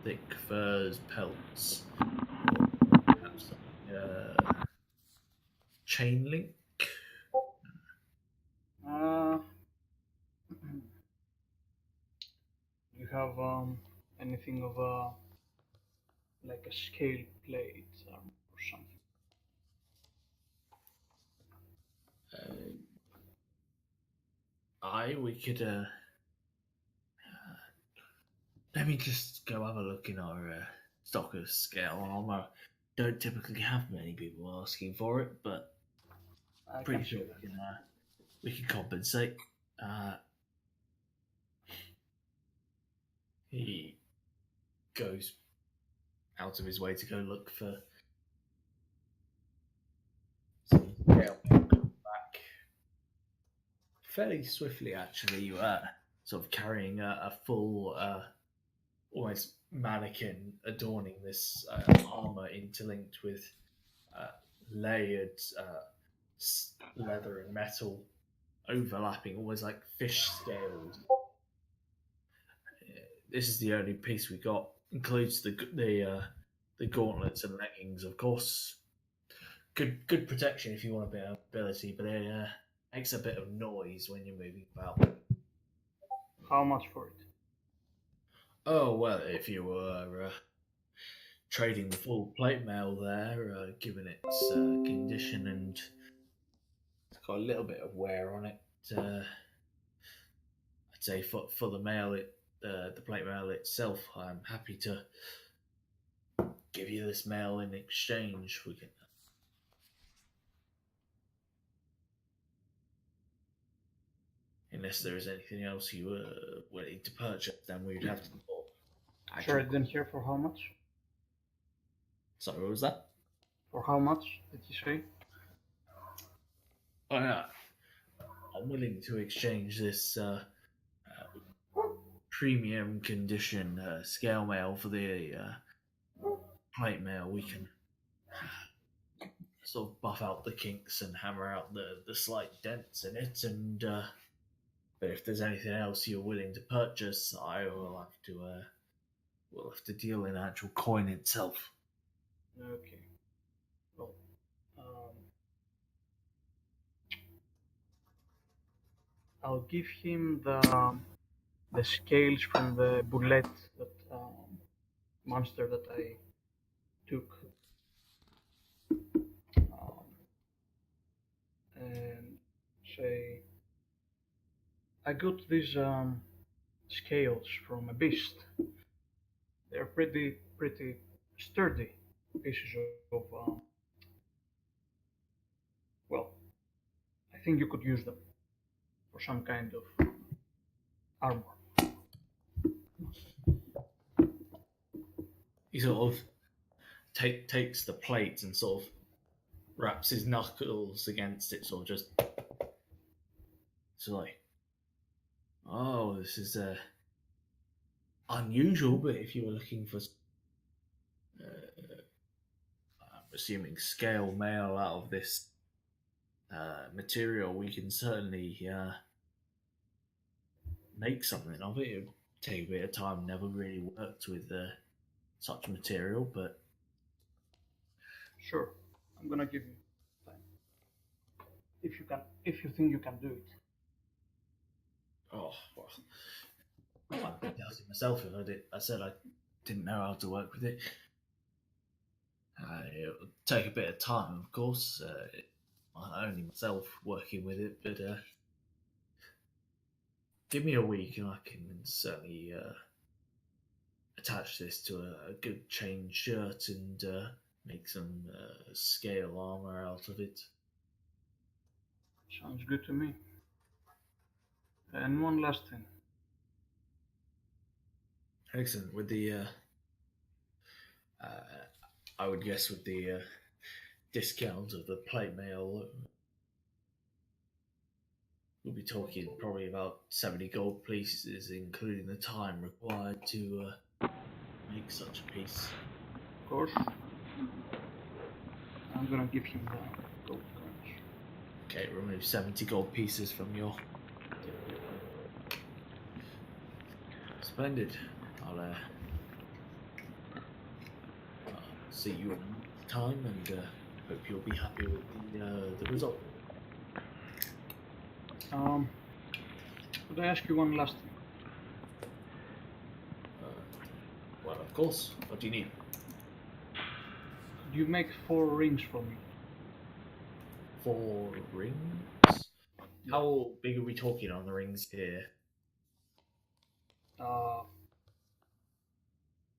thick furs, pelts, or perhaps chain link. You have anything of like a scale plate or something? We could let me just go have a look in our stock of scale armor. Don't typically have many people asking for it, but I pretty can sure see that. we can compensate. He goes out of his way to go look for some scale. Back fairly swiftly, actually. You sort of carrying a full, almost mannequin adorning this armor, interlinked with layered leather and metal overlapping, almost like fish scales. This is the only piece we got. Includes the gauntlets and leggings, of course. Good protection if you want a bit of ability, but it makes a bit of noise when you're moving about. How much for it? Oh well, if you were trading the full plate mail there, given its condition and it's got a little bit of wear on it, I'd say for the mail, the plate mail itself, I'm happy to give you this mail in exchange. We can. Unless there is anything else you were willing to purchase, then we would have to. Sure, I didn't hear for how much. Sorry, what was that? For how much did you say? Oh, yeah. I'm willing to exchange this premium condition scale mail for the plate mail. We can sort of buff out the kinks and hammer out the slight dents in it. And but if there's anything else you're willing to purchase, I will have to we'll have to deal in actual coin itself. Okay. Well, I'll give him the scales from the bullet that monster that I took, and say, I got these scales from a beast. They're pretty sturdy pieces of well, I think you could use them for some kind of armor. He sort of takes the plate and sort of wraps his knuckles against it, sort of just. So like, oh, this is unusual, but if you were looking for, I'm assuming scale mail out of this material, we can certainly make something of it. It would take a bit of time. Never really worked with such material, but Sure, I'm gonna give you time if you think you can do it. oh well, I'd be doubting myself if I said I didn't know how to work with it. It would take a bit of time, of course. Only myself working with it, but give me a week and I can certainly attach this to a good chain shirt and make some scale armor out of it. Sounds good to me. And one last thing. Excellent. With the, I would guess with the discount of the plate mail, we'll be talking probably about 70 gold pieces, including the time required to make such a piece. Of course. I'm gonna give him the gold coins. Okay, remove 70 gold pieces from your. Splendid. I'll see you in time and hope you'll be happy with the result. Could I ask you one last thing? Well, of course. What do you need? Could you make 4 rings for me? 4 rings? How big are we talking on the rings here?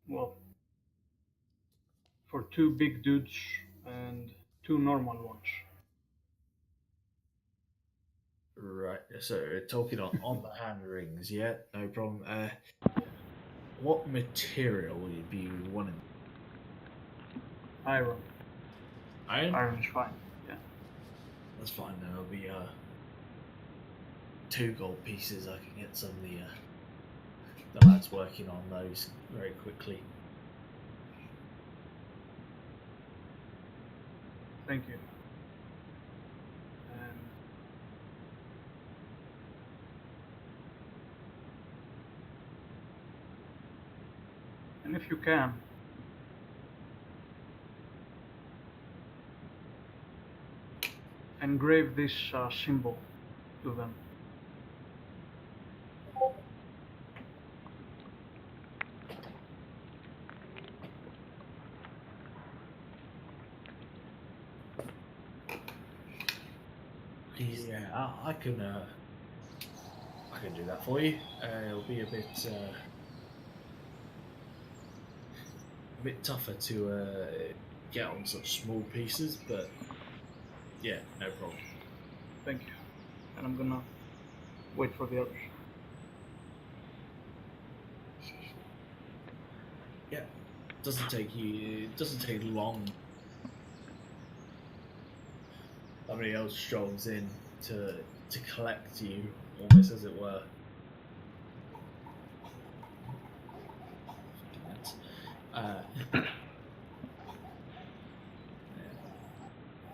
Well, for 2 big dudes and 2 normal ones. Right, so we're talking on the hand rings, yeah, no problem. What material would you be wanting? Iron. Iron? Iron is fine. Yeah. That's fine, there'll be 2 gold pieces. I can get some of the lads working on those very quickly. Thank you. And if you can, engrave this symbol to them. Yeah, I can do that for you. It'll be a bit tougher to get on such small pieces, but yeah, no problem. Thank you. And I'm gonna wait for the others. Yeah, doesn't take long. Somebody else strolls in to collect you, almost as it were.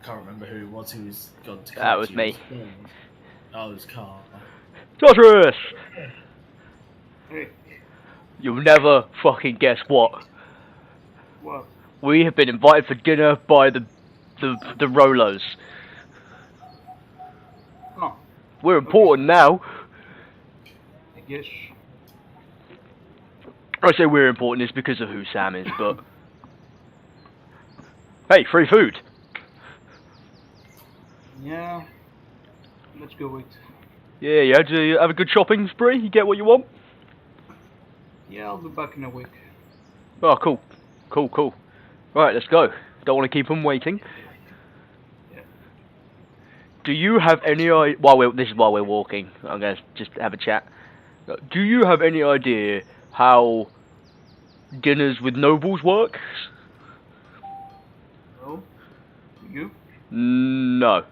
Can't remember who it was who's gone to collect That was you. me. Oh, it was Carl. Joshua! Hey, You'll never fucking guess what. What? We have been invited for dinner by the Rolos. No, We're important now. I guess. I say we're important is because of who Sam is, but... Hey, free food! Yeah. Let's go eat. Yeah, do you have a good shopping spree? You get what you want? Yeah, I'll be back in a week. Oh, cool. Right, let's go. Don't want to keep them waiting. Yeah. Do you have any idea... This is while we're walking. I'm going to just have a chat. Do you have any idea how dinners with nobles works? No? You? No.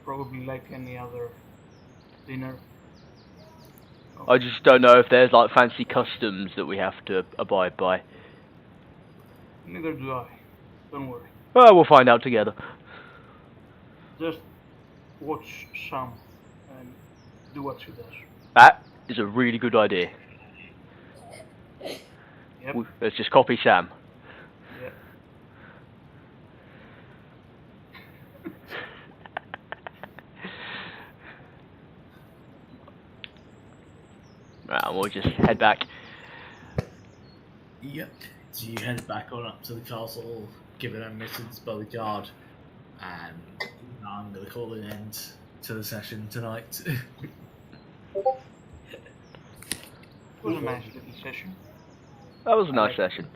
Probably like any other dinner. I just don't know if there's like fancy customs that we have to abide by. Neither do I. Don't worry. Well, we'll find out together. Just watch Sam and do what she does. That is a really good idea. Yep. Let's just copy Sam. Yeah. Right, we'll just head back. Yep. So you head back on up to the castle, given admittance by the guard, and I'm going to call an end to the session tonight. It was a nice little session. That was a nice session.